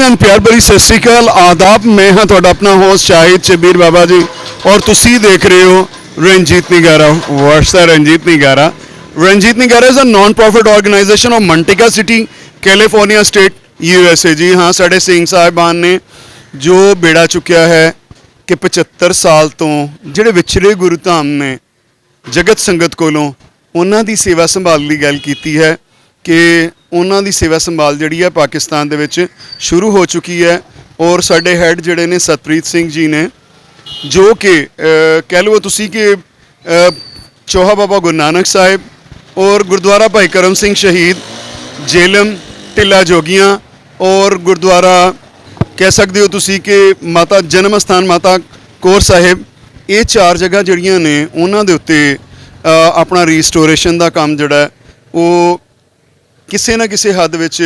And प्यार भरी सत श्री अकाल आदाब। मैं हाँ तुहाडा अपना होस्ट शाहिद शबीर बाबा जी और तुसी देख रहे हो Ranjit Nigara. What's the Ranjit Nigara? Ranjit Nigara is a non profit organisation of Manteca city, California state, USA। जी हाँ, साढ़े सिंह साहिबान ने जो बेड़ा चुक्या है कि 75 साल तो ਜਿਹੜੇ ਵਿਛੜੇ ਗੁਰੂ ਧਾਮ ਨੇ ਜਗਤ ਸੰਗਤ ਕੋਲੋਂ ਉਹਨਾਂ ਦੀ ਸੇਵਾ ਸੰਭਾਲ ਦੀ ਗੱਲ ਕੀਤੀ ਹੈ ਕਿ ਉਹਨਾਂ ਦੀ ਸੇਵਾ ਸੰਭਾਲ ਜਿਹੜੀ ਹੈ ਪਾਕਿਸਤਾਨ ਦੇ ਵਿੱਚ ਸ਼ੁਰੂ ਹੋ ਚੁੱਕੀ ਹੈ। ਔਰ ਸਾਡੇ ਹੈੱਡ ਜਿਹੜੇ ਨੇ ਸਤਪ੍ਰੀਤ ਸਿੰਘ ਜੀ ਨੇ, ਜੋ ਕਿ ਕਹਿ ਲਓ ਤੁਸੀਂ ਕਿ ਚੋਹਾ ਬਾਬਾ ਗੁਰੂ ਨਾਨਕ ਸਾਹਿਬ ਔਰ ਗੁਰਦੁਆਰਾ ਭਾਈ ਕਰਮ ਸਿੰਘ ਸ਼ਹੀਦ, ਜੇਲਮ, ਢਿੱਲਾ ਜੋਗੀਆਂ ਔਰ ਗੁਰਦੁਆਰਾ ਕਹਿ ਸਕਦੇ ਹੋ ਤੁਸੀਂ ਕਿ ਮਾਤਾ ਜਨਮ ਸਥਾਨ ਮਾਤਾ ਕੌਰ ਸਾਹਿਬ, ਇਹ ਚਾਰ ਜਗ੍ਹਾ ਜਿਹੜੀਆਂ ਨੇ ਉਹਨਾਂ ਦੇ ਉੱਤੇ ਆਪਣਾ ਰੀਸਟੋਰੇਸ਼ਨ ਦਾ ਕੰਮ ਜਿਹੜਾ ਉਹ ਕਿਸੇ ਨਾ ਕਿਸੇ ਹੱਦ ਵਿੱਚ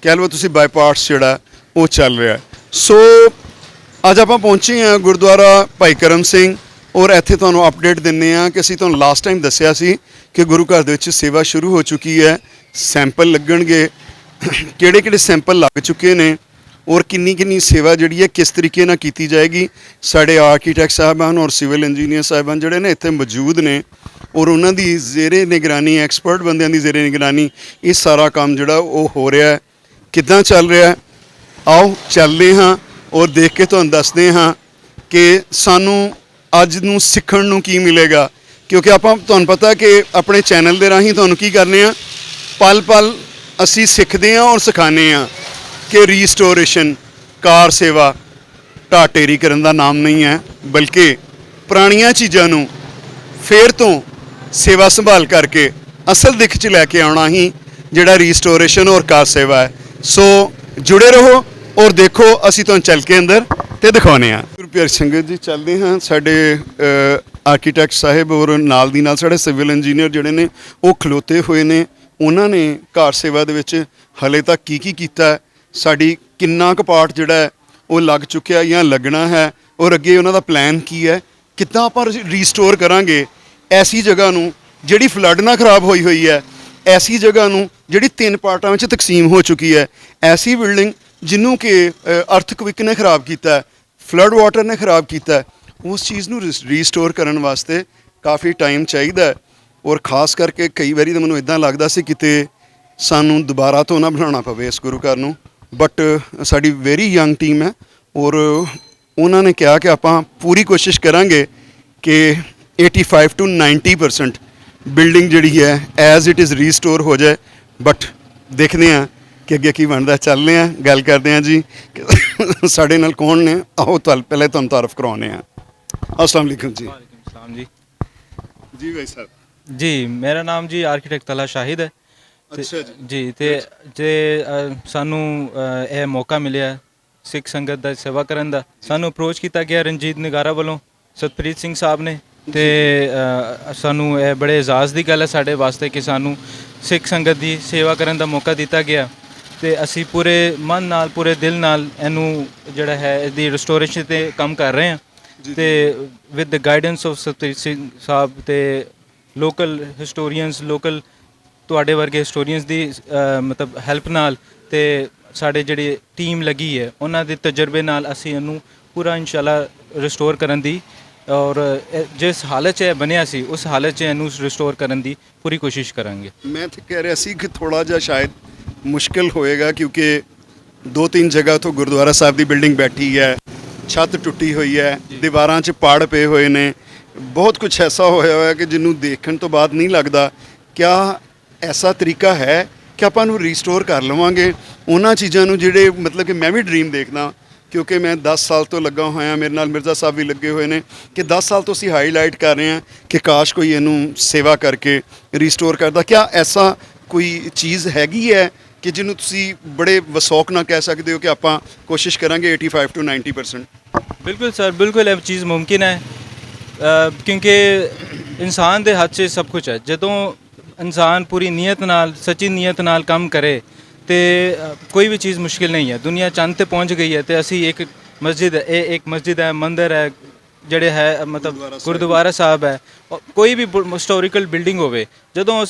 ਕਹਿ ਲਓ ਤੁਸੀਂ ਬਾਈਪਾਰਟਸ ਜਿਹੜਾ ਉਹ ਚੱਲ ਰਿਹਾ। ਸੋ ਅੱਜ ਆਪਾਂ ਪਹੁੰਚੇ ਹਾਂ ਗੁਰਦੁਆਰਾ ਭਾਈ ਕਰਮ ਸਿੰਘ ਔਰ ਇੱਥੇ ਤੁਹਾਨੂੰ ਅਪਡੇਟ ਦਿੰਦੇ ਹਾਂ ਕਿ ਅਸੀਂ ਤੁਹਾਨੂੰ ਲਾਸਟ ਟਾਈਮ ਦੱਸਿਆ ਸੀ ਕਿ ਗੁਰੂ ਘਰ ਦੇ ਵਿੱਚ ਸੇਵਾ ਸ਼ੁਰੂ ਹੋ ਚੁੱਕੀ ਹੈ। ਸੈਂਪਲ ਲੱਗਣਗੇ, ਕਿਹੜੇ ਕਿਹੜੇ ਸੈਂਪਲ ਲੱਗ ਚੁੱਕੇ ਨੇ ਔਰ ਕਿੰਨੀ ਕਿੰਨੀ ਸੇਵਾ ਜਿਹੜੀ ਹੈ ਕਿਸ ਤਰੀਕੇ ਨਾਲ ਕੀਤੀ ਜਾਏਗੀ। ਸਾਡੇ ਆਰਕੀਟੈਕਟ ਸਾਹਿਬਾਨ ਔਰ ਸਿਵਲ ਇੰਜੀਨੀਅਰ ਸਾਹਿਬਾਨ ਜਿਹੜੇ ਨੇ ਇੱਥੇ ਮੌਜੂਦ ਨੇ ਔਰ ਉਹਨਾਂ ਦੀ ਜ਼ੇਰੇ ਨਿਗਰਾਨੀ, ਐਕਸਪਰਟ ਬੰਦਿਆਂ ਦੀ ਜ਼ੇਰੇ ਨਿਗਰਾਨੀ ਇਹ ਸਾਰਾ ਕੰਮ ਜਿਹੜਾ ਉਹ ਹੋ ਰਿਹਾ ਹੈ। ਕਿੱਦਾਂ ਚੱਲ ਰਿਹਾ? ਆਓ ਚੱਲਦੇ ਹਾਂ ਔਰ ਦੇਖ ਕੇ ਤੁਹਾਨੂੰ ਦੱਸਦੇ ਹਾਂ ਕਿ ਸਾਨੂੰ ਅੱਜ ਨੂੰ ਸਿੱਖਣ ਨੂੰ ਕੀ ਮਿਲੇਗਾ, ਕਿਉਂਕਿ ਆਪਾਂ ਤੁਹਾਨੂੰ ਪਤਾ ਕਿ ਆਪਣੇ ਚੈਨਲ ਦੇ ਰਾਹੀਂ ਤੁਹਾਨੂੰ ਕੀ ਕਰਨੇ ਆ, ਪਲ ਪਲ ਅਸੀਂ ਸਿੱਖਦੇ ਹਾਂ ਔਰ ਸਿਖਾਉਂਦੇ ਹਾਂ ਕਿ ਰੀਸਟੋਰੇਸ਼ਨ, ਕਾਰ ਸੇਵਾ ਢਾਹ ਢੇਰੀ ਕਰਨ ਦਾ ਨਾਮ ਨਹੀਂ ਹੈ, ਬਲਕਿ ਪੁਰਾਣੀਆਂ ਚੀਜ਼ਾਂ ਨੂੰ ਫੇਰ ਤੋਂ ਸੇਵਾ ਸੰਭਾਲ ਕਰਕੇ ਅਸਲ ਦਿੱਖ 'ਚ ਲੈ ਕੇ ਆਉਣਾ ਹੀ ਜਿਹੜਾ ਰੀਸਟੋਰੇਸ਼ਨ ਔਰ ਕਾਰ ਸੇਵਾ ਹੈ। ਸੋ ਜੁੜੇ ਰਹੋ ਔਰ ਦੇਖੋ, ਅਸੀਂ ਤੁਹਾਨੂੰ ਚੱਲ ਕੇ ਅੰਦਰ ਤੇ ਦਿਖਾਉਂਦੇ ਹਾਂ। ਗੁਰੂ ਪਿਆਰੀ ਸੰਗਤ ਜੀ, ਚੱਲਦੇ ਹਾਂ। ਸਾਡੇ ਆਰਕੀਟੈਕਟ ਸਾਹਿਬ ਔਰ ਨਾਲ ਦੀ ਨਾਲ ਸਾਡੇ ਸਿਵਲ ਇੰਜੀਨੀਅਰ ਜਿਹੜੇ ਨੇ ਉਹ ਖਲੋਤੇ ਹੋਏ ਨੇ। ਉਹਨਾਂ ਨੇ ਕਾਰ ਸੇਵਾ ਦੇ ਵਿੱਚ ਹਲੇ ਤੱਕ ਕੀ ਕੀਤਾ, ਸਾਡੀ ਕਿੰਨਾ ਕੁ ਪਾਰਟ ਜਿਹੜਾ ਹੈ ਉਹ ਲੱਗ ਚੁੱਕਿਆ ਜਾਂ ਲੱਗਣਾ ਹੈ ਔਰ ਅੱਗੇ ਉਹਨਾਂ ਦਾ ਪਲਾਨ ਕੀ ਹੈ, ਕਿੱਦਾਂ ਆਪਾਂ ਰੀਸਟੋਰ ਕਰਾਂਗੇ ਐਸੀ ਜਗ੍ਹਾ ਨੂੰ ਜਿਹੜੀ ਫਲੱਡ ਨਾਲ ਖਰਾਬ ਹੋਈ ਹੈ, ਐਸੀ ਜਗ੍ਹਾ ਨੂੰ ਜਿਹੜੀ 3 ਪਾਰਟਾਂ ਵਿੱਚ ਤਕਸੀਮ ਹੋ ਚੁੱਕੀ ਹੈ, ਐਸੀ ਬਿਲਡਿੰਗ ਜਿਹਨੂੰ ਕਿ ਅਰਥਕਵਿਕ ਨੇ ਖਰਾਬ ਕੀਤਾ, ਫਲੱਡ ਵਾਟਰ ਨੇ ਖਰਾਬ ਕੀਤਾ। ਉਸ ਚੀਜ਼ ਨੂੰ ਰੀਸਟੋਰ ਕਰਨ ਵਾਸਤੇ ਕਾਫੀ ਟਾਈਮ ਚਾਹੀਦਾ ਔਰ ਖ਼ਾਸ ਕਰਕੇ ਕਈ ਵਾਰੀ ਤਾਂ ਮੈਨੂੰ ਇੱਦਾਂ ਲੱਗਦਾ ਸੀ ਕਿਤੇ ਸਾਨੂੰ ਦੁਬਾਰਾ ਤੋਂ ਨਾ ਬਣਾਉਣਾ ਪਵੇ ਇਸ ਗੁਰੂ ਘਰ ਨੂੰ। ਬਟ ਸਾਡੀ ਵੈਰੀ ਯੰਗ ਟੀਮ ਹੈ ਔਰ ਉਹਨਾਂ ਨੇ ਕਿਹਾ ਕਿ ਆਪਾਂ ਪੂਰੀ ਕੋਸ਼ਿਸ਼ ਕਰਾਂਗੇ ਕਿ 85 to 90% ਬਿਲਡਿੰਗ ਜਿਹੜੀ ਹੈ ਐਜ਼ ਇਟ ਇਜ਼ ਰੀਸਟੋਰ ਹੋ ਜਾਏ। ਬਟ ਦੇਖਦੇ ਹਾਂ ਕਿ ਅੱਗੇ ਕੀ ਬਣਦਾ। ਚੱਲਦੇ ਹਾਂ, ਗੱਲ ਕਰਦੇ ਹਾਂ ਜੀ ਸਾਡੇ ਨਾਲ ਕੌਣ ਨੇ। ਆਓ ਪਹਿਲੇ ਤੁਹਾਨੂੰ ਤਾਰਫ ਕਰਵਾਉਂਦੇ ਹਾਂ। अस्सलाम वालेकुम जी। वालेकुम सलाम जी। जी भाई साहब जी, मेरा नाम जी आर्कीटैक्ट तला शाहिद है। अच्छा जी ਤੇ ਜੇ ਸਾਨੂੰ ਇਹ ਮੌਕਾ ਮਿਲਿਆ ਸਿੱਖ ਸੰਗਤ ਦਾ ਸੇਵਾ ਕਰਨ ਦਾ, ਸਾਨੂੰ ਅਪਰੋਚ ਕੀਤਾ ਗਿਆ ਰਣਜੀਤ ਨਿਗਾਰਾ ਵੱਲੋਂ, ਸਤਪ੍ਰੀਤ ਸਿੰਘ ਸਾਹਿਬ ਨੇ। ਤੇ ਸਾਨੂੰ ਇਹ ਬੜੇ ਇਜ਼ਾਜ਼ ਦੀ ਗੱਲ ਹੈ ਸਾਡੇ ਵਾਸਤੇ ਕਿ ਸਾਨੂੰ ਸਿੱਖ ਸੰਗਤ ਦੀ ਸੇਵਾ ਕਰਨ ਦਾ ਮੌਕਾ ਦਿੱਤਾ ਗਿਆ ਤੇ ਅਸੀਂ ਪੂਰੇ ਮਨ ਨਾਲ, ਪੂਰੇ ਦਿਲ ਨਾਲ ਇਹਨੂੰ ਜਿਹੜਾ ਹੈ ਇਹਦੀ ਰਿਸਟੋਰੇਸ਼ਨ 'ਤੇ ਕੰਮ ਕਰ ਰਹੇ ਹਾਂ ਤੇ with the guidance of Satpreet Singh Sahib ਤੇ ਲੋਕਲ ਹਿਸਟੋਰੀਅਨਸ, ਲੋਕਲ ਤੁਹਾਡੇ ਵਰਗੇ ਹਿਸਟੋਰੀਅਨਸ ਦੀ ਮਤਲਬ ਹੈਲਪ ਨਾਲ ਤੇ ਸਾਡੇ ਜਿਹੜੀ ਟੀਮ ਲੱਗੀ ਹੈ ਉਹਨਾਂ ਦੇ ਤਜਰਬੇ ਨਾਲ ਅਸੀਂ ਇਹਨੂੰ ਪੂਰਾ ਇਨਸ਼ਾਅੱਲਾ ਰਿਸਟੋਰ ਕਰਨ ਦੀ ਔਰ ਜਿਸ ਹਾਲਤ 'ਚ ਇਹ ਬਣਿਆ ਸੀ ਉਸ ਹਾਲਤ 'ਚ ਇਹਨੂੰ ਰਿਸਟੋਰ ਕਰਨ ਦੀ ਪੂਰੀ ਕੋਸ਼ਿਸ਼ ਕਰਾਂਗੇ। ਮੈਂ ਤਾਂ ਕਹਿ ਰਿਹਾ ਸੀ ਕਿ ਥੋੜ੍ਹਾ ਜਿਹਾ ਸ਼ਾਇਦ ਮੁਸ਼ਕਿਲ ਹੋਏਗਾ ਕਿਉਂਕਿ 2-3 ਜਗ੍ਹਾ ਤੋਂ ਗੁਰਦੁਆਰਾ ਸਾਹਿਬ ਦੀ ਬਿਲਡਿੰਗ ਬੈਠੀ ਹੈ, ਛੱਤ ਟੁੱਟੀ ਹੋਈ ਹੈ, ਦੀਵਾਰਾਂ 'ਚ ਪਾੜ ਪਏ ਹੋਏ ਨੇ, ਬਹੁਤ ਕੁਝ ਐਸਾ ਹੋਇਆ ਕਿ ਜਿਹਨੂੰ ਦੇਖਣ ਤੋਂ ਬਾਅਦ ਨਹੀਂ ਲੱਗਦਾ ਕਿਆ ਐਸਾ ਤਰੀਕਾ ਹੈ ਕਿ ਆਪਾਂ ਨੂੰ ਰੀਸਟੋਰ ਕਰ ਲਵਾਂਗੇ ਉਹਨਾਂ ਚੀਜ਼ਾਂ ਨੂੰ ਜਿਹੜੇ ਮਤਲਬ ਕਿ ਮੈਂ ਵੀ ਡਰੀਮ ਦੇਖਦਾ ਕਿਉਂਕਿ ਮੈਂ 10 ਸਾਲ ਤੋਂ ਲੱਗਾ ਹੋਇਆ, ਮੇਰੇ ਨਾਲ ਮਿਰਜ਼ਾ ਸਾਹਿਬ ਵੀ ਲੱਗੇ ਹੋਏ ਨੇ ਕਿ 10 ਸਾਲ ਤੋਂ ਅਸੀਂ ਹਾਈਲਾਈਟ ਕਰ ਰਹੇ ਹਾਂ ਕਿ ਕਾਸ਼ ਕੋਈ ਇਹਨੂੰ ਸੇਵਾ ਕਰਕੇ ਰੀਸਟੋਰ ਕਰਦਾ। ਕਿਆ ਐਸਾ ਕੋਈ ਚੀਜ਼ ਹੈਗੀ ਹੈ ਕਿ ਜਿਹਨੂੰ ਤੁਸੀਂ ਬੜੇ ਵਸੌਕ ਨਾਲ ਕਹਿ ਸਕਦੇ ਹੋ ਕਿ ਆਪਾਂ ਕੋਸ਼ਿਸ਼ ਕਰਾਂਗੇ 85 to 90%? ਬਿਲਕੁਲ ਸਰ, ਬਿਲਕੁਲ ਇਹ ਚੀਜ਼ ਮੁਮਕਿਨ ਹੈ ਕਿਉਂਕਿ ਇਨਸਾਨ ਦੇ ਹੱਥ 'ਚ ਸਭ ਕੁਝ ਹੈ। ਜਦੋਂ ਇਨਸਾਨ ਪੂਰੀ ਨੀਅਤ ਨਾਲ, ਸੱਚੀ ਨੀਅਤ ਨਾਲ ਕੰਮ ਕਰੇ ਤੇ ਕੋਈ ਵੀ ਚੀਜ਼ ਮੁਸ਼ਕਿਲ ਨਹੀਂ ਹੈ। ਦੁਨੀਆ ਚੰਦ 'ਤੇ ਪਹੁੰਚ ਗਈ ਹੈ ਤੇ ਅਸੀਂ ਇੱਕ ਮਸਜਿਦ, ਇਹ ਇੱਕ ਮਸਜਿਦ ਹੈ, ਮੰਦਰ ਹੈ, ਜਿਹੜੇ ਹੈ ਮਤਲਬ ਗੁਰਦੁਆਰਾ ਸਾਹਿਬ ਹੈ, ਕੋਈ ਵੀ ਹਿਸਟੋਰੀਕਲ ਬਿਲਡਿੰਗ ਹੋਵੇ, ਜਦੋਂ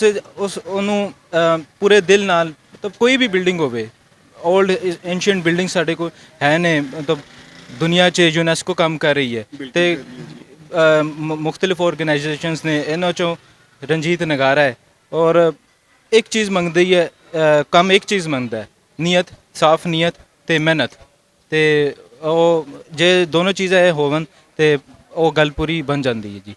ਉਹਨੂੰ ਪੂਰੇ ਦਿਲ ਨਾਲ, ਮਤਲਬ ਕੋਈ ਵੀ ਬਿਲਡਿੰਗ ਹੋਵੇ, ओल्ड एंशियंट बिल्डिंग ਸਾਡੇ ਕੋਲ ਹੈ ਨੇ ਮਤਲਬ ਦੁਨੀਆ 'ਚ ਯੂਨੈਸਕੋ ਕੰਮ ਕਰ ਰਹੀ ਹੈ ਤੇ ਮੁxtਲਿਫ ਆਰਗੇਨਾਈਜੇਸ਼ਨਸ ਨੇ ਇਹਨਾਂ 'ਚੋਂ ਰਣਜੀਤ ਨਗਾਰਾ ਹੈ ਔਰ ਇੱਕ ਚੀਜ਼ ਮੰਗਦੀ ਹੈ ਕੰਮ ਇੱਕ ਚੀਜ਼ ਮੰਗਦਾ ਹੈ ਨੀਅਤ ਸਾਫ਼ ਨੀਅਤ ਤੇ ਮਿਹਨਤ ਤੇ ਉਹ ਜੇ ਦੋਨੋਂ ਚੀਜ਼ਾਂ ਇਹ ਹੋਵਣ ਤੇ ਉਹ ਗੱਲ ਪੂਰੀ ਬਣ ਜਾਂਦੀ ਹੈ ਜੀ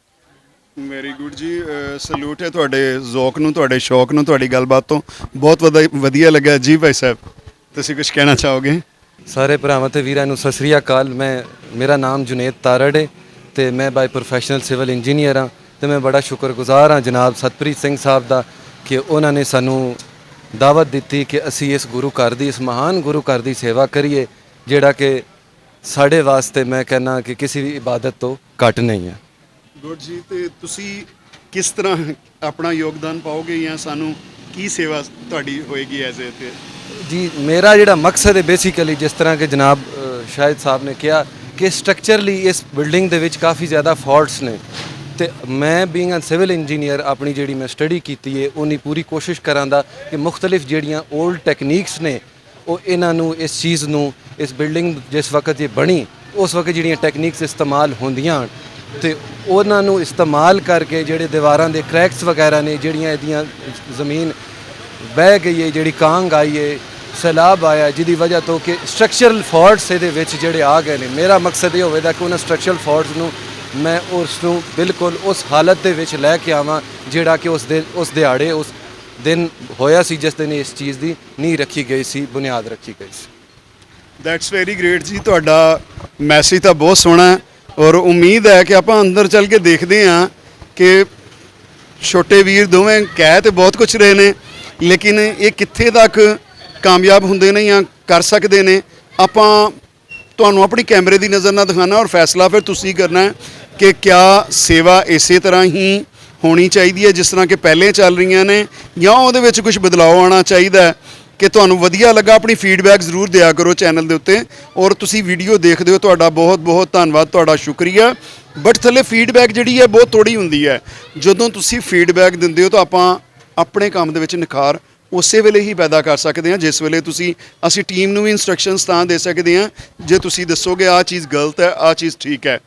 ਵੈਰੀ ਗੁੱਡ ਜੀ ਸਲੂਟ ਹੈ ਤੁਹਾਡੇ ਜ਼ੌਕ ਨੂੰ ਤੁਹਾਡੇ ਸ਼ੌਕ ਨੂੰ ਤੁਹਾਡੀ ਗੱਲਬਾਤ ਤੋਂ ਬਹੁਤ ਵਧੀਆ ਲੱਗਾ ਜੀ ਭਾਈ ਸਾਹਿਬ ਤੁਸੀਂ ਕੁਝ ਕਹਿਣਾ ਚਾਹੋਗੇ ਸਾਰੇ ਭਰਾਵਾਂ ਤੇ ਵੀਰਾਂ ਨੂੰ ਸਤਿ ਸ੍ਰੀ ਅਕਾਲ ਮੇਰਾ ਨਾਮ ਜੁਨੇਦ ਤਾਰੜ ਹੈ ਤੇ ਮੈਂ ਬਾਈ ਪ੍ਰੋਫੈਸ਼ਨਲ ਸਿਵਲ ਇੰਜੀਨੀਅਰ ਹਾਂ ਤੇ ਮੈਂ ਬੜਾ ਸ਼ੁਕਰਗੁਜ਼ਾਰ ਹਾਂ ਜਨਾਬ ਸਤਪ੍ਰੀਤ ਸਿੰਘ ਸਾਹਿਬ ਦਾ ਕਿ ਉਹਨਾਂ ਨੇ ਸਾਨੂੰ ਦਾਵਤ ਦਿੱਤੀ ਕਿ ਅਸੀਂ ਇਸ ਗੁਰੂ ਘਰ ਦੀ ਇਸ ਮਹਾਨ ਗੁਰੂ ਘਰ ਦੀ ਸੇਵਾ ਕਰੀਏ ਜਿਹੜਾ ਕਿ ਸਾਡੇ ਵਾਸਤੇ ਮੈਂ ਕਹਿੰਦਾ ਕਿ ਕਿਸੇ ਵੀ ਇਬਾਦਤ ਤੋਂ ਘੱਟ ਨਹੀਂ ਹੈ ਗੁੱਡ ਜੀ ਤੇ ਤੁਸੀਂ ਕਿਸ ਤਰ੍ਹਾਂ ਆਪਣਾ ਯੋਗਦਾਨ ਪਾਓਗੇ ਜਾਂ ਸਾਨੂੰ ਕੀ ਸੇਵਾ ਤੁਹਾਡੀ ਹੋਏਗੀ ਐਜ਼ ਏ ਤੇ ਜੀ ਮੇਰਾ ਜਿਹੜਾ ਮਕਸਦ ਹੈ ਬੇਸਿਕਲੀ ਜਿਸ ਤਰ੍ਹਾਂ ਕਿ ਜਨਾਬ ਸ਼ਾਹਿਦ ਸਾਹਿਬ ਨੇ ਕਿਹਾ ਕਿ ਸਟਰਕਚਰਲੀ ਇਸ ਬਿਲਡਿੰਗ ਦੇ ਵਿੱਚ ਕਾਫੀ ਜ਼ਿਆਦਾ ਫਾਲਟਸ ਨੇ ਤੇ ਮੈਂ ਬੀਇੰਗ ਅ ਸਿਵਲ ਇੰਜੀਨੀਅਰ ਆਪਣੀ ਜਿਹੜੀ ਮੈਂ ਸਟੱਡੀ ਕੀਤੀ ਹੈ ਉਹਨੀ ਪੂਰੀ ਕੋਸ਼ਿਸ਼ ਕਰਾਂਦਾ ਕਿ ਮੁxtਲਿਫ ਜਿਹੜੀਆਂ 올ਡ ਟੈਕਨੀਕਸ ਨੇ ਉਹ ਇਹਨਾਂ ਨੂੰ ਇਸ ਚੀਜ਼ ਨੂੰ ਇਸ ਬਿਲਡਿੰਗ ਜਿਸ ਵਕਤ ਇਹ ਬਣੀ ਉਸ ਵਕਤ ਜਿਹੜੀਆਂ ਟੈਕਨੀਕਸ ਇਸਤੇਮਾਲ ਹੁੰਦੀਆਂ ਤੇ ਉਹਨਾਂ ਨੂੰ ਇਸਤੇਮਾਲ ਕਰਕੇ ਜਿਹੜੇ ਦੀਵਾਰਾਂ ਦੇ ਕ੍ਰੈਕਸ ਵਗੈਰਾ ਨੇ ਜਿਹੜੀਆਂ ਇਹਦੀਆਂ ਜ਼ਮੀਨ ਬਹਿ ਗਈ ਹੈ ਜਿਹੜੀ ਕਾਂਗ ਆਈ ਹੈ ਸੈਲਾਬ ਆਇਆ ਜਿਹਦੀ ਵਜ੍ਹਾ ਤੋਂ ਕਿ ਸਟਰਕਚਰਲ ਫਾਲਟਸ ਇਹਦੇ ਵਿੱਚ ਜਿਹੜੇ ਆ ਗਏ ਨੇ ਮੇਰਾ ਮਕਸਦ ਇਹ ਹੋਵੇਗਾ ਕਿ ਉਹਨਾਂ ਸਟਰਕਚਰਲ ਫਾਲਟਸ ਨੂੰ ਮੈਂ ਉਸ ਨੂੰ ਬਿਲਕੁਲ ਉਸ ਹਾਲਤ ਦੇ ਵਿੱਚ ਲੈ ਕੇ ਆਵਾਂ ਜਿਹੜਾ ਕਿ ਉਸ ਦਿਹਾੜੇ ਉਸ ਦਿਨ ਹੋਇਆ ਸੀ ਜਿਸ ਦਿਨ ਇਸ ਚੀਜ਼ ਦੀ ਨੀਂਹ ਰੱਖੀ ਗਈ ਸੀ ਬੁਨਿਆਦ ਰੱਖੀ ਗਈ ਸੀ ਦੈਟਸ ਵੈਰੀ ਗ੍ਰੇਟ ਜੀ ਤੁਹਾਡਾ ਮੈਸੇਜ ਤਾਂ ਬਹੁਤ ਸੋਹਣਾ ਹੈ ਔਰ ਉਮੀਦ ਹੈ ਕਿ ਆਪਾਂ ਅੰਦਰ ਚੱਲ ਕੇ ਦੇਖਦੇ ਹਾਂ ਕਿ ਛੋਟੇ ਵੀਰ ਦੋਵੇਂ ਕਹਿ ਤੇ ਬਹੁਤ ਕੁਝ ਰਹੇ ਨੇ ਲੇਕਿਨ ਇਹ ਕਿੱਥੇ ਤੱਕ ਕਾਮਯਾਬ ਹੁੰਦੇ ਨੇ ਜਾਂ ਕਰ ਸਕਦੇ ਨੇ ਆਪਾਂ ਤੁਹਾਨੂੰ ਆਪਣੀ ਕੈਮਰੇ ਦੀ ਨਜ਼ਰ ਨਾਲ ਦਿਖਾਣਾ ਔਰ ਫੈਸਲਾ ਫਿਰ ਤੁਸੀਂ ਕਰਨਾ ਹੈ ਕਿ ਕਿਆ ਸੇਵਾ ਇਸੇ ਤਰ੍ਹਾਂ ਹੀ ਹੋਣੀ ਚਾਹੀਦੀ ਹੈ ਜਿਸ ਤਰ੍ਹਾਂ ਕਿ ਪਹਿਲੇ ਚੱਲ ਰਹੀਆਂ ਨੇ ਜਾਂ ਉਹਦੇ ਵਿੱਚ ਕੁਝ ਬਦਲਾਅ ਆਉਣਾ ਚਾਹੀਦਾ ਹੈ ਕਿ ਤੁਹਾਨੂੰ ਵਧੀਆ ਲੱਗਾ ਆਪਣੀ ਫੀਡਬੈਕ ਜ਼ਰੂਰ ਦਿਆ ਕਰੋ ਚੈਨਲ ਦੇ ਉੱਤੇ ਔਰ ਤੁਸੀਂ ਵੀਡੀਓ ਦੇਖਦੇ ਹੋ ਤੁਹਾਡਾ ਬਹੁਤ ਬਹੁਤ ਧੰਨਵਾਦ ਤੁਹਾਡਾ ਸ਼ੁਕਰੀਆ ਬਟ ਥੱਲੇ ਫੀਡਬੈਕ ਜਿਹੜੀ ਹੈ ਬਹੁਤ ਥੋੜੀ ਹੁੰਦੀ ਹੈ ਜਦੋਂ ਤੁਸੀਂ ਫੀਡਬੈਕ ਦਿੰਦੇ ਹੋ ਤਾਂ ਆਪਾਂ ਆਪਣੇ ਕੰਮ ਦੇ ਵਿੱਚ ਨਿਖਾਰ ਉਸੇ ਵੇਲੇ ਹੀ ਪੈਦਾ ਕਰ ਸਕਦੇ ਹਾਂ ਜਿਸ ਵੇਲੇ ਅਸੀਂ ਟੀਮ ਨੂੰ ਵੀ ਇਨਸਟਰਕਸ਼ਨਸ ਤਾਂ ਦੇ ਸਕਦੇ ਹਾਂ ਜੇ ਤੁਸੀਂ ਦੱਸੋਗੇ ਆਹ ਚੀਜ਼ ਗਲਤ ਹੈ ਆਹ ਚੀਜ਼ ਠੀਕ ਹੈ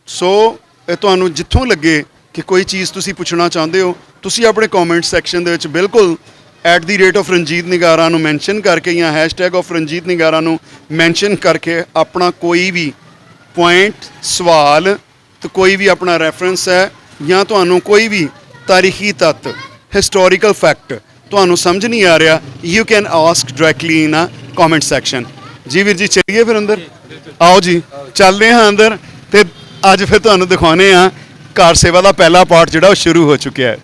ਸੋ ਇਹ ਤੁਹਾਨੂੰ ਜਿੱਥੋਂ ਲੱਗੇ ਕਿ ਕੋਈ ਚੀਜ਼ ਤੁਸੀਂ ਪੁੱਛਣਾ ਚਾਹੁੰਦੇ ਹੋ ਤੁਸੀਂ ਆਪਣੇ ਕਮੈਂਟ ਸੈਕਸ਼ਨ ਦੇ ਵਿੱਚ ਬਿਲਕੁਲ @ ਰਣਜੀਤ ਨਿਗਾਰਾ ਨੂੰ ਮੈਂਸ਼ਨ ਕਰਕੇ ਜਾਂ #of ਰਣਜੀਤ ਨਿਗਾਰਾ ਨੂੰ ਮੈਂਸ਼ਨ ਕਰਕੇ ਆਪਣਾ ਕੋਈ ਵੀ ਪੁਆਇੰਟ ਸਵਾਲ ਤੇ ਕੋਈ ਵੀ ਆਪਣਾ ਰੈਫਰੈਂਸ ਹੈ ਜਾਂ ਤੁਹਾਨੂੰ ਕੋਈ ਵੀ ਤਾਰੀਖੀ ਤੱਤ ਹਿਸਟੋਰੀਕਲ ਫੈਕਟ ਤੁਹਾਨੂੰ ਸਮਝ ਨਹੀਂ ਆ ਰਿਹਾ you can ask directly in a comment section ਜੀ ਵੀਰ ਜੀ ਚੱਲੀਏ ਫਿਰ ਅੰਦਰ ਆਓ ਜੀ ਚੱਲਦੇ ਹਾਂ ਅੰਦਰ ਤੇ ਅੱਜ ਫਿਰ ਤੁਹਾਨੂੰ ਦਿਖਾਉਂਦੇ ਹਾਂ ਕਾਰ ਸੇਵਾ ਦਾ ਪਹਿਲਾ ਪਾਰਟ ਜਿਹੜਾ ਉਹ ਸ਼ੁਰੂ ਹੋ ਚੁੱਕਿਆ ਹੈ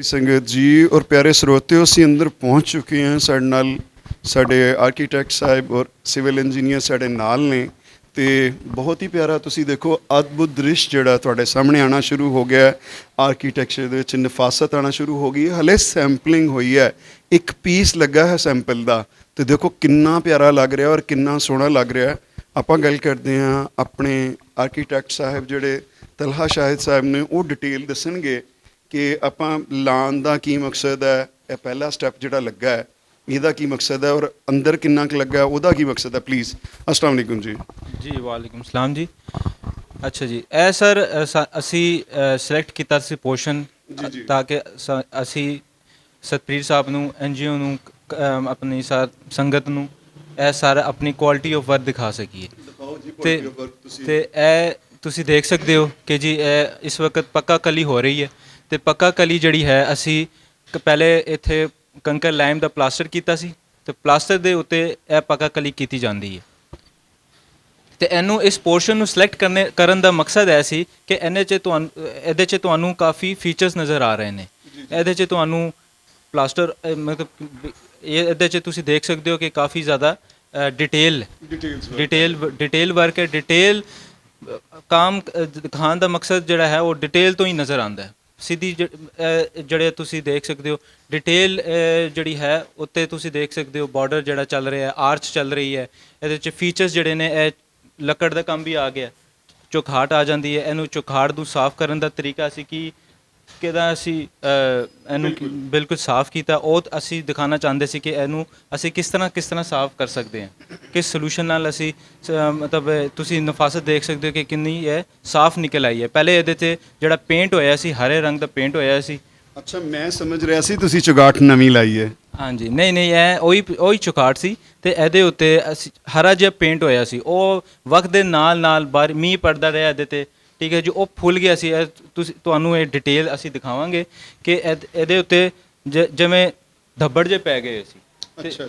ਸੰਗਤ ਜੀ ਔਰ ਪਿਆਰੇ ਸਰੋਤਿਓ ਅਸੀਂ ਅੰਦਰ ਪਹੁੰਚ ਚੁੱਕੇ ਹਾਂ ਸਾਡੇ ਨਾਲ ਸਾਡੇ ਆਰਕੀਟੈਕਟ ਸਾਹਿਬ ਔਰ ਸਿਵਲ ਇੰਜੀਨੀਅਰ ਸਾਡੇ ਨਾਲ ਨੇ ਤੇ ਬਹੁਤ ਹੀ ਪਿਆਰਾ ਤੁਸੀਂ ਦੇਖੋ ਅਦਭੁਤ ਦ੍ਰਿਸ਼ ਜਿਹੜਾ ਤੁਹਾਡੇ ਸਾਹਮਣੇ ਆਉਣਾ ਸ਼ੁਰੂ ਹੋ ਗਿਆ ਆਰਕੀਟੈਕਚਰ ਦੇ ਵਿੱਚ ਨਫਾਸਤ ਆਉਣਾ ਸ਼ੁਰੂ ਹੋ ਗਈ ਹੈ ਹਲੇ ਸੈਂਪਲਿੰਗ ਹੋਈ ਹੈ ਇੱਕ ਪੀਸ ਲੱਗਾ ਹੈ ਸੈਂਪਲ ਦਾ ਤੇ ਦੇਖੋ ਕਿੰਨਾ ਪਿਆਰਾ ਲੱਗ ਰਿਹਾ ਔਰ ਕਿੰਨਾ ਸੋਹਣਾ ਲੱਗ ਰਿਹਾ ਆਪਾਂ ਗੱਲ ਕਰਦੇ ਹਾਂ ਆਪਣੇ ਆਰਕੀਟੈਕਟ ਸਾਹਿਬ ਜਿਹੜੇ ਤਲਹਾ ਸ਼ਾਹਿਦ ਸਾਹਿਬ ਨੇ ਉਹ ਡਿਟੇਲ ਦੱਸਣਗੇ ਕਿ ਆਪਾਂ ਲਾਉਣ ਦਾ ਕੀ ਮਕਸਦ ਹੈ ਇਹ ਪਹਿਲਾ ਸਟੈਪ ਜਿਹੜਾ ਲੱਗਾ ਹੈ ਇਹਦਾ ਕੀ ਮਕਸਦ ਹੈ ਔਰ ਅੰਦਰ ਕਿੰਨਾ ਕੁ ਲੱਗਾ ਉਹਦਾ ਕੀ ਮਕਸਦ ਹੈ ਪਲੀਜ਼ अस्सलाम वालेकुम जी ਜੀ ਵਾਲੇਕੁਮ ਸਲਾਮ ਜੀ ਅੱਛਾ ਜੀ ਇਹ ਸਰ ਅਸੀਂ ਸਿਲੈਕਟ ਕੀਤਾ ਸੀ ਪੋਰਸ਼ਨ ਤਾਂ ਕਿ ਅਸੀਂ ਸਤਪ੍ਰੀਤ ਸਾਹਿਬ ਨੂੰ ਐਨਜੀਓ ਨੂੰ ਆਪਣੀ ਸੰਗਤ ਨੂੰ ਇਹ ਸਾਰਾ ਆਪਣੀ ਕੁਆਲਿਟੀ ਆਫ ਵਰਕ ਦਿਖਾ ਸਕੀਏ ਤੇ ਇਹ ਤੁਸੀਂ ਦੇਖ ਸਕਦੇ ਹੋ ਕਿ ਜੀ ਇਹ ਇਸ ਵਕਤ ਪੱਕਾ ਕਲੀ ਹੋ ਰਹੀ ਹੈ ਤੇ ਪੱਕਾ ਕਲੀ ਜਿਹੜੀ ਹੈ ਅਸੀਂ ਪਹਿਲੇ ਇੱਥੇ ਕੰਕਰ ਲਾਈਮ ਦਾ ਪਲਾਸਟਰ ਕੀਤਾ ਸੀ ਤੇ ਪਲਾਸਟਰ ਦੇ ਉੱਤੇ ਇਹ ਪੱਕਾ ਕਲੀ ਕੀਤੀ ਜਾਂਦੀ ਹੈ ਤੇ ਇਹਨੂੰ ਇਸ ਪੋਰਸ਼ਨ ਨੂੰ ਸਿਲੈਕਟ ਕਰਨ ਦਾ ਮਕਸਦ ਹੈ ਸੀ ਕਿ ਇਹਦੇ 'ਚ ਤੁਹਾਨੂੰ ਕਾਫੀ ਫੀਚਰਸ ਨਜ਼ਰ ਆ ਰਹੇ ਨੇ ਇਹਦੇ 'ਚ ਤੁਹਾਨੂੰ ਪਲਾਸਟਰ ਮਤਲਬ ਇਹਦੇ 'ਚ ਤੁਸੀਂ ਦੇਖ ਸਕਦੇ ਹੋ ਕਿ ਕਾਫੀ ਜ਼ਿਆਦਾ ਡਿਟੇਲ ਵਰਕ ਹੈ ਡਿਟੇਲ ਕੰਮ ਦਿਖਾਉਣ ਦਾ ਮਕਸਦ ਜਿਹੜਾ ਹੈ ਉਹ ਡਿਟੇਲ ਤੋਂ ਹੀ ਨਜ਼ਰ ਆਉਂਦਾ ਹੈ ਸਿੱਧੀ ਜਿਹੜੇ ਤੁਸੀਂ ਦੇਖ ਸਕਦੇ ਹੋ ਡਿਟੇਲ ਜਿਹੜੀ ਹੈ ਉੱਤੇ ਤੁਸੀਂ ਦੇਖ ਸਕਦੇ ਹੋ ਬਾਰਡਰ ਜਿਹੜਾ ਚੱਲ ਰਿਹਾ ਹੈ ਆਰਚ ਚੱਲ ਰਹੀ ਹੈ ਇਹਦੇ 'ਚ ਫੀਚਰਸ ਜਿਹੜੇ ਨੇ ਇਹ ਲੱਕੜ ਦਾ ਕੰਮ ਵੀ ਆ ਗਿਆ ਚੁਖਾਟ ਆ ਜਾਂਦੀ ਹੈ ਇਹਨੂੰ ਚੁਖਾਟ ਨੂੰ ਸਾਫ਼ ਕਰਨ ਦਾ ਤਰੀਕਾ ਸੀ ਕਿ ਕਿਦਾ ਅਸੀਂ ਇਹਨੂੰ ਬਿਲਕੁਲ ਸਾਫ਼ ਕੀਤਾ। ਉਹ ਅਸੀਂ ਦਿਖਾਉਣਾ ਚਾਹੁੰਦੇ ਸੀ ਕਿ ਇਹਨੂੰ ਅਸੀਂ ਕਿਸ ਤਰ੍ਹਾਂ ਸਾਫ਼ ਕਰ ਸਕਦੇ ਹਾਂ, ਕਿਸ ਸੋਲੂਸ਼ਨ ਨਾਲ ਅਸੀਂ ਮਤਲਬ ਤੁਸੀਂ ਨਫਾਸਤ ਦੇਖ ਸਕਦੇ ਹੋ ਕਿ ਕਿੰਨੀ ਇਹ ਸਾਫ਼ ਨਿਕਲ ਆਈ ਹੈ। ਪਹਿਲੇ ਇਹਦੇ 'ਤੇ ਜਿਹੜਾ ਪੇਂਟ ਹੋਇਆ ਸੀ, ਹਰੇ ਰੰਗ ਦਾ ਪੇਂਟ ਹੋਇਆ ਸੀ। ਅੱਛਾ, ਮੈਂ ਸਮਝ ਰਿਹਾ ਸੀ ਤੁਸੀਂ ਚੁਗਾਠ ਨਵੀਂ ਲਾਈ ਹੈ। ਹਾਂਜੀ, ਨਹੀਂ ਇਹ ਉਹੀ ਚੁਗਾਠ ਸੀ ਤੇ ਇਹਦੇ ਉੱਤੇ ਅਸੀਂ ਹਰਾ ਜਿਹਾ ਪੇਂਟ ਹੋਇਆ ਸੀ। ਉਹ ਵਕਤ ਦੇ ਨਾਲ ਮੀਂਹ ਪੜਦਾ ਰਿਹਾ ਇਹਦੇ 'ਤੇ, ਠੀਕ ਹੈ ਜੀ, ਉਹ ਫੁੱਲ ਗਿਆ ਸੀ। ਤੁਹਾਨੂੰ ਇਹ ਡਿਟੇਲ ਅਸੀਂ ਦਿਖਾਵਾਂਗੇ ਕਿ ਇਹਦੇ ਉੱਤੇ ਜਿਵੇਂ ਧੱਬੜ ਜੇ ਪੈ ਗਏ ਸੀ। ਅੱਛਾ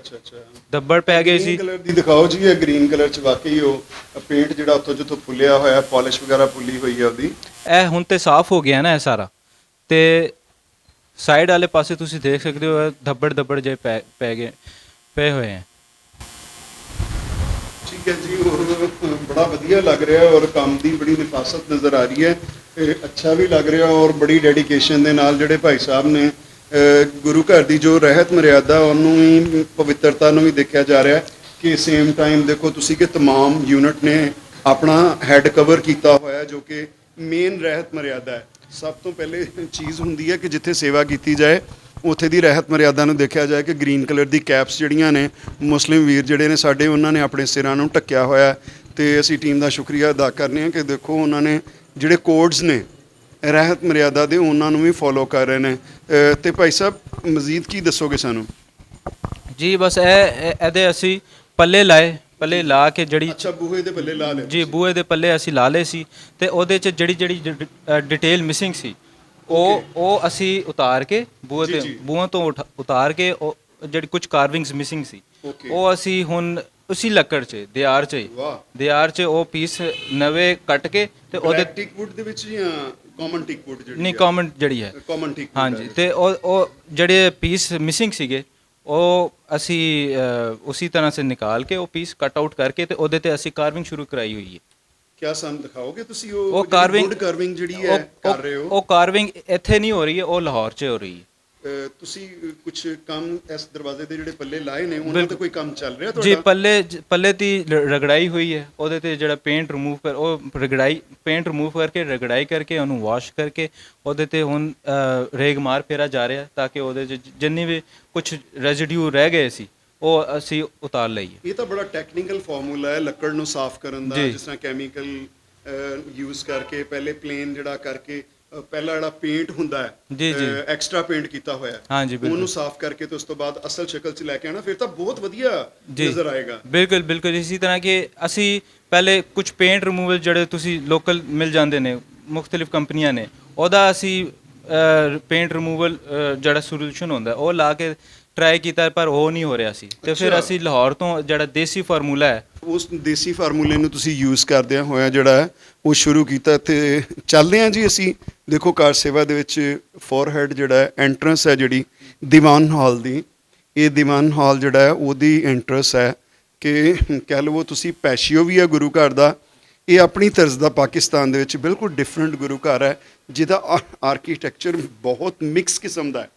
ਧੱਬੜ ਪੈ ਗਏ ਸੀ। ਗ੍ਰੀਨ ਕਲਰ ਦੀ ਦਿਖਾਓ ਜੀ। ਇਹ ਗ੍ਰੀਨ ਕਲਰ ਚ ਵਾਕਈ ਉਹ ਪੇਂਟ ਜਿਹੜਾ ਉੱਥੋਂ ਜਿੱਥੋਂ ਫੁੱਲਿਆ ਹੋਇਆ, ਪਾਲਿਸ਼ ਵਗੈਰਾ ਫੁੱਲੀ ਹੋਈ ਹੈ ਉਹਦੀ। ਇਹ ਹੁਣ ਤੇ ਸਾਫ਼ ਹੋ ਗਿਆ ਨਾ ਇਹ ਸਾਰਾ। ਤੇ ਸਾਈਡ ਵਾਲੇ ਪਾਸੇ ਤੁਸੀਂ ਦੇਖ ਸਕਦੇ ਹੋ ਧੱਬੜ ਜੇ ਪਏ ਹੋਏ ਹੈ। ਠੀਕ ਹੈ ਜੀ, ਔਰ ਬੜਾ ਵਧੀਆ ਲੱਗ ਰਿਹਾ ਔਰ ਕੰਮ ਦੀ ਬੜੀ ਨਿਫਾਸਤ ਨਜ਼ਰ ਆ ਰਹੀ ਹੈ। ਇਹ ਅੱਛਾ ਵੀ ਲੱਗ ਰਿਹਾ ਔਰ ਬੜੀ ਡੈਡੀਕੇਸ਼ਨ ਦੇ ਨਾਲ ਜਿਹੜੇ ਭਾਈ ਸਾਹਿਬ ਨੇ ਗੁਰੂ ਘਰ ਦੀ ਜੋ ਰਹਿਤ ਮਰਿਆਦਾ ਉਹਨੂੰ ਵੀ, ਪਵਿੱਤਰਤਾ ਨੂੰ ਵੀ ਦੇਖਿਆ ਜਾ ਰਿਹਾ ਕਿ ਸੇਮ ਟਾਈਮ ਦੇਖੋ ਤੁਸੀਂ ਕਿ तमाम ਯੂਨਿਟ ਨੇ ਆਪਣਾ ਹੈੱਡ ਕਵਰ ਕੀਤਾ ਹੋਇਆ ਜੋ ਕਿ ਮੇਨ ਰਹਿਤ ਮਰਿਆਦਾ ਹੈ। ਸਭ ਤੋਂ ਪਹਿਲੇ ਚੀਜ਼ ਹੁੰਦੀ ਹੈ ਕਿ ਜਿੱਥੇ ਸੇਵਾ ਕੀਤੀ ਜਾਏ ਉੱਥੇ ਦੀ ਰਹਿਤ ਮਰਿਆਦਾ ਨੂੰ ਦੇਖਿਆ ਜਾਏ ਕਿ ਗ੍ਰੀਨ ਕਲਰ ਦੀ ਕੈਪਸ ਜਿਹੜੀਆਂ ਨੇ ਮੁਸਲਿਮ ਵੀਰ ਜਿਹੜੇ ਨੇ ਸਾਡੇ, ਉਹਨਾਂ ਨੇ ਆਪਣੇ ਸਿਰਾਂ ਨੂੰ ਢੱਕਿਆ ਹੋਇਆ। ਤੇ ਅਸੀਂ ਟੀਮ ਦਾ ਸ਼ੁਕਰੀਆ ਅਦਾ ਕਰਨੇ ਹਾਂ ਕਿ ਦੇਖੋ ਉਹਨਾਂ ਨੇ ਜਿਹੜੇ ਕੋਡਸ ਨੇ ਰਹਿਤ ਮਰਿਆਦਾ ਦੇ ਉਹਨਾਂ ਨੂੰ ਵੀ ਫੋਲੋ ਕਰ ਰਹੇ ਨੇ। ਤੇ ਭਾਈ ਸਾਹਿਬ ਮਜ਼ੀਦ ਕੀ ਦੱਸੋਗੇ ਸਾਨੂੰ? ਜੀ ਬਸ ਇਹਦੇ ਅਸੀਂ ਪੱਲੇ ਲਾ ਕੇ ਜਿਹੜੀ ਅੱਛਾ, ਬੂਹੇ ਦੇ ਪੱਲੇ ਲਾ ਲਏ ਜੀ, ਬੂਹੇ ਦੇ ਪੱਲੇ ਅਸੀਂ ਲਾ ਲਏ ਸੀ ਤੇ ਉਹਦੇ 'ਚ ਜਿਹੜੀ ਡਿਟੇਲ ਮਿਸਿੰਗ ਸੀ ਉਹ ਅਸੀਂ ਉਤਾਰ ਕੇ ਬੂਹਾਂ ਤੋਂ ਉਤਾਰ ਕੇ, ਉਹ ਜਿਹੜੀ ਕੁਝ ਕਾਰਵਿੰਗਸ ਮਿਸਿੰਗ ਸੀ ਉਹ ਅਸੀਂ ਹੁਣ ਉਸੇ ਲੱਕੜ 'ਚ ਦਿਆਰ 'ਚ ਉਹ ਪੀਸ ਨਵੇਂ ਕੱਟ ਕੇ ਤੇ ਉਹਦੇ ਟੀਕ ਵੁੱਡ ਦੇ ਵਿੱਚ ਜਾਂ ਕਾਮਨ ਟੀਕ ਵੁੱਡ ਜਿਹੜੀ ਨਹੀਂ ਕਾਮਨ ਜਿਹੜੀ ਹੈ ਕਾਮਨ ਟੀਕ ਵੁੱਡ ਹਾਂਜੀ, ਤੇ ਉਹ ਜਿਹੜੇ ਪੀਸ ਮਿਸਿੰਗ ਸੀਗੇ ਉਹ ਅਸੀਂ ਉसी तरह से निकाल के वो पीस कट आउट करके ਤੇ ਉਹਦੇ ਤੇ ਅਸੀਂ ਕਾਰਵਿੰਗ ਸ਼ੁਰੂ ਕਰਾਈ ਹੋਈ ਹੈ। ਕਿਆ ਸਾਨੂੰ ਦਿਖਾਓਗੇ ਤੁਸੀਂ ਉਹ ਕਾਰਵਿੰਗ ਜਿਹੜੀ ਹੈ ਕਰ ਰਹੇ ਹੋ? ਉਹ ਕਾਰਵਿੰਗ ਇੱਥੇ ਨਹੀਂ ਹੋ ਰਹੀ ਹੈ, ਉਹ ਲਾਹੌਰ 'ਚ ਹੋ ਰਹੀ ਹੈ। ਤੁਸੀਂ ਕੁਝ ਕੰਮ ਇਸ ਦਰਵਾਜ਼ੇ ਦੇ ਜਿਹੜੇ ਪੱਲੇ ਲਾਏ ਨੇ ਉਹਨਾਂ ਤੇ ਕੋਈ ਕੰਮ ਚੱਲ ਰਿਹਾ ਤੁਹਾਡਾ? ਜੀ, ਪੱਲੇ ਦੀ ਰਗੜਾਈ ਹੋਈ ਹੈ, ਉਹਦੇ ਤੇ ਜਿਹੜਾ ਪੇਂਟ ਰਿਮੂਵ ਪੇਂਟ ਰਿਮੂਵ ਕਰਕੇ ਰਗੜਾਈ ਕਰਕੇ ਉਹਨੂੰ ਵਾਸ਼ ਕਰਕੇ ਉਹਦੇ ਤੇ ਹੁਣ ਰੇਗਮਾਰ ਫੇਰਾ ਜਾ ਰਿਹਾ ਤਾਂ ਕਿ ਉਹਦੇ 'ਚ ਜਿੰਨੀ ਵੀ ਕੁਝ ਰੈਜ਼ੀਡਿਊ ਰਹਿ ਗਏ ਸੀ ਉਹ ਅਸੀਂ ਉਤਾਰ ਲਈਏ। ਇਹ ਤਾਂ ਬੜਾ ਟੈਕਨੀਕਲ ਫਾਰਮੂਲਾ ਹੈ ਲੱਕੜ ਨੂੰ ਸਾਫ਼ ਕਰਨ ਦਾ, ਜਿਸ ਤਰ੍ਹਾਂ ਕੈਮੀਕਲ ਯੂਜ਼ ਕਰਕੇ ਪਹਿਲੇ ਪਲੇਨ ਜਿਹੜਾ ਕਰਕੇ ਪਹਿਲਾ ਜਿਹੜਾ ਪੇਂਟ ਹੁੰਦਾ ਹੈ ਐਕਸਟਰਾ ਪੇਂਟ ਕੀਤਾ ਹੋਇਆ ਉਹਨੂੰ ਸਾਫ਼ ਕਰਕੇ ਤੇ ਉਸ ਤੋਂ ਬਾਅਦ ਅਸਲ ਸ਼ਕਲ 'ਚ ਲੈ ਕੇ ਆਣਾ, ਫਿਰ ਤਾਂ ਬਹੁਤ ਵਧੀਆ ਨਜ਼ਰ ਆਏਗਾ। ਬਿਲਕੁਲ ਇਸੇ ਤਰ੍ਹਾਂ ਕਿ ਅਸੀਂ ਪਹਿਲੇ ਕੁਝ ਪੇਂਟ ਰਿਮੂਵਲ ਜਿਹੜੇ ਤੁਸੀਂ ਲੋਕਲ ਮਿਲ ਜਾਂਦੇ ਨੇ, ਮੁxtਲਿਫ ਕੰਪਨੀਆਂ ਨੇ, ਉਹਦਾ ਅਸੀਂ ਪੇਂਟ ਰਿਮੂਵਲ ਜਿਹੜਾ ਸੋਲੂਸ਼ਨ ਹੁੰਦਾ ਉਹ ਲਾ ਕੇ ਟਰਾਈ ਕੀਤਾ ਪਰ ਉਹ ਨਹੀਂ ਹੋ ਰਿਹਾ ਸੀ। ਤੇ ਫਿਰ ਅਸੀਂ ਲਾਹੌਰ ਤੋਂ ਜਿਹੜਾ ਦੇਸੀ ਫਾਰਮੂਲਾ ਹੈ ਉਸ ਦੇਸੀ ਫਾਰਮੂਲੇ ਨੂੰ ਤੁਸੀਂ ਯੂਜ਼ ਕਰਦਿਆਂ ਹੋਇਆ ਜਿਹੜਾ ਉਹ ਸ਼ੁਰੂ ਕੀਤਾ। ਤੇ ਚੱਲਦੇ ਹਾਂ ਜੀ ਅਸੀਂ। ਦੇਖੋ ਕਾਰ ਸੇਵਾ ਦੇ ਵਿੱਚ ਫੋਰਹੈਡ ਜਿਹੜਾ ਐਂਟਰੈਂਸ ਹੈ ਜਿਹੜੀ ਦੀਵਾਨ ਹਾਲ ਦੀ, ਇਹ ਦੀਵਾਨ ਹਾਲ ਜਿਹੜਾ ਹੈ ਉਹਦੀ ਐਂਟਰੈਂਸ ਹੈ ਕਿ ਕਹਿ ਲਵੋ ਤੁਸੀਂ ਪੈਸ਼ੀਓ ਵੀ ਹੈ ਗੁਰੂ ਘਰ ਦਾ। ਇਹ ਆਪਣੀ ਤਰਜ਼ ਦਾ ਪਾਕਿਸਤਾਨ ਦੇ ਵਿੱਚ ਬਿਲਕੁਲ ਡਿਫਰੈਂਟ ਗੁਰੂ ਘਰ ਹੈ ਜਿਹਦਾ ਆਰਕੀਟੈਕਚਰ ਬਹੁਤ ਮਿਕਸ ਕਿਸਮ ਦਾ ਹੈ।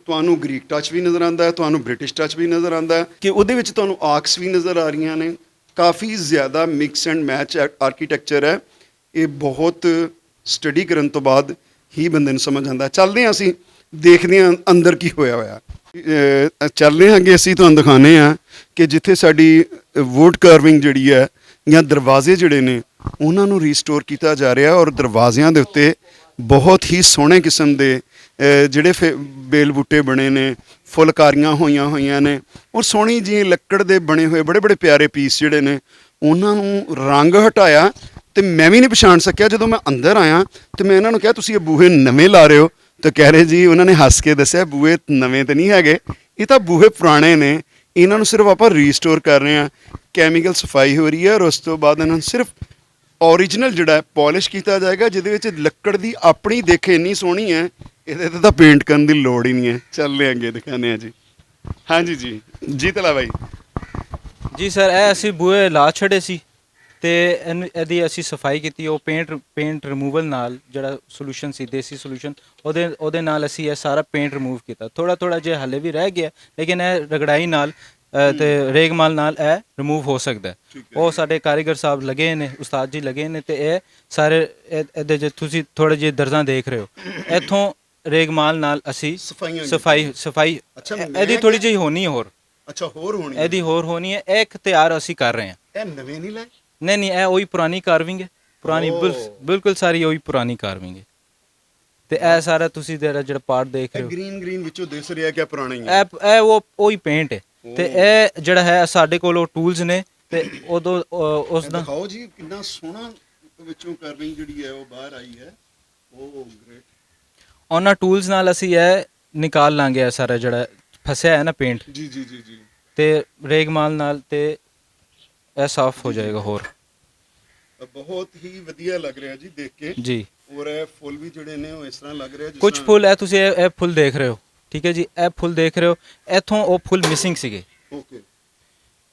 ਤੁਹਾਨੂੰ ਗ੍ਰੀਕ ਟੱਚ ਵੀ ਨਜ਼ਰ ਆਉਂਦਾ ਹੈ, ਤੁਹਾਨੂੰ ਬ੍ਰਿਟਿਸ਼ ਟੱਚ ਵੀ ਨਜ਼ਰ ਆਉਂਦਾ ਹੈ ਕਿ ਉਹਦੇ ਵਿੱਚ ਤੁਹਾਨੂੰ ਆਰਕਸ ਵੀ ਨਜ਼ਰ ਆ ਰਹੀਆਂ ਨੇ। ਕਾਫੀ ਜ਼ਿਆਦਾ ਮਿਕਸ ਐਂਡ ਮੈਚ ਆਰਕੀਟੈਕਚਰ ਹੈ। ਇਹ ਬਹੁਤ ਸਟੱਡੀ ਕਰਨ ਤੋਂ ਬਾਅਦ ਹੀ ਬੰਦੇ ਨੂੰ ਸਮਝ ਆਉਂਦਾ। ਚੱਲਦੇ ਹਾਂ ਅਸੀਂ, ਦੇਖਦੇ ਹਾਂ ਅੰਦਰ ਕੀ ਹੋਇਆ। ਚੱਲਦੇ ਹਾਂ ਅੱਗੇ, ਅਸੀਂ ਤੁਹਾਨੂੰ ਦਿਖਾਉਂਦੇ ਹਾਂ ਕਿ ਜਿੱਥੇ ਸਾਡੀ ਵੁੱਡ ਕਾਰਵਿੰਗ ਜਿਹੜੀ ਹੈ ਜਾਂ ਦਰਵਾਜ਼ੇ ਜਿਹੜੇ ਨੇ ਉਹਨਾਂ ਨੂੰ ਰੀਸਟੋਰ ਕੀਤਾ ਜਾ ਰਿਹਾ ਔਰ ਦਰਵਾਜ਼ਿਆਂ ਦੇ ਉੱਤੇ ਬਹੁਤ ਹੀ ਸੋਹਣੇ ਕਿਸਮ ਦੇ ਜਿਹੜੇ ਬੇਲ ਬੂਟੇ ਬਣੇ ਨੇ, ਫੁਲਕਾਰੀਆਂ ਹੋਈਆਂ ਨੇ ਔਰ ਸੋਹਣੀ ਜਿਹੀ ਲੱਕੜ ਦੇ ਬਣੇ ਹੋਏ ਬੜੇ ਪਿਆਰੇ ਪੀਸ ਜਿਹੜੇ ਨੇ ਉਹਨਾਂ ਨੂੰ ਰੰਗ ਹਟਾਇਆ। ਤੇ ਮੈਂ ਵੀ ਨਹੀਂ ਪਛਾਣ ਸਕਿਆ। ਜਦੋਂ ਮੈਂ ਅੰਦਰ ਆਇਆ ਤੇ ਮੈਂ ਇਹਨਾਂ ਨੂੰ ਕਿਹਾ ਤੁਸੀਂ ਇਹ ਬੂਹੇ ਨਵੇਂ ਲਾ ਰਹੇ ਹੋ? ਤੇ ਕਹਿ ਰਹੇ ਜੀ, ਉਹਨਾਂ ਨੇ ਹੱਸ ਕੇ ਦੱਸਿਆ ਬੂਹੇ ਨਵੇਂ ਤਾਂ ਨਹੀਂ ਹੈਗੇ, ਇਹ ਤਾਂ ਬੂਹੇ ਪੁਰਾਣੇ ਨੇ, ਇਹਨਾਂ ਨੂੰ ਸਿਰਫ ਆਪਾਂ ਰੀਸਟੋਰ ਕਰ ਰਹੇ ਹਾਂ। ਕੈਮੀਕਲ ਸਫਾਈ ਹੋ ਰਹੀ ਹੈ ਔਰ ਉਸ ਤੋਂ ਬਾਅਦ ਇਹਨਾਂ ਨੂੰ ਸਿਰਫ ਓਰੀਜਨਲ ਜਿਹੜਾ ਪੋਲਿਸ਼ ਕੀਤਾ ਜਾਏਗਾ ਜਿਹਦੇ ਵਿੱਚ ਲੱਕੜ ਦੀ ਆਪਣੀ ਦੇਖ ਇੰਨੀ ਸੋਹਣੀ ਹੈ, ਇਹਦੇ ਤੇ ਤਾਂ ਪੇਂਟ ਕਰਨ ਦੀ ਲੋੜ ਹੀ ਨਹੀਂ ਹੈ। ਚੱਲਦੇ ਅੱਗੇ ਦਿਖਾਉਂਦੇ ਹਾਂ ਜੀ। ਹਾਂਜੀ ਜੀ ਤਲਾ ਬਾਈ ਜੀ ਸਰ, ਇਹ ਅਸੀਂ ਬੂਹੇ ਲਾ ਛੱਡੇ ਸੀ ਤੇ ਇਹਦੀ ਅਸੀਂ ਸਫਾਈ ਕੀਤੀ। ਉਹ ਪੇਂਟ ਰਿਮੂਵਲ ਨਾਲ ਜਿਹੜਾ ਸੋਲੂਸ਼ਨ ਸੀ, ਦੇਸੀ ਸੋਲੂਸ਼ਨ, ਉਹਦੇ ਨਾਲ ਅਸੀਂ ਇਹ ਸਾਰਾ ਪੇਂਟ ਰਿਮੂਵ ਕੀਤਾ। ਥੋੜਾ ਜਿਹਾ ਹਲੇ ਵੀ ਰਹਿ ਗਿਆ ਲੇਕਿਨ ਇਹ ਰਗੜਾਈ ਨਾਲ ਤੇ ਰੇਗਮਾਲ ਨਾਲ ਇਹ ਰਿਮੂਵ ਹੋ ਸਕਦਾ ਹੈ। ਉਹ ਸਾਡੇ ਕਾਰੀਗਰ ਸਾਹਿਬ ਲੱਗੇ ਨੇ, ਉਸਤਾਦ ਜੀ ਲੱਗੇ ਨੇ, ਤੇ ਇਹ ਸਾਰੇ ਇਹਦੇ 'ਚ ਤੁਸੀਂ ਥੋੜੇ ਜਿਹੇ ਦਰਜਾਂ ਦੇਖ ਰਹੇ ਹੋ, ਇੱਥੋਂ ਰੇਗਮਾਲ ਨਾਲ ਅਸੀਂ ਸਫਾਈ ਅੱਛਾ, ਇਹਦੀ ਥੋੜੀ ਜਿਹੀ ਹੋਣੀ ਹੈ ਹੋਰ, ਅੱਛਾ ਹੋਰ ਹੋਣੀ ਇਹਦੀ ਹੋਰ ਹੋਣੀ ਹੈ। ਇਹ ਇੱਕ ਤਿਆਰ ਅਸੀਂ ਕਰ ਰਹੇ ਹਾਂ। ਇਹ ਨਵੇਂ ਨਹੀਂ ਲਾਏ? ਨਹੀਂ, ਇਹ ਉਹੀ ਪੁਰਾਣੀ ਕਾਰਵਿੰਗ ਹੈ, ਪੁਰਾਣੀ ਬਿਲਕੁਲ ਸਾਰੀ ਉਹੀ ਪੁਰਾਣੀ ਕਾਰਵਿੰਗ ਹੈ। ਤੇ ਇਹ ਸਾਰਾ ਤੁਸੀਂ ਜਿਹੜਾ ਪਾਰਟ ਦੇਖ ਰਹੇ ਹੋ, ਗ੍ਰੀਨ ਵਿੱਚੋਂ ਦਿਸ ਰਿਹਾ ਕਿ ਪੁਰਾਣਾ ਹੀ ਹੈ। ਇਹ ਉਹੀ ਪੇਂਟ ਹੈ। ਤੇ ਇਹ ਜਿਹੜਾ ਹੈ ਸਾਡੇ ਕੋਲ ਉਹ ਟੂਲਸ ਨੇ, ਤੇ ਉਦੋਂ ਉਸ ਦਾ ਦਿਖਾਓ ਜੀ ਕਿੰਨਾ ਸੋਹਣਾ ਵਿੱਚੋਂ ਕਾਰਵਿੰਗ ਜਿਹੜੀ ਹੈ ਉਹ ਬਾਹਰ ਆਈ ਹੈ। ਉਹ ਗ੍ਰੇਟ। ਉਹਨਾਂ ਟੂਲਸ ਨਾਲ ਅਸੀਂ ਇਹ ਨਿਕਾਲ ਲਾਂਗੇ, ਇਹ ਸਾਰਾ ਜਿਹੜਾ ਫਸਿਆ ਹੈ ਨਾ ਪੇਂਟ, ਜੀ ਤੇ ਰੇਗਮਾਲ ਨਾਲ ਤੇ ਇਹ ਸਾਫ਼ ਹੋ ਜਾਏਗਾ। ਹੋਰ ਬਹੁਤ ਹੀ ਵਧੀਆ ਲੱਗ ਰਿਹਾ ਜੀ ਦੇਖ ਕੇ ਜੀ। ਔਰ ਇਹ ਫੁੱਲ ਵੀ ਜਿਹੜੇ ਨੇ ਉਹ ਇਸ ਤਰ੍ਹਾਂ ਲੱਗ ਰਿਹਾ ਜਿਸ ਕੁਝ ਫੁੱਲ ਹੈ, ਤੁਸੀਂ ਇਹ ਫੁੱਲ ਦੇਖ ਰਹੇ ਹੋ, ਠੀਕ ਹੈ ਜੀ, ਇਹ ਫੁੱਲ ਦੇਖ ਰਹੇ ਹੋ, ਇੱਥੋਂ ਉਹ ਫੁੱਲ ਮਿਸਿੰਗ ਸੀਗੇ, ਓਕੇ,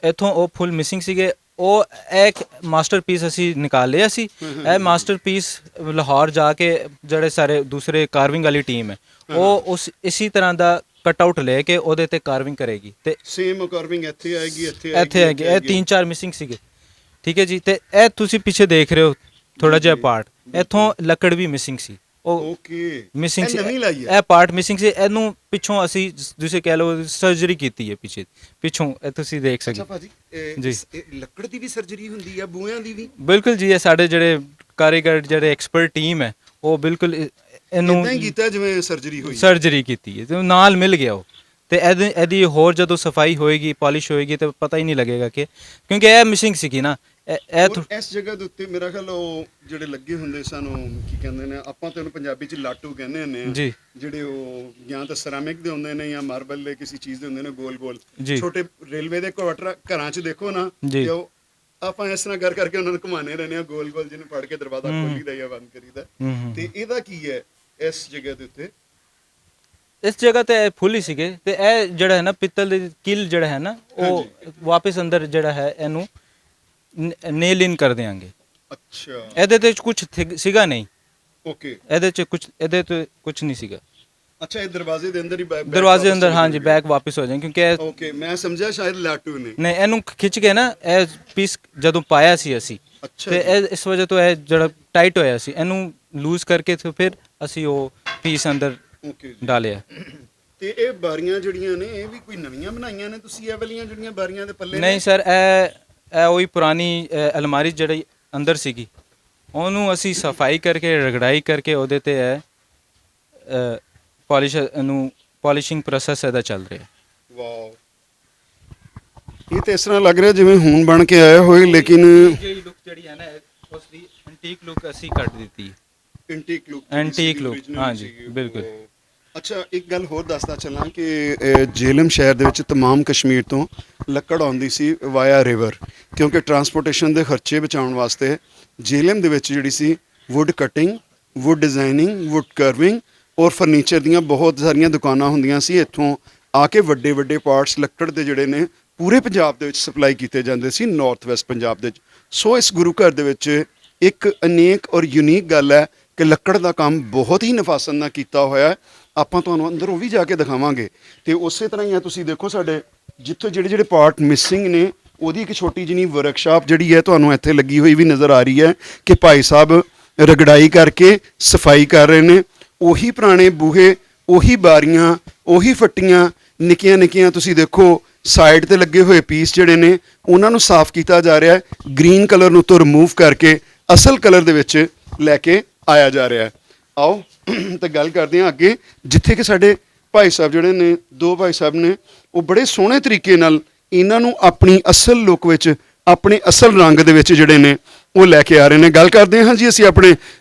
ਇੱਥੋਂ ਉਹ ਫੁੱਲ ਮਿਸਿੰਗ ਸੀਗੇ। ਉਹ ਇੱਕ ਮਾਸਟਰਪੀਸ ਅਸੀਂ ਨਿਕਾਲ ਲਿਆ ਸੀ। ਇਹ ਮਾਸਟਰਪੀਸ ਲਾਹੌਰ ਜਾ ਕੇ ਜਿਹੜੇ ਸਾਰੇ ਦੂਸਰੇ ਕਾਰਵਿੰਗ ਵਾਲੀ ਟੀਮ ਹੈ, ਉਹ ਇਸੀ ਤਰ੍ਹਾਂ ਦਾ ਕਟ ਆਊਟ ਲੈ ਕੇ ਉਹਦੇ ਤੇ ਕਾਰਵਿੰਗ ਕਰੇਗੀ, ਤੇ ਸੇਮ ਕਾਰਵਿੰਗ ਇੱਥੇ ਆਏਗੀ, ਇੱਥੇ ਆਏਗੀ। ਇਹ 3-4 ਮਿਸਿੰਗ ਸੀਗੇ, ਠੀਕ ਹੈ ਜੀ। ਤੇ ਇਹ ਤੁਸੀਂ ਪਿੱਛੇ ਦੇਖ ਰਹੇ ਹੋ ਥੋੜਾ ਜਿਹਾ ਪਾਰਟ, ਇੱਥੋਂ ਲੱਕੜ ਵੀ ਮਿਸਿੰਗ ਸੀ, ਉਹ ਓਕੇ ਮਿਸਿੰਗ ਸੀ, ਨਵੀਂ ਲਾਈ ਹੈ। ਇਹ ਪਾਰਟ ਮਿਸਿੰਗ ਸੀ। ਇਹਨੂੰ ਪਿੱਛੋਂ ਅਸੀਂ ਜਿਸੇ ਕਹਿ ਲਓ ਸਰਜਰੀ ਕੀਤੀ ਹੈ ਪਿੱਛੋਂ ਇਹ ਤੁਸੀਂ ਦੇਖ ਸਕਦੇ ਅੱਛਾ ਭਾਜੀ, ਜੀ। ਇਹ ਲੱਕੜ ਦੀ ਵੀ ਸਰਜਰੀ ਹੁੰਦੀ ਹੈ, ਬੂਹਿਆਂ ਦੀ ਵੀ? ਬਿਲਕੁਲ ਜੀ, ਇਹ ਸਾਡੇ ਜਿਹੜੇ ਕਾਰੀਗਰ ਜਿਹੜੇ ਐਕਸਪਰਟ ਟੀਮ ਹੈ, ਉਹ ਬਿਲਕੁਲ ਇਹਨੂੰ ਇਦਾਂ ਹੀ ਕੀਤਾ ਜਿਵੇਂ ਸਰਜਰੀ ਹੋਈ। ਸਰਜਰੀ ਕੀਤੀ ਹੈ, ਤੇ ਨਾਲ ਮਿਲ ਗਿਆ ਉਹ। ਤੇ ਇਹਦੀ ਹੋਰ ਜਦੋਂ ਸਫਾਈ ਹੋਏਗੀ, ਪਾਲਿਸ਼ ਹੋਏਗੀ, ਤੇ ਪਤਾ ਹੀ ਨਹੀਂ ਲੱਗੇਗਾ ਕਿਉਂਕਿ ਇਹ ਮਿਸਿੰਗ ਸੀਗੀ ਨਾ। ਇਸ ਜਗ੍ਹਾ ਦੇ ਉੱਤੇ ਮੇਰਾ ਖਿਆਲ ਉਹ ਜਿਹੜੇ ਲੱਗੇ ਹੁੰਦੇ ਸਾਨੂੰ ਕੀ ਕਹਿੰਦੇ ਨੇ, ਆਪਾਂ ਤਾਂ ਉਹਨੂੰ ਪੰਜਾਬੀ ਚ ਲਾਟੂ ਕਹਿੰਦੇ ਹੁੰਦੇ ਆ ਜੀ, ਜਿਹੜੇ ਉਹ ਜਾਂ ਤਾਂ ਸੈਰਾਮਿਕ ਦੇ ਹੁੰਦੇ ਨੇ ਜਾਂ ਮਾਰਬਲ ਦੇ ਕਿਸੇ ਚੀਜ਼ ਦੇ ਹੁੰਦੇ ਨੇ, ਗੋਲ ਜੀ। ਛੋਟੇ ਰੇਲਵੇ ਦੇ ਕੁਆਟਰ ਘਰਾਂ ਚ ਦੇਖੋ ਨਾ, ਜੀ। ਤੇ ਉਹ ਆਪਾਂ ਇਸ ਤਰ੍ਹਾਂ ਕਰਕੇ ਉਹਨਾਂ ਨੂੰ ਘੁਮਾਣੇ ਰਹਿੰਦੇ ਆ, ਗੋਲ ਜਿਹਨੂੰ ਫੜ ਕੇ ਦਰਵਾਜ਼ਾ ਖੋਲੀਦਾ ਜਾਂ ਬੰਦ ਕਰੀਦਾ। ਤੇ ਇਹਦਾ ਕੀ ਹੈ ਇਸ ਜਗ੍ਹਾ ਦੇ ਉੱਤੇ? ਇਸ ਜਗ੍ਹਾ ਤੇ ਫੁੱਲ ਹੀ ਸੀਗੇ, ਤੇ ਇਹ ਜਿਹੜਾ ਹੈ ਨਾ ਪਿੱਤਲ ਦੇ ਕਿਲ ਜਿਹੜਾ ਹੈ ਨਾ, ਉਹ ਵਾਪਸ ਅੰਦਰ ਜਿਹੜਾ ਹੈ ਇਹਨੂੰ ਨੇਲ ਇਨ ਕਰ ਦਿਆਂਗੇ। ਅੱਛਾ, ਇਹਦੇ ਤੇ ਕੁਝ ਸੀਗਾ ਨਹੀਂ, ਓਕੇ, ਇਹਦੇ ਤੇ ਕੁਝ ਨਹੀਂ ਸੀਗਾ। ਅੱਛਾ, ਇਹ ਦਰਵਾਜ਼ੇ ਦੇ ਅੰਦਰ ਹੀ ਦਰਵਾਜ਼ੇ ਅੰਦਰ, ਹਾਂਜੀ, ਬੈਕ ਵਾਪਸ ਹੋ ਜਾਏ, ਕਿਉਂਕਿ ਓਕੇ, ਮੈਂ ਸਮਝਿਆ ਸ਼ਾਇਦ ਲਾਟੂ ਨੇ। ਨਹੀਂ, ਇਹਨੂੰ ਖਿੱਚ ਕੇ ਨਾ ਇਹ ਪੀਸ ਜਦੋਂ ਪਾਇਆ ਸੀ ਅਸੀਂ, ਤੇ ਇਸ ਵਜ੍ਹਾ ਤੋਂ ਇਹ ਜਿਹੜਾ ਟਾਈਟ ਹੋਇਆ ਸੀ, ਇਹਨੂੰ ਲੂਜ਼ ਕਰਕੇ ਤੇ ਫਿਰ ਅਸੀਂ ਉਹ ਪੀਸ ਅੰਦਰ ਡਾਲਿਆ। ਤੇ ਇਹ ਬਾਰੀਆਂ ਜਿਹੜੀਆਂ ਨੇ ਇਹ ਵੀ ਕੋਈ ਨਵੀਆਂ ਬਣਾਈਆਂ ਨੇ ਤੁਸੀਂ, ਇਹ ਵਾਲੀਆਂ ਜਿਹੜੀਆਂ ਬਾਰੀਆਂ ਦੇ ਪੱਲੇ? ਨਹੀਂ ਸਰ, ਇਹ ਉਹੀ ਪੁਰਾਣੀ ਅਲਮਾਰੀ ਜਿਹੜੀ ਅੰਦਰ ਸੀਗੀ, ਉਹਨੂੰ ਅਸੀਂ ਸਫਾਈ ਕਰਕੇ ਰਗੜਾਈ ਕਰਕੇ ਉਹਦੇ ਤੇ ਪਾਲਿਸ਼ਿੰਗ ਪ੍ਰੋਸੈਸ ਇਹਦਾ ਚੱਲ ਰਿਹਾ। ਵਾਓ, ਇਹ ਤਾਂ ਇਸ ਤਰ੍ਹਾਂ ਲੱਗ ਰਿਹਾ ਜਿਵੇਂ ਹੁਣ ਬਣ ਕੇ ਆਇਆ ਹੋਏ, ਲੇਕਿਨ ਜਿਹੜੀ ਲੁੱਕ ਜਿਹੜੀ ਹੈ ਨਾ ਉਸ ਦੀ ਐਂਟੀਕ ਲੁੱਕ ਅਸੀਂ ਕੱਢ ਦਿੱਤੀ। ਐਂਟੀਕ ਲੁੱਕ, ਹਾਂਜੀ, ਬਿਲਕੁਲ। ਅੱਛਾ, ਇੱਕ ਗੱਲ ਹੋਰ ਦੱਸਦਾ ਚੱਲਾਂ ਕਿ ਜੇਹਲਮ ਸ਼ਹਿਰ ਦੇ ਵਿੱਚ ਤਮਾਮ ਕਸ਼ਮੀਰ ਤੋਂ ਲੱਕੜ ਆਉਂਦੀ ਸੀ ਵਾਇਆ ਰਿਵਰ, ਕਿਉਂਕਿ ਟਰਾਂਸਪੋਰਟੇਸ਼ਨ ਦੇ ਖਰਚੇ ਬਚਾਉਣ ਵਾਸਤੇ ਜੇਹਲਮ ਦੇ ਵਿੱਚ ਜਿਹੜੀ ਸੀ wood cutting, wood designing, wood carving ਔਰ ਫਰਨੀਚਰ ਦੀਆਂ ਬਹੁਤ ਸਾਰੀਆਂ ਦੁਕਾਨਾਂ ਹੁੰਦੀਆਂ ਸੀ। ਇੱਥੋਂ ਆ ਕੇ ਵੱਡੇ ਵੱਡੇ ਪਾਰਟਸ ਲੱਕੜ ਦੇ ਜਿਹੜੇ ਨੇ ਪੂਰੇ ਪੰਜਾਬ ਦੇ ਵਿੱਚ ਸਪਲਾਈ ਕੀਤੇ ਜਾਂਦੇ ਸੀ, ਨਾਰਥ ਵੈਸਟ ਪੰਜਾਬ ਦੇ ਵਿੱਚ। ਸੋ ਇਸ ਗੁਰੂ ਘਰ ਦੇ ਵਿੱਚ ਇੱਕ ਅਨੇਕ ਔਰ ਯੂਨੀਕ ਗੱਲ ਹੈ ਕਿ ਲੱਕੜ ਦਾ ਕੰਮ ਬਹੁਤ ਹੀ ਨਫਾਸਤ ਨਾਲ ਕੀਤਾ ਹੋਇਆ ਹੈ। ਆਪਾਂ ਤੁਹਾਨੂੰ ਅੰਦਰ ਉਹ ਵੀ ਜਾ ਕੇ ਦਿਖਾਵਾਂਗੇ। ਤੇ ਉਸੇ ਤਰ੍ਹਾਂ ਹੀ ਆ, ਤੁਸੀਂ ਦੇਖੋ ਸਾਡੇ ਜਿੱਥੋਂ ਜਿਹੜੇ ਪਾਰਟ ਮਿਸਿੰਗ ਨੇ, ਉਹਦੀ ਇੱਕ ਛੋਟੀ ਜਿਹੀ ਵਰਕਸ਼ਾਪ ਜਿਹੜੀ ਹੈ ਤੁਹਾਨੂੰ ਇੱਥੇ ਲੱਗੀ ਹੋਈ ਵੀ ਨਜ਼ਰ ਆ ਰਹੀ ਹੈ ਕਿ ਭਾਈ ਸਾਹਿਬ ਰਗੜਾਈ ਕਰਕੇ ਸਫਾਈ ਕਰ ਰਹੇ ਨੇ। ਉਹੀ ਪੁਰਾਣੇ ਬੂਹੇ, ਉਹੀ ਬਾਰੀਆਂ, ਉਹੀ ਫੱਟੀਆਂ ਨਿੱਕੀਆਂ ਨਿੱਕੀਆਂ ਤੁਸੀਂ ਦੇਖੋ ਸਾਈਡ ਤੇ ਲੱਗੇ ਹੋਏ ਪੀਸ ਜਿਹੜੇ ਨੇ ਉਹਨਾਂ ਨੂੰ ਸਾਫ਼ ਕੀਤਾ ਜਾ ਰਿਹਾ ਹੈ। ਗ੍ਰੀਨ ਕਲਰ ਨੂੰ ਤੋਂ ਰਿਮੂਵ ਕਰਕੇ ਅਸਲ ਕਲਰ ਦੇ ਵਿੱਚ ਲੈ ਕੇ ਆਇਆ ਜਾ ਰਿਹਾ ਹੈ। ਆਓ ਤੇ ਗੱਲ ਕਰਦੇ ਹਾਂ ਅੱਗੇ, ਜਿੱਥੇ ਕਿ ਸਾਡੇ ਭਾਈ ਸਾਹਿਬ ਜਿਹੜੇ ਨੇ, ਦੋ ਭਾਈ ਸਾਹਿਬ ਨੇ, ਉਹ ਬੜੇ ਸੋਹਣੇ ਤਰੀਕੇ ਨਾਲ ਇਹਨਾਂ ਨੂੰ ਆਪਣੀ ਅਸਲ ਲੁੱਕ ਵਿੱਚ, ਆਪਣੇ ਅਸਲ ਰੰਗ ਦੇ ਵਿੱਚ ਜਿਹੜੇ ਨੇ ਉਹ ਲੈ ਕੇ ਆ ਰਹੇ ਨੇ। ਗੱਲ ਕਰਦੇ ਹਾਂ ਜੀ ਅਸੀਂ ਆਪਣੇ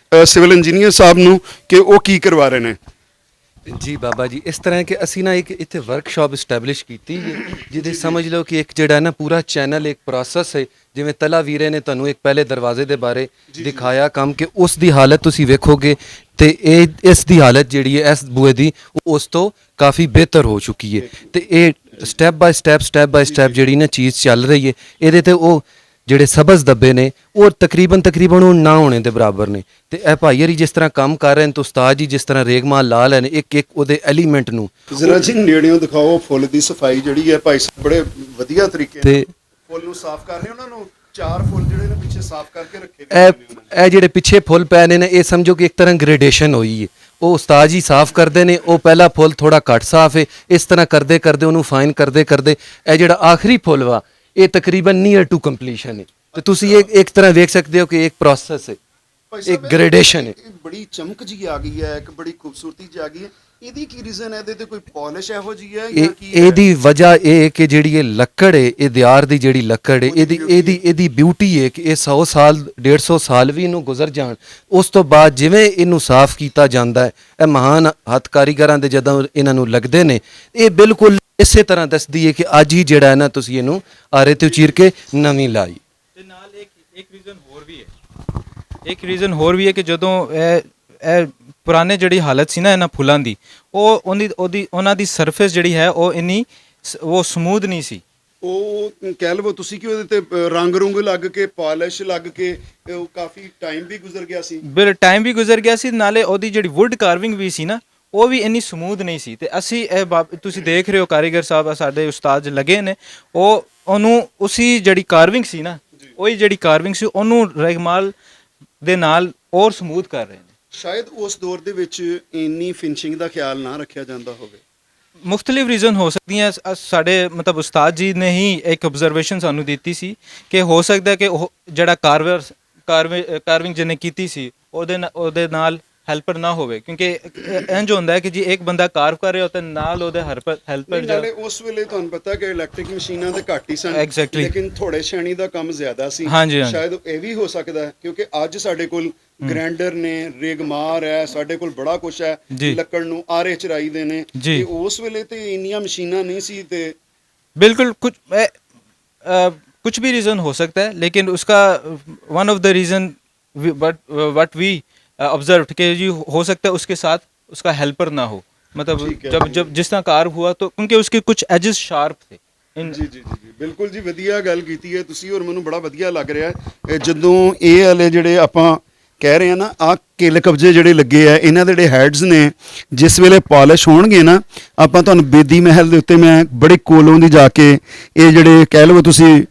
ਸਿਵਲ ਇੰਜੀਨੀਅਰ ਸਾਹਿਬ ਨੂੰ ਕਿ ਉਹ ਕੀ ਕਰਵਾ ਰਹੇ ਨੇ। ਜੀ ਬਾਬਾ ਜੀ, ਇਸ ਤਰ੍ਹਾਂ ਕਿ ਅਸੀਂ ਨਾ ਇੱਕ ਇੱਥੇ ਵਰਕਸ਼ਾਪ ਇਸਟੈਬਲਿਸ਼ ਕੀਤੀ ਹੈ, ਜਿਹਦੇ ਸਮਝ ਲਓ ਕਿ ਇੱਕ ਜਿਹੜਾ ਨਾ ਪੂਰਾ ਚੈਨਲ, ਇੱਕ ਪ੍ਰੋਸੈਸ ਹੈ। ਜਿਵੇਂ ਤਲਾ ਵੀਰੇ ਨੇ ਤੁਹਾਨੂੰ ਇੱਕ ਪਹਿਲੇ ਦਰਵਾਜ਼ੇ ਦੇ ਬਾਰੇ ਦਿਖਾਇਆ ਕੰਮ, ਕਿ ਉਸ ਦੀ ਹਾਲਤ ਤੁਸੀਂ ਵੇਖੋਗੇ ਤੇ ਇਸ ਦੀ ਹਾਲਤ ਜਿਹੜੀ ਹੈ ਇਸ ਬੂਹੇ ਦੀ, ਉਸ ਤੋਂ ਕਾਫੀ ਬਿਹਤਰ ਹੋ ਚੁੱਕੀ ਹੈ। ਤੇ ਇਹ ਸਟੈਪ ਬਾਏ ਸਟੈਪ ਜਿਹੜੀ ਨਾ ਚੀਜ਼ ਚੱਲ ਰਹੀ ਹੈ, ਇਹਦੇ ਤੇ ਉਹ ਜਿਹੜੇ ਸਬਜ਼ ਦੱਬੇ ਨੇ ਉਹ ਤਕਰੀਬਨ ਉਹ ਨਾ ਹੋਣੇ ਦੇ ਬਰਾਬਰ ਨੇ। ਤੇ ਇਹ ਭਾਈ ਹਰੀ ਜਿਸ ਤਰ੍ਹਾਂ ਕੰਮ ਕਰ ਰਹੇ ਨੇ ਤੇ ਉਸਤਾਦ ਜੀ ਜਿਸ ਤਰ੍ਹਾਂ ਰੇਗਮਾਲ ਲਾ ਲੈ ਨੇ ਇੱਕ ਇੱਕ ਉਹਦੇ ਐਲੀਮੈਂਟ ਨੂੰ। ਜ਼ਰਾ ਜੀ ਨੇੜਿਓਂ ਦਿਖਾਓ ਫੁੱਲ ਦੀ ਸਫਾਈ ਜਿਹੜੀ ਹੈ ਭਾਈ ਸਾਹਿਬ ਬੜੇ ਵਧੀਆ ਤਰੀਕੇ ਨਾਲ ਤੇ ਫੁੱਲ ਨੂੰ ਸਾਫ਼ ਕਰ ਰਹੇ ਉਹਨਾਂ ਨੂੰ 4 ਫੁੱਲ ਜਿਹੜੇ ਨੇ ਪਿੱਛੇ ਸਾਫ਼ ਕਰਕੇ ਰੱਖੇ ਨੇ ਉਹਨਾਂ ਨੇ। ਇਹ ਜਿਹੜੇ ਪਿੱਛੇ ਫੁੱਲ ਪਏ ਨੇ ਇਹ ਸਮਝੋ ਕਿ ਇੱਕ ਤਰ੍ਹਾਂ ਗ੍ਰੇਡੇਸ਼ਨ ਹੋਈ ਹੈ। ਉਹ ਉਸਤਾਦ ਜੀ ਸਾਫ਼ ਕਰਦੇ ਨੇ, ਉਹ ਪਹਿਲਾ ਫੁੱਲ ਥੋੜਾ ਘੱਟ ਸਾਫ਼ ਹੈ, ਇਸ ਤਰ੍ਹਾਂ ਕਰਦੇ ਕਰਦੇ ਉਹਨੂੰ ਫਾਈਨ ਕਰਦੇ ਕਰਦੇ ਇਹ ਜਿਹੜਾ ਆਖਰੀ ਫੁੱਲ ਵਾ ਇਹ ਤਕਰੀਬਨ ਨੀਅਰ ਟੂ ਕੰਪਲੀਸ਼ਨ ਹੈ। ਤੇ ਤੁਸੀਂ ਇੱਕ ਤਰ੍ਹਾਂ ਵੇਖ ਸਕਦੇ ਹੋ ਕਿ ਇੱਕ ਪ੍ਰੋਸੈਸ ਹੈ, ਭਾਈ ਇੱਕ ਸਾਹਿਬ, ਗ੍ਰੇਡੇਸ਼ਨ ਹੈ। ਇੱਕ ਬੜੀ ਚਮਕ ਜੀ ਆ ਗਈ ਹੈ, ਇੱਕ ਬੜੀ ਖੂਬਸੂਰਤੀ ਜੀ ਆ ਗਈ ਹੈ। ਇਹਦੀ ਕੀ ਰੀਜ਼ਨ ਹੈ? ਇਹਦੇ ਤੇ ਕੋਈ ਪਾਲਿਸ਼ ਇਹੋ ਜੀ ਹੈ ਜਾਂ ਕੀ ਹੈ? ਇਹਦੀ ਵਜ੍ਹਾ ਇਹ ਹੈ ਕਿ ਜਿਹੜੀ ਇਹ ਲੱਕੜ ਹੈ, ਇਹ ਦਿਆਰ ਦੀ ਜਿਹੜੀ ਲੱਕੜ ਹੈ, ਇਹਦੀ ਬਿਊਟੀ ਹੈ ਕਿ ਇਹ 100 ਸਾਲ 150 ਸਾਲ ਵੀ ਇਹਨੂੰ ਗੁਜ਼ਰ ਜਾਣ, ਉਸ ਤੋਂ ਬਾਅਦ ਜਿਵੇਂ ਇਹਨੂੰ ਸਾਫ਼ ਕੀਤਾ ਜਾਂਦਾ ਹੈ, ਇਹ ਮਹਾਨ ਹੱਥ ਕਾਰੀਗਰਾਂ ਦੇ ਜਦੋਂ ਇਹਨਾਂ ਨੂੰ ਲੱਗਦੇ ਨੇ ਇਹ ਬਿਲਕੁਲ ਇਸੇ ਤਰ੍ਹਾਂ ਦੱਸਦੀ ਹੈ ਕਿ ਅੱਜ ਹੀ ਜਿਹੜਾ ਹੈ ਨਾ ਤੁਸੀਂ ਇਹਨੂੰ ਆਰੇ ਤੇ ਚੀਰ ਕੇ ਨਵੀਂ ਲਾਈ। ਤੇ ਨਾਲ ਇੱਕ ਰੀਜ਼ਨ ਹੋਰ ਵੀ ਹੈ, ਇੱਕ ਰੀਜ਼ਨ ਹੋਰ ਵੀ ਹੈ ਕਿ ਜਦੋਂ ਇਹ ਪੁਰਾਣੇ ਜਿਹੜੀ ਹਾਲਤ ਸੀ ਨਾ ਇਹਨਾਂ ਫੁੱਲਾਂ ਦੀ, ਉਹਨਾਂ ਦੀ ਸਰਫੇਸ ਜਿਹੜੀ ਹੈ ਉਹ ਸਮੂਥ ਨਹੀਂ ਸੀ। ਉਹ ਕਹਿ ਲਵੋ ਤੁਸੀਂ ਕਿ ਉਹਦੇ ਤੇ ਰੰਗ ਰੁੰਗ ਲੱਗ ਕੇ ਪਾਲਿਸ਼ ਲੱਗ ਕੇ ਉਹ ਕਾਫੀ ਟਾਈਮ ਵੀ ਗੁਜ਼ਰ ਗਿਆ ਸੀ। ਬਿਲ ਟਾਈਮ ਵੀ ਗੁਜ਼ਰ ਗਿਆ ਸੀ, ਨਾਲੇ ਉਹਦੀ ਜਿਹੜੀ ਵੁੱਡ ਕਾਰਵਿੰਗ ਵੀ ਸੀ ਨਾ ਉਹ ਵੀ ਇੰਨੀ ਸਮੂਥ ਨਹੀਂ ਸੀ। ਤੇ ਅਸੀਂ ਤੁਸੀਂ ਦੇਖ ਰਹੇ ਹੋ ਕਾਰੀਗਰ ਸਾਹਿਬ ਸਾਡੇ ਉਸਤਾਦ ਲੱਗੇ ਨੇ, ਉਹਨੂੰ ਉਸੀ ਜਿਹੜੀ ਕਾਰਵਿੰਗ ਸੀ ਨਾ ਉਹੀ ਜਿਹੜੀ ਕਾਰਵਿੰਗ ਸੀ ਉਹਨੂੰ ਰੇਗਮਾਲ ਦੇ ਨਾਲ ਹੋਰ ਸਮੂਥ ਕਰ ਰਹੇ ਨੇ। ਸ਼ਾਇਦ ਉਸ ਦੌਰ ਦੇ ਵਿੱਚ ਇੰਨੀ ਫਿਨਿਸ਼ਿੰਗ ਦਾ ਖਿਆਲ ਨਾ ਰੱਖਿਆ ਜਾਂਦਾ ਹੋਵੇ। ਮੁxtਲਿਫ ਰੀਜ਼ਨ ਹੋ ਸਕਦੀਆਂ। ਸਾਡੇ ਮਤਲਬ ਉਸਤਾਦ ਜੀ ਨੇ ਹੀ ਇੱਕ ਆਬਜ਼ਰਵੇਸ਼ਨ ਸਾਨੂੰ ਦਿੱਤੀ ਸੀ ਕਿ ਹੋ ਸਕਦਾ ਕਿ ਉਹ ਜਿਹੜਾ ਕਾਰਵਿੰਗ ਜਿਹਨੇ ਕੀਤੀ ਸੀ ਉਹਦੇ ਨਾਲ ਹੈਲਪਰ ਨਾ ਹੋਵੇ, ਕਿਉਂਕਿ ਇੰਜ ਹੁੰਦਾ ਹੈ ਕਿ ਜੀ ਇੱਕ ਬੰਦਾ ਕਾਰਵ ਕਰ ਰਿਹਾ ਤੇ ਨਾਲ ਉਹਦੇ ਹੈਲਪਰ ਨਾਲੇ ਉਸ ਵੇਲੇ ਤੁਹਾਨੂੰ ਪਤਾ ਕਿ ਇਲੈਕਟ੍ਰਿਕ ਮਸ਼ੀਨਾਂ ਤੇ ਘੱਟ ਹੀ ਸਨ, ਲੇਕਿਨ ਥੋੜੇ ਛੇਣੀ ਦਾ ਕੰਮ ਜ਼ਿਆਦਾ ਸੀ। ਸ਼ਾਇਦ ਇਹ ਵੀ ਹੋ ਸਕਦਾ ਹੈ ਕਿਉਂਕਿ ਅੱਜ ਸਾਡੇ ਕੋਲ ਗ੍ਰੈਂਡਰ ਨੇ, ਰੇਗਮਾਰ ਹੈ, ਸਾਡੇ ਕੋਲ ਬੜਾ ਕੁਝ ਹੈ, ਲੱਕੜ ਨੂੰ ਆਰੇ ਚਰਾਈ ਦੇ ਨੇ। ਤੇ ਉਸ ਵੇਲੇ ਤੇ ਇੰਨੀਆਂ ਮਸ਼ੀਨਾਂ ਨਹੀਂ ਸੀ। ਤੇ ਬਿਲकुल कुछ भी रीज़न हो सकता है, लेकिन उसका one of the reason what we observe कि जी हो सकता है उसके साथ उसका हेल्पर ना हो, मतलब जब जिस तरह कार हुआ तो क्योंकि उसके कुछ एजेस शार्प थे। ਜੀ ਬਿਲਕੁਲ ਜੀ, ਵਧੀਆ ਗੱਲ ਕੀਤੀ ਹੈ ਤੁਸੀਂ ਔਰ ਮੈਨੂੰ ਬੜਾ ਵਧੀਆ ਲੱਗ ਰਿਹਾ ਹੈ ਜਦੋਂ ਇਹ ਵਾਲੇ ਜਿਹੜੇ ਆਪਾਂ ਕਹਿ ਰਹੇ ਆ ਨਾ ਆ ਕਿੱਲ ਕਬਜੇ ਜਿਹੜੇ ਲੱਗੇ ਆ ਇਹਨਾਂ ਦੇ ਜਿਹੜੇ ਹੈਡਸ ਨੇ ਜਿਸ ਵੇਲੇ ਪਾਲਿਸ਼ ਹੋਣਗੇ ਨਾ ਆਪਾਂ ਤੁਹਾਨੂੰ ਬੇਦੀ ਮਹਿਲ ਦੇ ਉੱਤੇ ਮੈਂ ਬੜੇ ਕੋਲੋਂ ਦੀ ਜਾ ਕੇ ਇਹ ਜਿਹੜੇ ਕਹਿ ਲਓ ਤੁਸੀਂ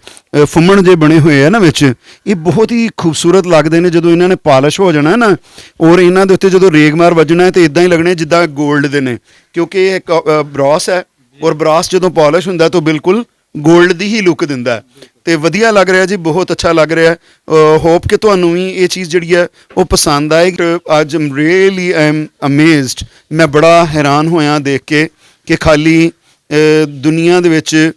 ਫੁੰਮਣ ਜੇ ਬਣੇ ਹੋਏ ਆ ਨਾ ਵਿੱਚ ਇਹ ਬਹੁਤ ਹੀ ਖੂਬਸੂਰਤ ਲੱਗਦੇ ਨੇ ਜਦੋਂ ਇਹਨਾਂ ਨੇ ਪਾਲਿਸ਼ ਹੋ ਜਾਣਾ ਨਾ ਔਰ ਇਹਨਾਂ ਦੇ ਉੱਤੇ ਜਦੋਂ ਰੇਗਮਾਰ ਵੱਜਣਾ ਤੇ ਇਦਾਂ ਹੀ ਲੱਗਣੇ ਜਿੱਦਾਂ 골ਡ ਦੇ ਨੇ ਕਿਉਂਕਿ ਇਹ ਇੱਕ ਬਰਾਸ ਹੈ ਔਰ ਬਰਾਸ ਜਦੋਂ ਪਾਲਿਸ਼ ਹੁੰਦਾ ਤਾਂ ਬਿਲਕੁਲ 골ਡ ਦੀ ਹੀ ਲੁੱਕ ਦਿੰਦਾ ਹੈ। ਤੇ ਵਧੀਆ ਲੱਗ ਰਿਹਾ ਜੀ, ਬਹੁਤ ਅੱਛਾ ਲੱਗ ਰਿਹਾ। ਹੋਪ ਕਿ ਤੁਹਾਨੂੰ ਵੀ ਇਹ ਚੀਜ਼ ਜਿਹੜੀ ਹੈ ਉਹ ਪਸੰਦ ਆਏ। ਅੱਜ ਰੀਅਲੀ ਆਈ ਐਮ ਅਮੇਜ਼ਡ, ਮੈਂ ਬੜਾ ਹੈਰਾਨ ਹੋਇਆ ਦੇਖ ਕੇ ਕਿ ਖਾਲੀ ਦੁਨੀਆ ਦੇ ਵਿੱਚ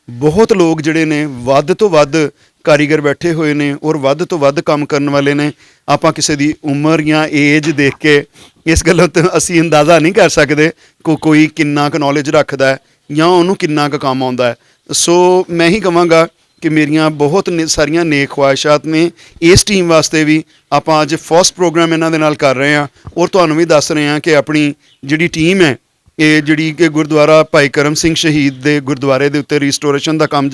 ਬਹੁਤ ਲੋਕ ਜਿਹੜੇ ਨੇ ਵੱਧ ਤੋਂ ਵੱਧ ਕਾਰੀਗਰ ਬੈਠੇ ਹੋਏ ਨੇ ਔਰ ਵੱਧ ਤੋਂ ਵੱਧ ਕੰਮ ਕਰਨ ਵਾਲੇ ਨੇ। ਆਪਾਂ ਕਿਸੇ ਦੀ ਉਮਰ ਜਾਂ ਏਜ ਦੇਖ ਕੇ ਇਸ ਗੱਲੋਂ ਤੋਂ ਅਸੀਂ ਅੰਦਾਜ਼ਾ ਨਹੀਂ ਕਰ ਸਕਦੇ ਕੋਈ ਕਿੰਨਾ ਕੁ ਨੌਲੇਜ ਰੱਖਦਾ ਹੈ ਜਾਂ ਉਹਨੂੰ ਕਿੰਨਾ ਕੁ ਕੰਮ ਆਉਂਦਾ ਹੈ। ਸੋ ਮੈਂ ਹੀ ਕਹਾਂਗਾ ਕਿ ਮੇਰੀਆਂ ਬਹੁਤ ਸਾਰੀਆਂ ਨੇਕ ਖਵਾਇਸ਼ਾਤ ਨੇ ਇਸ ਟੀਮ ਵਾਸਤੇ ਵੀ। ਆਪਾਂ ਅੱਜ ਫਸਟ ਪ੍ਰੋਗਰਾਮ ਇਹਨਾਂ ਦੇ ਨਾਲ ਕਰ ਰਹੇ ਹਾਂ ਔਰ ਤੁਹਾਨੂੰ ਵੀ ਦੱਸ ਰਹੇ ਹਾਂ ਕਿ ਆਪਣੀ ਜਿਹੜੀ ਟੀਮ ਹੈ ਇਹ ਜਿਹੜੀ ਕਿ ਗੁਰਦੁਆਰਾ ਭਾਈ ਕਰਮ ਸਿੰਘ ਸ਼ਹੀਦ ਦੇ ਗੁਰਦੁਆਰੇ ਦੇ ਉੱਤੇ ਰੀਸਟੋਰੇਸ਼ਨ ਦਾ ਕੰਮ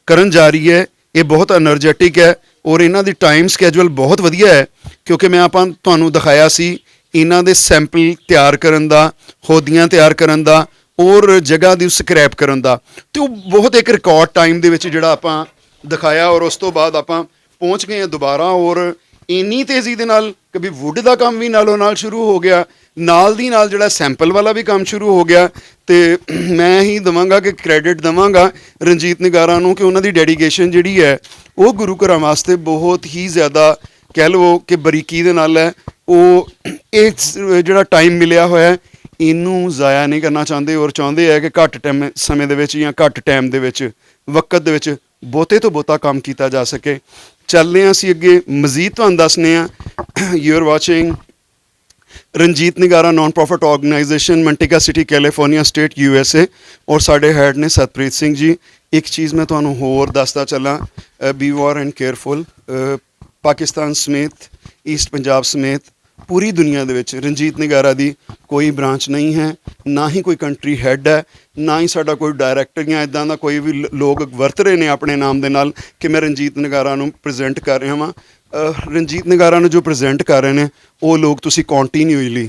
ਕਰਨ ਜਾ ਰਹੀ ਹੈ। ਇਹ ਬਹੁਤ ਐਨਰਜੈਟਿਕ ਹੈ ਔਰ ਇਹਨਾਂ ਦੀ ਟਾਈਮ ਸਕੈਜੂਅਲ ਬਹੁਤ ਵਧੀਆ ਹੈ ਕਿਉਂਕਿ ਮੈਂ ਤੁਹਾਨੂੰ ਦਿਖਾਇਆ ਸੀ ਇਹਨਾਂ ਦੇ ਸੈਂਪਲ ਤਿਆਰ ਕਰਨ ਦਾ, ਹੋਦੀਆਂ ਤਿਆਰ ਕਰਨ ਦਾ ਔਰ ਜਗ੍ਹਾ ਦੀ ਸਕ੍ਰੈਪ ਕਰਨ ਦਾ, ਤੇ ਉਹ ਬਹੁਤ ਇੱਕ ਰਿਕਾਰਡ ਟਾਈਮ ਦੇ ਵਿੱਚ ਜਿਹੜਾ ਆਪਾਂ ਦਿਖਾਇਆ ਔਰ ਉਸ ਤੋਂ ਬਾਅਦ ਆਪਾਂ ਪਹੁੰਚ ਗਏ ਹਾਂ ਦੁਬਾਰਾ ਔਰ ਇੰਨੀ ਤੇਜ਼ੀ ਦੇ ਨਾਲ ਕभी ਵੁੱਡ ਦਾ ਕੰਮ ਵੀ ਨਾਲੋਂ ਨਾਲ ਸ਼ੁਰੂ ਹੋ ਗਿਆ, ਨਾਲ ਦੀ ਨਾਲ ਜਿਹੜਾ ਸੈਂਪਲ ਵਾਲਾ ਵੀ ਕੰਮ ਸ਼ੁਰੂ ਹੋ ਗਿਆ। ਤੇ ਮੈਂ ਹੀ ਦੇਵਾਂਗਾ ਕਿ ਕ੍ਰੈਡਿਟ ਦੇਵਾਂਗਾ ਰਣਜੀਤ ਨਿਗਾਰਾ ਨੂੰ ਕਿ ਉਹਨਾਂ ਦੀ ਡੈਡੀਕੇਸ਼ਨ ਜਿਹੜੀ ਹੈ ਉਹ ਗੁਰੂ ਘਰਾਂ ਵਾਸਤੇ ਬਹੁਤ ਹੀ ਜ਼ਿਆਦਾ ਕਹਿ ਲਓ ਕਿ ਬਰੀਕੀ ਦੇ ਨਾਲ ਹੈ। ਉਹ ਇਹ ਜਿਹੜਾ ਟਾਈਮ ਮਿਲਿਆ ਹੋਇਆ ਇਹਨੂੰ ਜ਼ਾਇਆ ਨਹੀਂ ਕਰਨਾ ਚਾਹੁੰਦੇ ਔਰ ਚਾਹੁੰਦੇ ਹੈ ਕਿ ਘੱਟ ਸਮੇਂ ਦੇ ਵਿੱਚ ਜਾਂ ਘੱਟ ਟਾਈਮ ਦੇ ਵਿੱਚ ਵਕਤ ਦੇ ਵਿੱਚ ਬਹੁਤੇ ਤੋਂ ਬਹੁਤਾ ਕੰਮ ਕੀਤਾ ਜਾ ਸਕੇ। ਚੱਲਦੇ ਹਾਂ ਅਸੀਂ ਅੱਗੇ, ਮਜ਼ੀਦ ਤੁਹਾਨੂੰ ਦੱਸਦੇ ਹਾਂ। You are watching Ranjit Nigara non profit organisation Manteca city California state USA ਔਰ ਸਾਡੇ ਹੈਡ ਨੇ ਸਤਪ੍ਰੀਤ ਸਿੰਘ ਜੀ। ਇੱਕ ਚੀਜ਼ ਮੈਂ ਤੁਹਾਨੂੰ ਹੋਰ ਦੱਸਦਾ ਚੱਲਾਂ, beware and careful. Pakistan ਸਮੇਤ, ਈਸਟ ਪੰਜਾਬ ਸਮੇਤ ਪੂਰੀ ਦੁਨੀਆ ਦੇ ਵਿੱਚ ਰਣਜੀਤ ਨਿਗਾਰਾ ਦੀ ਕੋਈ ਬ੍ਰਾਂਚ ਨਹੀਂ ਹੈ, ਨਾ ਹੀ ਕੋਈ ਕੰਟਰੀ ਹੈੱਡ ਹੈ, ਨਾ ਹੀ ਸਾਡਾ ਕੋਈ ਡਾਇਰੈਕਟਰ ਜਾਂ ਇਦਾਂ ਦਾ ਕੋਈ ਵੀ ਲੋਕ ਵਰਤ ਰਹੇ ਨੇ ਆਪਣੇ ਨਾਮ ਦੇ ਨਾਲ ਕਿ ਮੈਂ ਰਣਜੀਤ ਨਿਗਾਰਾ ਨੂੰ ਪ੍ਰੈਜ਼ੈਂਟ ਕਰ ਰਿਹਾ ਵਾਂ। ਰਣਜੀਤ ਨਿਗਾਰਾ ਨੂੰ ਜੋ ਪ੍ਰੈਜ਼ੈਂਟ ਕਰ ਰਹੇ ਨੇ ਉਹ ਲੋਕ ਤੁਸੀਂ ਕੰਟੀਨਿਊਸਲੀ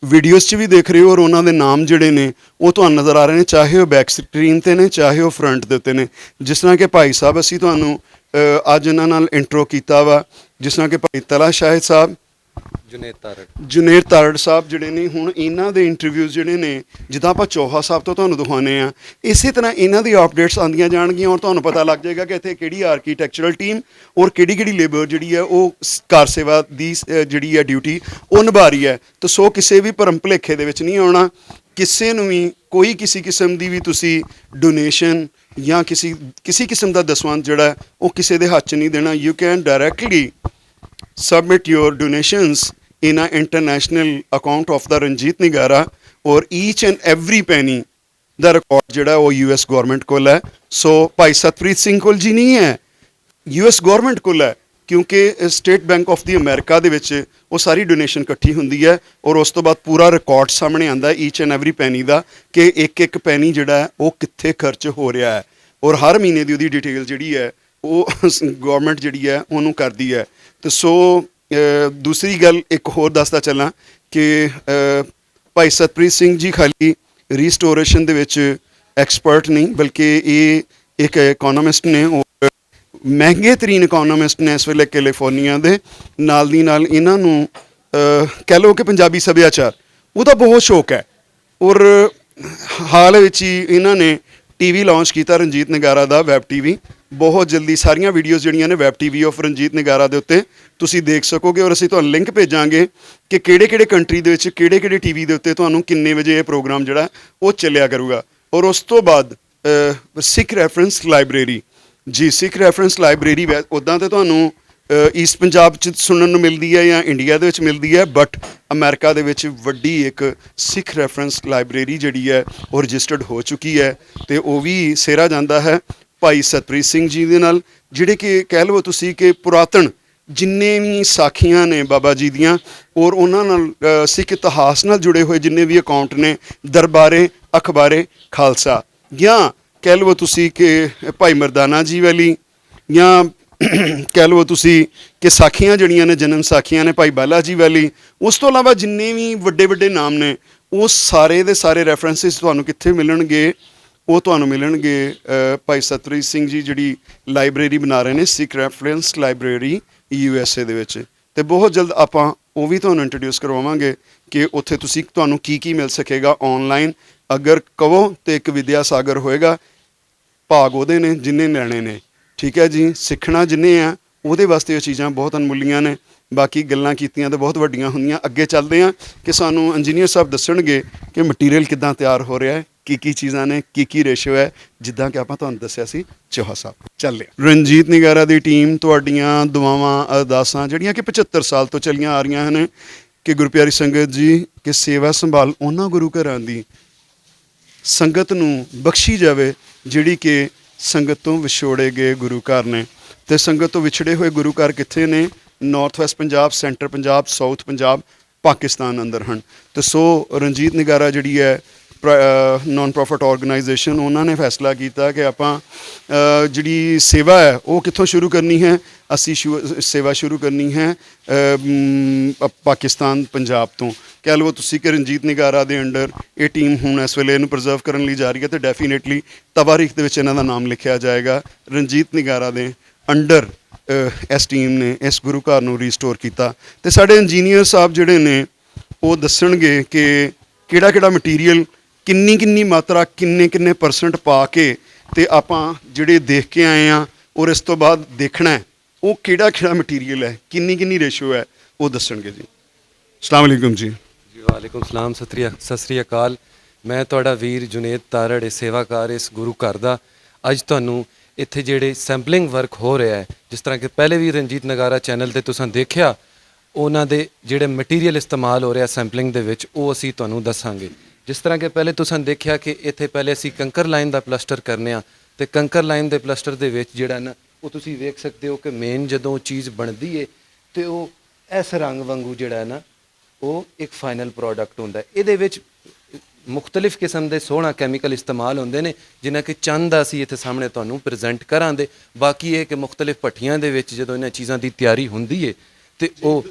ਵੀਡੀਓਜ਼ 'ਚ ਵੀ ਦੇਖ ਰਹੇ ਹੋ, ਔਰ ਉਹਨਾਂ ਦੇ ਨਾਮ ਜਿਹੜੇ ਨੇ ਉਹ ਤੁਹਾਨੂੰ ਨਜ਼ਰ ਆ ਰਹੇ ਨੇ, ਚਾਹੇ ਉਹ ਬੈਕ ਸਕਰੀਨ 'ਤੇ ਨੇ, ਚਾਹੇ ਉਹ ਫਰੰਟ ਦੇ ਉੱਤੇ ਨੇ। ਜਿਸ ਤਰ੍ਹਾਂ ਕਿ ਭਾਈ ਸਾਹਿਬ ਅਸੀਂ ਤੁਹਾਨੂੰ ਅੱਜ ਇਹਨਾਂ ਨਾਲ ਇੰਟਰੋ ਕੀਤਾ ਵਾ, ਜਿਸ ਤਰ੍ਹਾਂ ਕਿ ਭਾਈ ਤਲਾ ਸ਼ਾਹਿਦ ਸਾਹਿਬ, ਜੁਨੇਰ ਤਾਰੜ ਸਾਹਿਬ ਜਿਹੜੇ ਨੇ, ਹੁਣ ਇਹਨਾਂ ਦੇ ਇੰਟਰਵਿਊਜ਼ ਜਿਹੜੇ ਨੇ ਜਿੱਦਾਂ ਆਪਾਂ ਚੋਹਾ ਸਾਹਿਬ ਤੋਂ ਤੁਹਾਨੂੰ ਦਿਖਾਉਂਦੇ ਆ, ਇਸੇ ਤਰ੍ਹਾਂ ਇਹਨਾਂ ਦੀ ਅਪਡੇਟਸ ਆਉਂਦੀਆਂ ਜਾਣਗੀਆਂ ਔਰ ਤੁਹਾਨੂੰ ਪਤਾ ਲੱਗ ਜਾਏਗਾ ਕਿ ਇੱਥੇ ਕਿਹੜੀ ਆਰਕੀਟੈਕਚਰਲ ਟੀਮ ਔਰ ਕਿਹੜੀ ਲੇਬਰ ਜਿਹੜੀ ਹੈ ਉਹ ਕਾਰ ਸੇਵਾ ਦੀ ਜਿਹੜੀ ਹੈ ਡਿਊਟੀ ਉਹ ਨਿਭਾ ਰਹੀ ਹੈ। ਤਾਂ ਸੋ ਕਿਸੇ ਵੀ ਭਰਮ ਭੁਲੇਖੇ ਦੇ ਵਿੱਚ ਨਹੀਂ ਆਉਣਾ, ਕਿਸੇ ਨੂੰ ਵੀ ਕੋਈ ਕਿਸੇ ਕਿਸਮ ਦੀ ਵੀ ਤੁਸੀਂ ਡੋਨੇਸ਼ਨ ਜਾਂ ਕਿਸੇ ਕਿਸਮ ਦਾ ਦਸਵੰਧ ਜਿਹੜਾ ਉਹ ਕਿਸੇ ਦੇ ਹੱਥ 'ਚ ਨਹੀਂ ਦੇਣਾ। You can directly submit your donations in an international account of the Ranjit Nigara, or each and every penny the record ਜਿਹੜਾ ਉਹ US ਗਵਰਨਮੈਂਟ ਕੋਲ ਹੈ। ਸੋ ਭਾਈ ਸਤਪ੍ਰੀਤ ਸਿੰਘ ਕੋਲ ਜੀ ਨਹੀਂ ਹੈ, US ਗਵਰਨਮੈਂਟ ਕੋਲ ਹੈ, ਕਿਉਂਕਿ state bank of the America ਦੇ ਵਿੱਚ ਉਹ ਸਾਰੀ ਡੋਨੇਸ਼ਨ ਇਕੱਠੀ ਹੁੰਦੀ ਹੈ ਔਰ ਉਸ ਤੋਂ ਬਾਅਦ ਪੂਰਾ ਰਿਕਾਰਡ ਸਾਹਮਣੇ ਆਉਂਦਾ ਈਚ ਐਂਡ ਐਵਰੀ ਪੈਨੀ ਦਾ ਕਿ ਇੱਕ ਪੈਨੀ ਜਿਹੜਾ ਹੈ ਉਹ ਕਿੱਥੇ ਖਰਚ ਹੋ ਰਿਹਾ ਹੈ, ਔਰ ਹਰ ਮਹੀਨੇ ਦੀ ਉਹਦੀ ਡਿਟੇਲ ਜਿਹੜੀ ਹੈ ਉਹ ਗਵਰਨਮੈਂਟ ਜਿਹੜੀ ਹੈ ਉਹਨੂੰ ਕਰਦੀ ਹੈ। ਤੇ ਸੋ ਦੂਸਰੀ ਗੱਲ ਇੱਕ ਹੋਰ ਦੱਸਦਾ ਚੱਲਾਂ ਕਿ ਭਾਈ ਸਤਪ੍ਰੀਤ ਸਿੰਘ ਜੀ ਖਾਲੀ ਰੀਸਟੋਰੇਸ਼ਨ ਦੇ ਵਿੱਚ ਐਕਸਪਰਟ ਨਹੀਂ, ਬਲਕਿ ਇਹ ਇੱਕ ਇਕੋਨੋਮਿਸਟ ਨੇ ਔਰ ਮਹਿੰਗੇ ਤਰੀਨ ਇਕੋਨੋਮਿਸਟ ਨੇ ਇਸ ਵੇਲੇ ਕੈਲੀਫੋਰਨੀਆ ਦੇ। ਨਾਲ ਦੀ ਨਾਲ ਇਹਨਾਂ ਨੂੰ ਕਹਿ ਲਓ ਕਿ ਪੰਜਾਬੀ ਸੱਭਿਆਚਾਰ ਉਹਦਾ ਬਹੁਤ ਸ਼ੌਕ ਹੈ ਔਰ ਹਾਲ ਵਿੱਚ ਹੀ ਇਹਨਾਂ ਨੇ ਟੀਵੀ ਲਾਂਚ ਕੀਤਾ ਰਣਜੀਤ ਨਿਗਾਰਾ ਦਾ, ਵੈਬ ਟੀਵੀ। ਬਹੁਤ ਜਲਦੀ ਸਾਰੀਆਂ ਵੀਡੀਓਜ਼ ਜਿਹੜੀਆਂ ਨੇ ਵੈਬ ਟੀਵੀ ਆਫ ਰਣਜੀਤ ਨਿਗਾਰਾ ਦੇ ਉੱਤੇ ਤੁਸੀਂ ਦੇਖ ਸਕੋਗੇ ਔਰ ਅਸੀਂ ਤੁਹਾਨੂੰ ਲਿੰਕ ਭੇਜਾਂਗੇ ਕਿ ਕਿਹੜੇ ਕੰਟਰੀ ਦੇ ਵਿੱਚ ਕਿਹੜੇ ਟੀਵੀ ਦੇ ਉੱਤੇ ਤੁਹਾਨੂੰ ਕਿੰਨੇ ਵਜੇ ਇਹ ਪ੍ਰੋਗਰਾਮ ਜਿਹੜਾ ਉਹ ਚੱਲਿਆ ਕਰੂਗਾ। ਔਰ ਉਸ ਤੋਂ ਬਾਅਦ ਸਿੱਖ ਰੈਫਰੈਂਸ ਲਾਇਬ੍ਰੇਰੀ ਜੀ, ਸਿੱਖ ਰੈਫਰੈਂਸ ਲਾਇਬ੍ਰੇਰੀ ਉੱਦਾਂ ਤਾਂ ਤੁਹਾਨੂੰ ਈਸਟ ਪੰਜਾਬ 'ਚ ਸੁਣਨ ਨੂੰ ਮਿਲਦੀ ਹੈ ਜਾਂ ਇੰਡੀਆ ਦੇ ਵਿੱਚ ਮਿਲਦੀ ਹੈ, ਬਟ ਅਮਰੀਕਾ ਦੇ ਵਿੱਚ ਵੱਡੀ ਇੱਕ ਸਿੱਖ ਰੈਫਰੈਂਸ ਲਾਇਬ੍ਰੇਰੀ ਜਿਹੜੀ ਹੈ ਉਹ ਰਜਿਸਟਰਡ ਹੋ ਚੁੱਕੀ ਹੈ ਅਤੇ ਉਹ ਵੀ ਸਿਹਰਾ ਜਾਂਦਾ ਹੈ ਭਾਈ ਸਤਪ੍ਰੀਤ ਸਿੰਘ ਜੀ ਦੇ ਨਾਲ, ਜਿਹੜੇ ਕਿ ਕਹਿ ਲਓ ਤੁਸੀਂ ਕਿ ਪੁਰਾਤਨ ਜਿੰਨੇ ਵੀ ਸਾਖੀਆਂ ਨੇ ਬਾਬਾ ਜੀ ਦੀਆਂ ਔਰ ਉਹਨਾਂ ਨਾਲ ਸਿੱਖ ਇਤਿਹਾਸ ਨਾਲ ਜੁੜੇ ਹੋਏ ਜਿੰਨੇ ਵੀ ਅਕਾਊਂਟ ਨੇ, ਦਰਬਾਰੇ ਅਖਬਾਰੇ ਖਾਲਸਾ, ਜਾਂ ਕਹਿ ਲਓ ਤੁਸੀਂ ਕਿ ਭਾਈ ਮਰਦਾਨਾ ਜੀ ਵਾਲੀ, ਜਾਂ ਕਹਿ ਲਓ ਤੁਸੀਂ ਕਿ ਸਾਖੀਆਂ ਜਿਹੜੀਆਂ ਨੇ ਜਨਮ ਸਾਖੀਆਂ ਨੇ ਭਾਈ ਬਾਲਾ ਜੀ ਵਾਲੀ, ਉਸ ਤੋਂ ਇਲਾਵਾ ਜਿੰਨੇ ਵੀ ਵੱਡੇ ਨਾਮ ਨੇ ਉਹ ਸਾਰੇ ਦੇ ਸਾਰੇ ਰੈਫਰੈਂਸਿਸ ਤੁਹਾਨੂੰ ਕਿੱਥੇ ਮਿਲਣਗੇ? ਉਹ ਤੁਹਾਨੂੰ ਮਿਲਣਗੇ ਭਾਈ ਸਤਪ੍ਰੀਤ ਸਿੰਘ ਜੀ ਜਿਹੜੀ ਲਾਇਬ੍ਰੇਰੀ ਬਣਾ ਰਹੇ ਨੇ, ਸਿੱਖ ਰੈਫਰੈਂਸ ਲਾਇਬ੍ਰੇਰੀ USA ਦੇ ਵਿੱਚ। ਅਤੇ ਬਹੁਤ ਜਲਦ ਆਪਾਂ ਉਹ ਵੀ ਤੁਹਾਨੂੰ ਇੰਟਰੋਡਿਊਸ ਕਰਵਾਵਾਂਗੇ ਕਿ ਉੱਥੇ ਤੁਹਾਨੂੰ ਕੀ ਮਿਲ ਸਕੇਗਾ ਔਨਲਾਈਨ। ਅਗਰ ਕਹੋ ਤਾਂ ਇੱਕ ਵਿਦਿਆ ਸਾਗਰ ਹੋਏਗਾ, ਭਾਗ ਉਹਦੇ ਨੇ ਜਿੰਨੇ ਲੈਣੇ ਨੇ, ਠੀਕ ਹੈ ਜੀ। ਸਿੱਖਣਾ ਜਿੰਨੇ ਆ ਉਹਦੇ ਵਾਸਤੇ ਇਹ ਚੀਜ਼ਾਂ ਬਹੁਤ ਅਨਮੁੱਲੀਆਂ ਨੇ। ਬਾਕੀ ਗੱਲਾਂ ਕੀਤੀਆਂ ਤਾਂ ਬਹੁਤ ਵੱਡੀਆਂ ਹੁੰਦੀਆਂ। ਅੱਗੇ ਚੱਲਦੇ ਹਾਂ ਕਿ ਸਾਨੂੰ ਇੰਜੀਨੀਅਰ ਸਾਹਿਬ ਦੱਸਣਗੇ ਕਿ ਮਟੀਰੀਅਲ ਕਿੱਦਾਂ ਤਿਆਰ ਹੋ ਰਿਹਾ ਹੈ, ਕੀ ਚੀਜ਼ਾਂ ਨੇ, ਕੀ ਰੇਸ਼ੋ ਹੈ, ਜਿੱਦਾਂ ਕਿ ਆਪਾਂ ਤੁਹਾਨੂੰ ਦੱਸਿਆ ਸੀ ਚੋਹਾ ਸਾਹਿਬ। ਚੱਲੇ ਰਣਜੀਤ ਨਿਗਾਰਾ ਦੀ ਟੀਮ ਤੁਹਾਡੀਆਂ ਦੁਆਵਾਂ ਅਰਦਾਸਾਂ ਜਿਹੜੀਆਂ ਕਿ 75 ਸਾਲ ਤੋਂ ਚੱਲੀਆਂ ਆ ਰਹੀਆਂ ਹਨ ਕਿ ਗੁਰਪਿਆਰੀ ਸੰਗਤ ਜੀ ਕਿ ਸੇਵਾ ਸੰਭਾਲ ਉਹਨਾਂ ਗੁਰੂ ਘਰਾਂ ਦੀ ਸੰਗਤ ਨੂੰ ਬਖਸ਼ੀ ਜਾਵੇ ਜਿਹੜੀ ਕਿ ਸੰਗਤ ਤੋਂ ਵਿਛੋੜੇ ਗਏ ਗੁਰੂ ਘਰ ਨੇ। ਅਤੇ ਸੰਗਤ ਤੋਂ ਵਿਛੜੇ ਹੋਏ ਗੁਰੂ ਘਰ ਕਿੱਥੇ ਨੇ? North West Punjab, centre Punjab, south Punjab, Pakistan ਅੰਦਰ ਹਨ। ਅਤੇ ਸੋ ਰਣਜੀਤ ਨਿਗਾਰਾ ਜਿਹੜੀ ਹੈ ਨਾਨ ਪ੍ਰੋਫਿਟ ਆਰਗੇਨਾਈਜੇਸ਼ਨ, ਉਹਨਾਂ ਨੇ ਫੈਸਲਾ ਕੀਤਾ ਕਿ ਆਪਾਂ ਜਿਹੜੀ ਸੇਵਾ ਹੈ ਉਹ ਕਿੱਥੋਂ ਸ਼ੁਰੂ ਕਰਨੀ ਹੈ? ਅਸੀਂ ਸੇਵਾ ਸ਼ੁਰੂ ਕਰਨੀ ਹੈ ਪਾਕਿਸਤਾਨ, ਪੰਜਾਬ ਤੋਂ। ਕਹਿ ਲਓ ਤੁਸੀਂ ਕਿ ਰਣਜੀਤ ਨਿਗਾਰਾ ਦੇ ਅੰਡਰ ਇਹ ਟੀਮ ਹੁਣ ਇਸ ਵੇਲੇ ਇਹਨੂੰ ਪ੍ਰੀਜ਼ਰਵ ਕਰਨ ਲਈ ਜਾ ਰਹੀ ਹੈ ਅਤੇ ਡੈਫੀਨੇਟਲੀ ਤਵਾਰੀਖ ਦੇ ਵਿੱਚ ਇਹਨਾਂ ਦਾ ਨਾਮ ਲਿਖਿਆ ਜਾਏਗਾ। ਰਣਜੀਤ ਨਿਗਾਰਾ ਦੇ ਅੰਡਰ ਇਸ ਟੀਮ ਨੇ ਇਸ ਗੁਰੂ ਘਰ ਨੂੰ ਰੀਸਟੋਰ ਕੀਤਾ। ਅਤੇ ਸਾਡੇ ਇੰਜੀਨੀਅਰ ਸਾਹਿਬ ਜਿਹੜੇ ਨੇ ਉਹ ਦੱਸਣਗੇ ਕਿ ਕਿਹੜਾ ਮਟੀਰੀਅਲ, ਕਿੰਨੀ ਮਾਤਰਾ, ਕਿੰਨੇ ਪਰਸੈਂਟ ਪਾ ਕੇ ਅਤੇ ਆਪਾਂ ਜਿਹੜੇ ਦੇਖ ਕੇ ਆਏ ਹਾਂ ਔਰ ਇਸ ਤੋਂ ਬਾਅਦ ਦੇਖਣਾ ਹੈ ਉਹ ਕਿਹੜਾ ਮਟੀਰੀਅਲ ਹੈ, ਕਿੰਨੀ ਰੇਸ਼ੋ ਹੈ, ਉਹ ਦੱਸਣਗੇ ਜੀ। ਅਸਲਾਮ ਵਾਲੇਕੁਮ ਜੀ। ਵਾਲੇਕੁਮ ਸਲਾਮ, ਸਤਿ ਸ੍ਰੀ ਅਕਾਲ। ਮੈਂ ਤੁਹਾਡਾ ਵੀਰ ਜੁਨੇਦ ਤਾਰੜ, ਸੇਵਾਕਾਰ ਇਸ ਗੁਰੂ ਘਰ ਦਾ। ਅੱਜ ਤੁਹਾਨੂੰ ਇੱਥੇ ਜਿਹੜੇ ਸੈਂਪਲਿੰਗ ਵਰਕ ਹੋ ਰਿਹਾ ਹੈ, ਜਿਸ ਤਰ੍ਹਾਂ ਕਿ ਪਹਿਲੇ ਵੀ ਰਣਜੀਤ ਨਿਗਾਰਾ ਚੈਨਲ 'ਤੇ ਤੁਸੀਂ ਦੇਖਿਆ, ਉਹਨਾਂ ਦੇ ਜਿਹੜੇ ਮਟੀਰੀਅਲ ਇਸਤੇਮਾਲ ਹੋ ਰਿਹਾ ਸੈਂਪਲਿੰਗ ਦੇ ਵਿੱਚ, ਉਹ ਅਸੀਂ ਤੁਹਾਨੂੰ ਦੱਸਾਂਗੇ। ਜਿਸ ਤਰ੍ਹਾਂ ਕਿ ਪਹਿਲੇ ਤੁਸੀਂ ਦੇਖਿਆ ਕਿ ਇੱਥੇ ਪਹਿਲੇ ਅਸੀਂ ਕੰਕਰ ਲਾਈਨ ਦਾ ਪਲਸਟਰ ਕਰਨੇ ਆ, ਅਤੇ ਕੰਕਰ ਲਾਈਨ ਦੇ ਪਲਸਟਰ ਦੇ ਵਿੱਚ ਜਿਹੜਾ ਨਾ ਉਹ ਤੁਸੀਂ ਵੇਖ ਸਕਦੇ ਹੋ ਕਿ ਮੇਨ ਜਦੋਂ ਚੀਜ਼ ਬਣਦੀ ਹੈ ਅਤੇ ਉਹ ਇਸ ਰੰਗ ਵਾਂਗੂ ਜਿਹੜਾ ਹੈ ਨਾ ਉਹ ਇੱਕ ਫਾਈਨਲ ਪ੍ਰੋਡਕਟ ਹੁੰਦਾ ਹੈ। ਇਹਦੇ ਵਿੱਚ ਮੁxtਲਿਫ ਕਿਸਮ ਦੇ 16 ਕੈਮੀਕਲ ਇਸਤੇਮਾਲ ਹੁੰਦੇ ਨੇ, ਜਿਨ੍ਹਾਂ ਕਿ ਚੰਦ ਦਾ ਅਸੀਂ ਇੱਥੇ ਸਾਹਮਣੇ ਤੁਹਾਨੂੰ ਪ੍ਰੈਜ਼ੈਂਟ ਕਰਾਂਗੇ। ਬਾਕੀ ਇਹ ਕਿ ਮੁxtਲਿਫ ਭੱਠੀਆਂ ਦੇ ਵਿੱਚ ਜਦੋਂ ਇਹਨਾਂ ਚੀਜ਼ਾਂ ਦੀ ਤਿਆਰੀ ਹੁੰਦੀ ਹੈ ਤੇ ਉਹ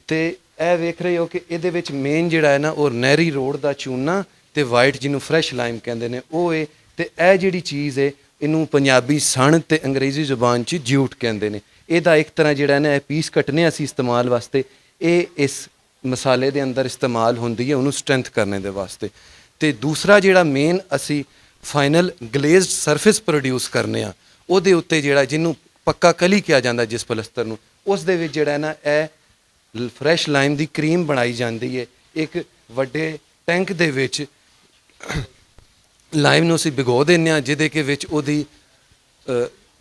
ਤੇ ਇਹ ਵੇਖ ਰਹੇ ਹੋ ਕਿ ਇਹਦੇ ਵਿੱਚ ਮੇਨ ਜਿਹੜਾ ਹੈ ਨਾ ਉਹ ਨਹਿਰੀ ਰੋਡ ਦਾ ਚੂਨਾ ਤੇ ਵਾਈਟ, ਜਿਹਨੂੰ ਫਰੈਸ਼ ਲਾਈਮ ਕਹਿੰਦੇ ਨੇ, ਉਹ ਹੈ। ਤੇ ਇਹ ਜਿਹੜੀ ਚੀਜ਼ ਹੈ ਇਹਨੂੰ ਪੰਜਾਬੀ ਸਣ ਤੇ ਅੰਗਰੇਜ਼ੀ ਜ਼ੁਬਾਨ 'ਚ ਜਿਊਟ ਕਹਿੰਦੇ ਨੇ। ਇਹਦਾ ਇੱਕ ਤਰ੍ਹਾਂ ਜਿਹੜਾ ਨਾ ਇਹ ਪੀਸ ਕੱਟਨੇ ਅਸੀਂ ਇਸਤੇਮਾਲ ਵਾਸਤੇ, ਇਹ ਇਸ ਮਸਾਲੇ ਦੇ ਅੰਦਰ ਇਸਤੇਮਾਲ ਹੁੰਦੀ ਹੈ ਉਹਨੂੰ ਸਟਰੈਂਥ ਕਰਨੇ ਦੇ ਵਾਸਤੇ। ਤੇ ਦੂਸਰਾ ਜਿਹੜਾ ਮੇਨ ਅਸੀਂ ਫਾਈਨਲ ਗਲੇਜ਼ਡ ਸਰਫੇਸ ਪ੍ਰੋਡਿਊਸ ਕਰਨੇ ਆ, ਉਹਦੇ ਉੱਤੇ ਜਿਹੜਾ ਜਿਹਨੂੰ ਪੱਕਾ ਕਲੀ ਕਿਹਾ ਜਾਂਦਾ ਜਿਸ ਪਲਸਤਰ ਨੂੰ, ਉਸ ਦੇ ਵਿੱਚ ਜਿਹੜਾ ਨਾ ਇਹ ਫਰੈਸ਼ ਲਾਈਮ ਦੀ ਕਰੀਮ ਬਣਾਈ ਜਾਂਦੀ ਹੈ। ਇੱਕ ਵੱਡੇ ਟੈਂਕ ਦੇ ਵਿੱਚ ਲਾਈਮ ਨੂੰ ਅਸੀਂ ਭਿਗੋ ਦਿੰਦੇ ਹਾਂ, ਜਿਹਦੇ ਕੇ ਵਿੱਚ ਉਹਦੀ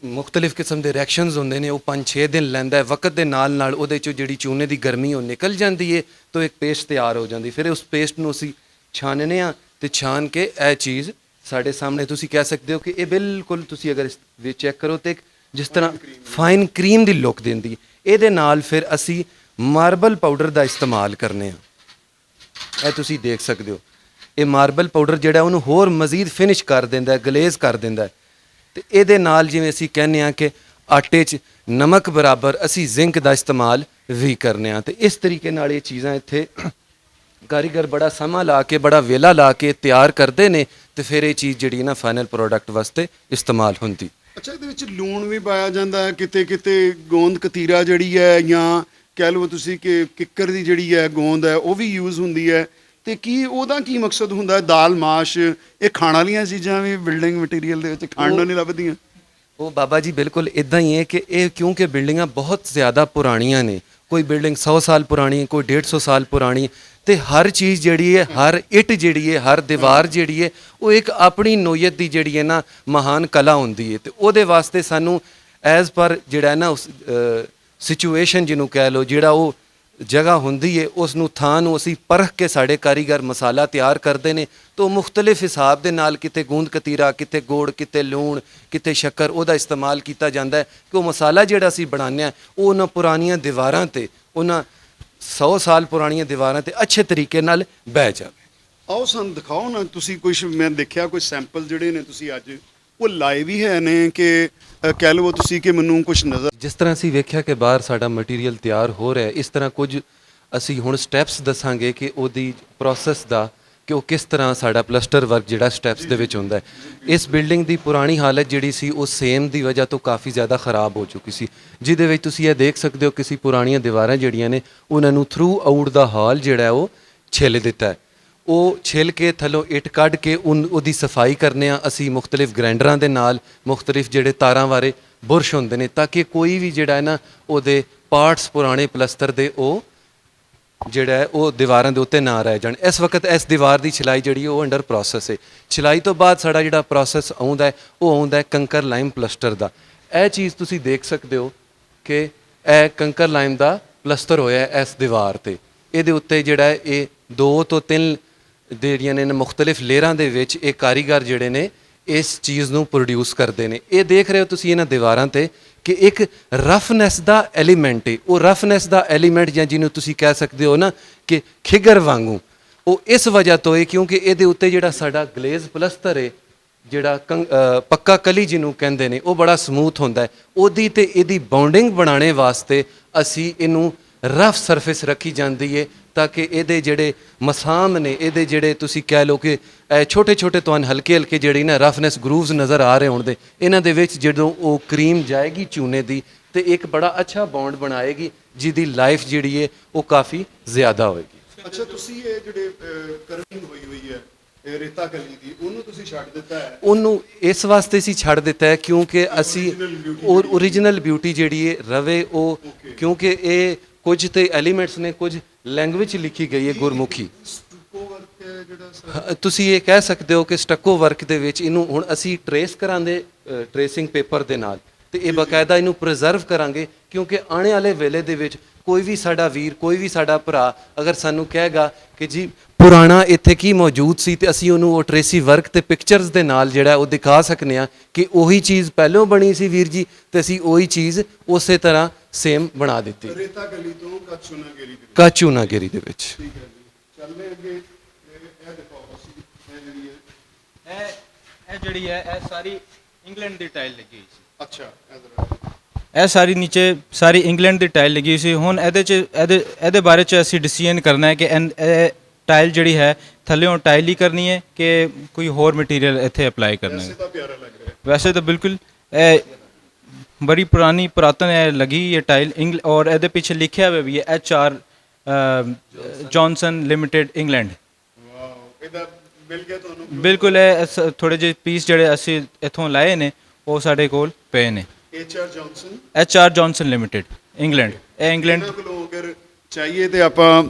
ਮੁxtਲਿਫ ਕਿਸਮ ਦੇ ਰਿਐਕਸ਼ਨਸ ਹੁੰਦੇ ਨੇ। ਉਹ 5-6 ਦਿਨ ਲੈਂਦਾ ਹੈ। ਵਕਤ ਦੇ ਨਾਲ ਨਾਲ ਉਹਦੇ 'ਚੋਂ ਜਿਹੜੀ ਚੂਨੇ ਦੀ ਗਰਮੀ ਉਹ ਨਿਕਲ ਜਾਂਦੀ ਹੈ, ਤਾਂ ਇੱਕ ਪੇਸਟ ਤਿਆਰ ਹੋ ਜਾਂਦੀ। ਫਿਰ ਉਸ ਪੇਸਟ ਨੂੰ ਅਸੀਂ ਛਾਨਨੇ ਆ ਤੇ ਛਾਨ ਕੇ ਇਹ ਚੀਜ਼ ਸਾਡੇ ਸਾਹਮਣੇ ਤੁਸੀਂ ਕਹਿ ਸਕਦੇ ਹੋ ਕਿ ਇਹ ਬਿਲਕੁਲ ਤੁਸੀਂ ਅਗਰ ਇਸ ਵਿੱਚ ਚੈੱਕ ਕਰੋ ਤੇ ਜਿਸ ਤਰ੍ਹਾਂ ਫਾਈਨ ਕਰੀਮ ਦੀ ਲੁੱਕ ਦਿੰਦੀ। ਇਹਦੇ ਨਾਲ ਫਿਰ ਅਸੀਂ ਮਾਰਬਲ ਪਾਊਡਰ ਦਾ ਇਸਤੇਮਾਲ ਕਰਨੇ ਆ। ਇਹ ਤੁਸੀਂ ਦੇਖ ਸਕਦੇ ਹੋ, ਇਹ ਮਾਰਬਲ ਪਾਊਡਰ ਜਿਹੜਾ ਉਹਨੂੰ ਹੋਰ ਮਜ਼ੀਦ ਫਿਨਿਸ਼ ਕਰ ਦਿੰਦਾ, ਗਲੇਜ਼ ਕਰ ਦਿੰਦਾ। ਤੇ ਇਹਦੇ ਨਾਲ ਜਿਵੇਂ ਅਸੀਂ ਕਹਿੰਦੇ ਆ ਕਿ ਆਟੇ 'ਚ ਨਮਕ ਬਰਾਬਰ ਅਸੀਂ ਜ਼ਿੰਕ ਦਾ ਇਸਤੇਮਾਲ ਵੀ ਕਰਨੇ ਆ। ਤੇ ਇਸ ਤਰੀਕੇ ਨਾਲ ਇਹ ਚੀਜ਼ਾਂ ਇੱਥੇ ਕਾਰੀਗਰ ਬੜਾ ਸਮਾਂ ਲਾ ਕੇ, ਬੜਾ ਵੇਲਾ ਲਾ ਕੇ ਤਿਆਰ ਕਰਦੇ ਨੇ ਤੇ ਫਿਰ ਇਹ ਚੀਜ਼ ਜਿਹੜੀ ਨਾ ਫਾਈਨਲ ਪ੍ਰੋਡਕਟ ਵਾਸਤੇ ਇਸਤੇਮਾਲ ਹੁੰਦੀ। ਅੱਛਾ, ਇਹਦੇ ਵਿੱਚ ਲੂਣ ਵੀ ਪਾਇਆ ਜਾਂਦਾ ਹੈ, ਕਿਤੇ ਕਿਤੇ ਗੋਂਦ ਕਤੀਰਾ ਜਿਹੜੀ ਹੈ ਜਾਂ ਕਹਿ ਲਓ ਤੁਸੀਂ ਕਿ ਕਿੱਕਰ ਦੀ ਜਿਹੜੀ ਹੈ ਗੋਂਦ ਹੈ ਉਹ ਵੀ ਯੂਜ਼ ਹੁੰਦੀ ਹੈ। ਤੇ ਕੀ ਉਹਦਾ ਕੀ ਮਕਸਦ ਹੁੰਦਾ ਹੈ? ਦਾਲ ਮਾਸ਼ ਇਹ ਖਾਣ ਵਾਲੀਆਂ ਚੀਜ਼ਾਂ ਵੀ ਬਿਲਡਿੰਗ ਮਟੀਰੀਅਲ ਦੇ ਵਿੱਚ ਖਾਣ ਨੂੰ ਨਹੀਂ ਲੱਭਦੀਆਂ? ਉਹ ਬਾਬਾ ਜੀ ਬਿਲਕੁਲ ਇਦਾਂ ਹੀ ਹੈ ਕਿ ਇਹ ਕਿਉਂਕਿ ਬਿਲਡਿੰਗਾਂ ਬਹੁਤ ਜ਼ਿਆਦਾ ਪੁਰਾਣੀਆਂ ਨੇ, ਕੋਈ ਬਿਲਡਿੰਗ 100 ਸਾਲ ਪੁਰਾਣੀ, ਕੋਈ 150 ਸਾਲ ਪੁਰਾਣੀ, ਤੇ ਹਰ ਚੀਜ਼ ਜਿਹੜੀ ਹੈ, ਹਰ ਇੱਟ ਜਿਹੜੀ ਹੈ, ਹਰ ਦੀਵਾਰ ਜਿਹੜੀ ਹੈ, ਉਹ ਇੱਕ ਆਪਣੀ ਨੋਇਤ ਦੀ ਜਿਹੜੀ ਹੈ ਨਾ ਮਹਾਨ ਕਲਾ ਹੁੰਦੀ ਹੈ। ਤੇ ਉਹਦੇ ਵਾਸਤੇ ਸਾਨੂੰ ਐਜ਼ ਪਰ ਜਿਹੜਾ ਹੈ ਨਾ ਉਸ ਸਿਚੁਏਸ਼ਨ ਜਿਹਨੂੰ ਕਹਿ ਲਓ, ਜਿਹੜਾ ਉਹ ਜਗ੍ਹਾ ਹੁੰਦੀ ਹੈ, ਉਸ ਨੂੰ ਥਾਂ ਨੂੰ ਅਸੀਂ ਪਰਖ ਕੇ ਸਾਡੇ ਕਾਰੀਗਰ ਮਸਾਲਾ ਤਿਆਰ ਕਰਦੇ ਨੇ। ਤਾਂ ਮੁxtਲਿਫ ਹਿਸਾਬ ਦੇ ਨਾਲ ਕਿਤੇ ਗੂੰਦ ਕਤੀਰਾ, ਕਿਤੇ ਗੁੜ, ਕਿਤੇ ਲੂਣ, ਕਿਤੇ ਸ਼ੱਕਰ, ਉਹਦਾ ਇਸਤੇਮਾਲ ਕੀਤਾ ਜਾਂਦਾ ਹੈ ਕਿ ਉਹ ਮਸਾਲਾ ਜਿਹੜਾ ਅਸੀਂ ਬਣਾਉਂਦੇ ਹਾਂ ਉਹ ਉਹਨਾਂ ਪੁਰਾਣੀਆਂ ਦੀਵਾਰਾਂ 'ਤੇ, ਉਹਨਾਂ 100 ਸਾਲ ਪੁਰਾਣੀਆਂ ਦੀਵਾਰਾਂ 'ਤੇ ਅੱਛੇ ਤਰੀਕੇ ਨਾਲ ਬਹਿ ਜਾਵੇ। ਆਓ ਸਾਨੂੰ ਦਿਖਾਓ ਨਾ ਤੁਸੀਂ ਕੁਝ। ਮੈਂ ਦੇਖਿਆ ਕੁਝ ਸੈਂਪਲ ਜਿਹੜੇ ਨੇ ਤੁਸੀਂ ਅੱਜ ਉਹ ਲਾਈਵ ਹੀ ਹੈ ਨੇ ਕਿ ਕਹਿ ਲਓ ਤੁਸੀਂ ਕਿ ਮੈਨੂੰ ਕੁਝ ਨਜ਼ਰ। ਜਿਸ ਤਰ੍ਹਾਂ ਅਸੀਂ ਵੇਖਿਆ ਕਿ ਬਾਹਰ ਸਾਡਾ ਮਟੀਰੀਅਲ ਤਿਆਰ ਹੋ ਰਿਹਾ, ਇਸ ਤਰ੍ਹਾਂ ਕੁਝ ਅਸੀਂ ਹੁਣ ਸਟੈਪਸ ਦੱਸਾਂਗੇ ਕਿ ਉਹਦੀ ਪ੍ਰੋਸੈਸ ਦਾ, ਕਿ ਉਹ ਕਿਸ ਤਰ੍ਹਾਂ ਸਾਡਾ ਪਲਸਟਰ ਵਰਕ ਜਿਹੜਾ ਸਟੈਪਸ ਦੇ ਵਿੱਚ ਹੁੰਦਾ ਹੈ। ਇਸ ਬਿਲਡਿੰਗ ਦੀ ਪੁਰਾਣੀ ਹਾਲਤ ਜਿਹੜੀ ਸੀ ਉਹ ਸੇਮ ਦੀ ਵਜ੍ਹਾ ਤੋਂ ਕਾਫੀ ਜ਼ਿਆਦਾ ਖਰਾਬ ਹੋ ਚੁੱਕੀ ਸੀ, ਜਿਹਦੇ ਵਿੱਚ ਤੁਸੀਂ ਇਹ ਦੇਖ ਸਕਦੇ ਹੋ ਕਿਸੇ ਪੁਰਾਣੀਆਂ ਦੀਵਾਰਾਂ ਜਿਹੜੀਆਂ ਨੇ ਉਹਨਾਂ ਨੂੰ ਥਰੂ ਆਊਟ ਦਾ ਹਾਲ ਜਿਹੜਾ ਉਹ ਛਿੱਲ ਦਿੱਤਾ ਹੈ। ਉਹ ਛਿੱਲ ਕੇ ਥੱਲੋਂ ਇੱਟ ਕੱਢ ਕੇ ਉਹਦੀ ਸਫਾਈ ਕਰਨੇ ਆ ਅਸੀਂ ਮੁxtਲਿਫ ਗ੍ਰਾਈਂਡਰਾਂ ਦੇ ਨਾਲ, ਮੁxtਲਿਫ ਜਿਹੜੇ ਤਾਰਾਂ ਵਾਲੇ ਬੁਰਸ਼ ਹੁੰਦੇ ਨੇ, ਤਾਂ ਕਿ ਕੋਈ ਵੀ ਜਿਹੜਾ ਹੈ ਨਾ ਉਹਦੇ ਪਾਰਟਸ ਪੁਰਾਣੇ ਪਲਸਤਰ ਦੇ ਉਹ ਜਿਹੜਾ ਹੈ ਉਹ ਦੀਵਾਰਾਂ ਦੇ ਉੱਤੇ ਨਾ ਰਹਿ ਜਾਣ। ਇਸ ਵਕਤ ਇਸ ਦੀਵਾਰ ਦੀ ਛਿਲਾਈ ਜਿਹੜੀ ਉਹ ਅੰਡਰ ਪ੍ਰੋਸੈਸ ਹੈ। ਛਿਲਾਈ ਤੋਂ ਬਾਅਦ ਸਾਡਾ ਜਿਹੜਾ ਪ੍ਰੋਸੈਸ ਆਉਂਦਾ ਹੈ ਉਹ ਆਉਂਦਾ ਹੈ ਕੰਕਰ ਲਾਈਮ ਪਲਸਟਰ ਦਾ। ਇਹ ਚੀਜ਼ ਤੁਸੀਂ ਦੇਖ ਸਕਦੇ ਹੋ ਕਿ ਇਹ ਕੰਕਰ ਲਾਈਮ ਦਾ ਪਲਸਤਰ ਹੋਇਆ ਇਸ ਦੀਵਾਰ 'ਤੇ। ਇਹਦੇ ਉੱਤੇ ਜਿਹੜਾ ਹੈ ਇਹ 2 ਤੋਂ 3 ਜਿਹੜੀਆਂ ਨੇ ਮੁxtਲਿਫ ਲੇਅਰਾਂ ਦੇ ਵਿੱਚ ਇਹ ਕਾਰੀਗਰ ਜਿਹੜੇ ਨੇ ਇਸ ਚੀਜ਼ ਨੂੰ ਪ੍ਰੋਡਿਊਸ ਕਰਦੇ ਨੇ। ਇਹ ਦੇਖ ਰਹੇ ਹੋ ਤੁਸੀਂ ਇਹਨਾਂ ਦੀਵਾਰਾਂ 'ਤੇ ਕਿ ਇੱਕ ਰਫਨੈਸ ਦਾ ਐਲੀਮੈਂਟ ਹੈ। ਉਹ ਰਫਨੈਸ ਦਾ ਐਲੀਮੈਂਟ ਜਾਂ ਜਿਹਨੂੰ ਤੁਸੀਂ ਕਹਿ ਸਕਦੇ ਹੋ ਨਾ ਕਿ ਖਿਗਰ ਵਾਂਗੂ, ਉਹ ਇਸ ਵਜ੍ਹਾ ਤੋਂ ਹੈ ਕਿਉਂਕਿ ਇਹਦੇ ਉੱਤੇ ਜਿਹੜਾ ਸਾਡਾ ਗਲੇਜ਼ ਪਲਸਤਰ ਹੈ, ਜਿਹੜਾ ਪੱਕਾ ਕਲੀ ਜਿਹਨੂੰ ਕਹਿੰਦੇ ਨੇ, ਉਹ ਬੜਾ ਸਮੂਥ ਹੁੰਦਾ ਹੈ। ਉਹਦੀ ਤੇ ਇਹਦੀ ਬਾਉਂਡਿੰਗ ਬਣਾਉਣੇ ਵਾਸਤੇ ਅਸੀਂ ਇਹਨੂੰ ਰਫ ਸਰਫੇਸ ਰੱਖੀ ਜਾਂਦੀ ਹੈ ਤਾਂ ਕਿ ਇਹਦੇ ਜਿਹੜੇ ਮਸਾਮ ਨੇ, ਇਹਦੇ ਜਿਹੜੇ ਤੁਸੀਂ ਕਹਿ ਲਓ ਕਿ ਛੋਟੇ ਛੋਟੇ ਤੁਹਾਨੂੰ ਹਲਕੇ ਹਲਕੇ ਜਿਹੜੀ ਨਾ ਰਫਨੈਸ ਗਰੂਵਸ ਨਜ਼ਰ ਆ ਰਹੇ ਹੋਣਦੇ, ਇਹਨਾਂ ਦੇ ਵਿੱਚ ਜਦੋਂ ਉਹ ਕਰੀਮ ਜਾਏਗੀ ਚੂਨੇ ਦੀ ਤੇ ਇੱਕ ਬੜਾ ਅੱਛਾ ਬੌਂਡ ਬਣਾਏਗੀ ਜਿਹਦੀ ਲਾਈਫ ਜਿਹੜੀ ਹੈ ਉਹ ਕਾਫੀ ਜ਼ਿਆਦਾ ਹੋਏਗੀ। ਅੱਛਾ, ਤੁਸੀਂ ਇਹ ਜਿਹੜੇ ਕਰਵਿੰਗ ਹੋਈ ਹੈ ਇਹ ਰੇਤਾ ਕਲੀ ਦੀ, ਉਹਨੂੰ ਤੁਸੀਂ ਛੱਡ ਦਿੱਤਾ ਹੈ? ਉਹਨੂੰ ਇਸ ਵਾਸਤੇ ਅਸੀਂ ਛੱਡ ਦਿੱਤਾ ਹੈ ਕਿਉਂਕਿ ਅਸੀਂ ਓਰੀਜਨਲ ਬਿਊਟੀ ਜਿਹੜੀ ਹੈ ਰਵੇ ਉਹ, ਕਿਉਂਕਿ ਇਹ ਕੁਝ ਤੇ ਐਲੀਮੈਂਟਸ ਨੇ, ਕੁਝ ਲੈਂਗੁਏਜ ਲਿਖੀ ਗਈ ਹੈ ਗੁਰਮੁਖੀ। ਤੁਸੀਂ ਇਹ ਕਹਿ ਸਕਦੇ ਹੋ ਕਿ ਸਟੱਕੋ ਵਰਕ ਦੇ ਵਿੱਚ ਇਹਨੂੰ ਹੁਣ ਅਸੀਂ ਟਰੇਸ ਕਰਾਂਦੇ ਟਰੇਸਿੰਗ ਪੇਪਰ ਦੇ ਨਾਲ, ਤੇ ਇਹ ਬਕਾਇਦਾ ਇਹਨੂੰ ਪ੍ਰੀਜ਼ਰਵ ਕਰਾਂਗੇ, ਕਿਉਂਕਿ ਆਉਣ ਵਾਲੇ ਵੇਲੇ ਦੇ ਵਿੱਚ ਕੋਈ ਵੀ ਸਾਡਾ ਵੀਰ, ਕੋਈ ਵੀ ਸਾਡਾ ਭਰਾ ਅਗਰ ਸਾਨੂੰ ਕਹੇਗਾ ਕਿ ਜੀ ਪੁਰਾਣਾ ਇੱਥੇ ਕੀ ਮੌਜੂਦ ਸੀ, ਤੇ ਅਸੀਂ ਉਹਨੂੰ ਉਹ ਟ੍ਰੇਸੀ ਵਰਕ ਤੇ ਪਿਕਚਰਸ ਦੇ ਨਾਲ ਜਿਹੜਾ ਉਹ ਦਿਖਾ ਸਕਨੇ ਆ ਕਿ ਉਹੀ ਚੀਜ਼ ਪਹਿਲਾਂ ਬਣੀ ਸੀ ਵੀਰ ਜੀ, ਤੇ ਅਸੀਂ ਉਹੀ ਚੀਜ਼ ਉਸੇ ਤਰ੍ਹਾਂ ਸੇਮ ਬਣਾ ਦਿੱਤੀ ਰੇਤਾ ਗਲੀ ਤੋਂ ਕੱਚੂਨਾਗਿਰੀ ਦੇ ਵਿੱਚ। ਕਾਚੂਨਾਗਿਰੀ ਦੇ ਵਿੱਚ। ਠੀਕ ਹੈ ਜੀ, ਚੱਲਦੇ ਅੱਗੇ। ਇਹ ਦਿਖਾਓ ਅਸੀਂ, ਇਹ ਜਿਹੜੀ ਹੈ, ਇਹ ਜਿਹੜੀ ਹੈ ਇਹ ਸਾਰੀ ਇੰਗਲੈਂਡ ਦੀ ਟਾਈਲ ਲੱਗੀ ਹੋਈ ਸੀ। ਅੱਛਾ ਇਧਰ ਇਹ ਸਾਰੀ ਨੀਚੇ ਸਾਰੀ ਇੰਗਲੈਂਡ ਦੀ ਟਾਈਲ ਲੱਗੀ ਹੋਈ ਸੀ। ਹੁਣ ਇਹਦੇ ਬਾਰੇ ਚ ਅਸੀਂ ਡਿਸੀਜਨ ਕਰਨਾ ਹੈ ਕਿ ਇਹ ਟਾਈਲ ਜਿਹੜੀ ਹੈ ਥੱਲੇੋਂ ਟਾਈਲ ਹੀ ਕਰਨੀ ਹੈ ਕਿ ਕੋਈ ਹੋਰ ਮਟੀਰੀਅਲ ਇੱਥੇ ਅਪਲਾਈ ਕਰਨਾ ਹੈ। ਤਾਂ ਪਿਆਰਾ ਲੱਗ ਰਿਹਾ ਵੈਸੇ ਤਾਂ ਬਿਲਕੁਲ ਇਹ ਬੜੀ ਪੁਰਾਣੀ ਪੁਰਾਤਨ ਹੈ ਲੱਗੀ ਇਹ ਟਾइल और ਇਹਦੇ ਪਿੱਛੇ ਲਿਖਿਆ ਹੋਇਆ ਵੀ ਹੈ HR Johnson limited England. Wow, ਇਹਦਾ ਮਿਲ ਗਿਆ ਤੁਹਾਨੂੰ? ਬਿਲਕੁਲ ਇਹ ਥੋੜੇ ਜਿਹੇ ਪੀਸ ਜਿਹੜੇ ਅਸੀਂ ਇੱਥੋਂ ਲਾਏ ਨੇ ਉਹ ਸਾਡੇ ਕੋਲ ਪਏ ਨੇ। HR Johnson limited England. ਇਹ ਇੰਗਲੈਂਡ ਕੋਲੋਂ ਅਗਰ ਚਾਹੀਏ ਤੇ ਆਪਾਂ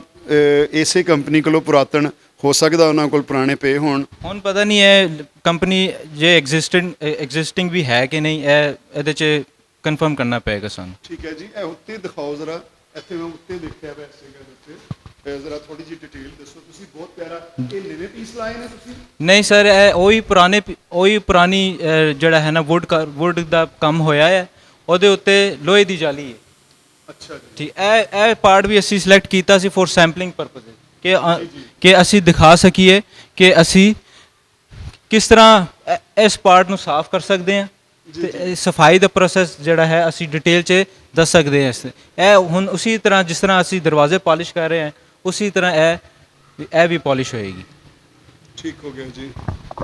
ਇਸੇ ਕੰਪਨੀ ਕੋਲੋਂ ਪੁਰਾਤਨ ਹੋ ਸਕਦਾ ਉਹਨਾਂ ਕੋਲ ਪੁਰਾਣੇ ਪਏ ਹੋਣ। ਹੁਣ ਪਤਾ ਨਹੀਂ ਇਹ ਕੰਪਨੀ ਜੇ ਐਗਜ਼ਿਸਟਿੰਗ ਵੀ ਹੈ ਕਿ ਨਹੀਂ, ਇਹਦੇ 'ਚ ਕਨਫਰਮ ਕਰਨਾ ਪਏਗਾ ਸਾਨੂੰ। ਠੀਕ ਹੈ ਜੀ, ਇਹ ਉੱਤੇ ਦਿਖਾਓ ਜ਼ਰਾ। ਇੱਥੇ ਮੈਂ ਉੱਤੇ ਦੇਖਿਆ ਵੈ ਸੀਗਾ ਉੱਤੇ, ਜ਼ਰਾ ਥੋੜੀ ਜਿਹੀ ਡਿਟੇਲ ਦੱਸੋ ਤੁਸੀਂ। ਬਹੁਤ ਪਿਆਰਾ। ਇਹ ਨਵੇਂ ਪੀਸ ਲਾਏ ਨੇ ਤੁਸੀਂ? ਨਹੀਂ ਸਰ, ਇਹ ਉਹੀ ਪੁਰਾਣੀ ਜਿਹੜਾ ਹੈ ਨਾ ਵੁੱਡ ਦਾ ਕੰਮ ਹੋਇਆ ਹੈ, ਉਹਦੇ ਉੱਤੇ ਲੋਹੇ ਦੀ ਜਾਲੀ ਹੈ। ਅੱਛਾ ਜੀ। ਠੀਕ, ਇਹ ਪਾਰਟ ਵੀ ਅਸੀਂ ਸਿਲੈਕਟ ਕੀਤਾ ਸੀ ਫॉर ਸੈਂਪਲਿੰਗ ਪਰਪਸ ਕਿ ਅਸੀਂ ਦਿਖਾ ਸਕੀਏ ਕਿ ਅਸੀਂ ਕਿਸ ਤਰ੍ਹਾਂ ਇਸ ਪਾਰਟ ਨੂੰ ਸਾਫ਼ ਕਰ ਸਕਦੇ ਹਾਂ ਤੇ ਸਫਾਈ ਦਾ ਪ੍ਰੋਸੈਸ ਜਿਹੜਾ ਹੈ ਅਸੀਂ ਡਿਟੇਲ 'ਚ ਦੱਸ ਸਕਦੇ ਹਾਂ। ਇਹ ਹੁਣ ਉਸੇ ਤਰ੍ਹਾਂ ਜਿਸ ਤਰ੍ਹਾਂ ਅਸੀਂ ਦਰਵਾਜ਼ੇ ਪਾਲਿਸ਼ ਕਰ ਰਹੇ ਹਾਂ ਉਸੇ ਤਰ੍ਹਾਂ ਇਹ ਵੀ ਪਾਲਿਸ਼ ਹੋਏਗੀ। ਠੀਕ ਹੋ ਗਿਆ ਜੀ।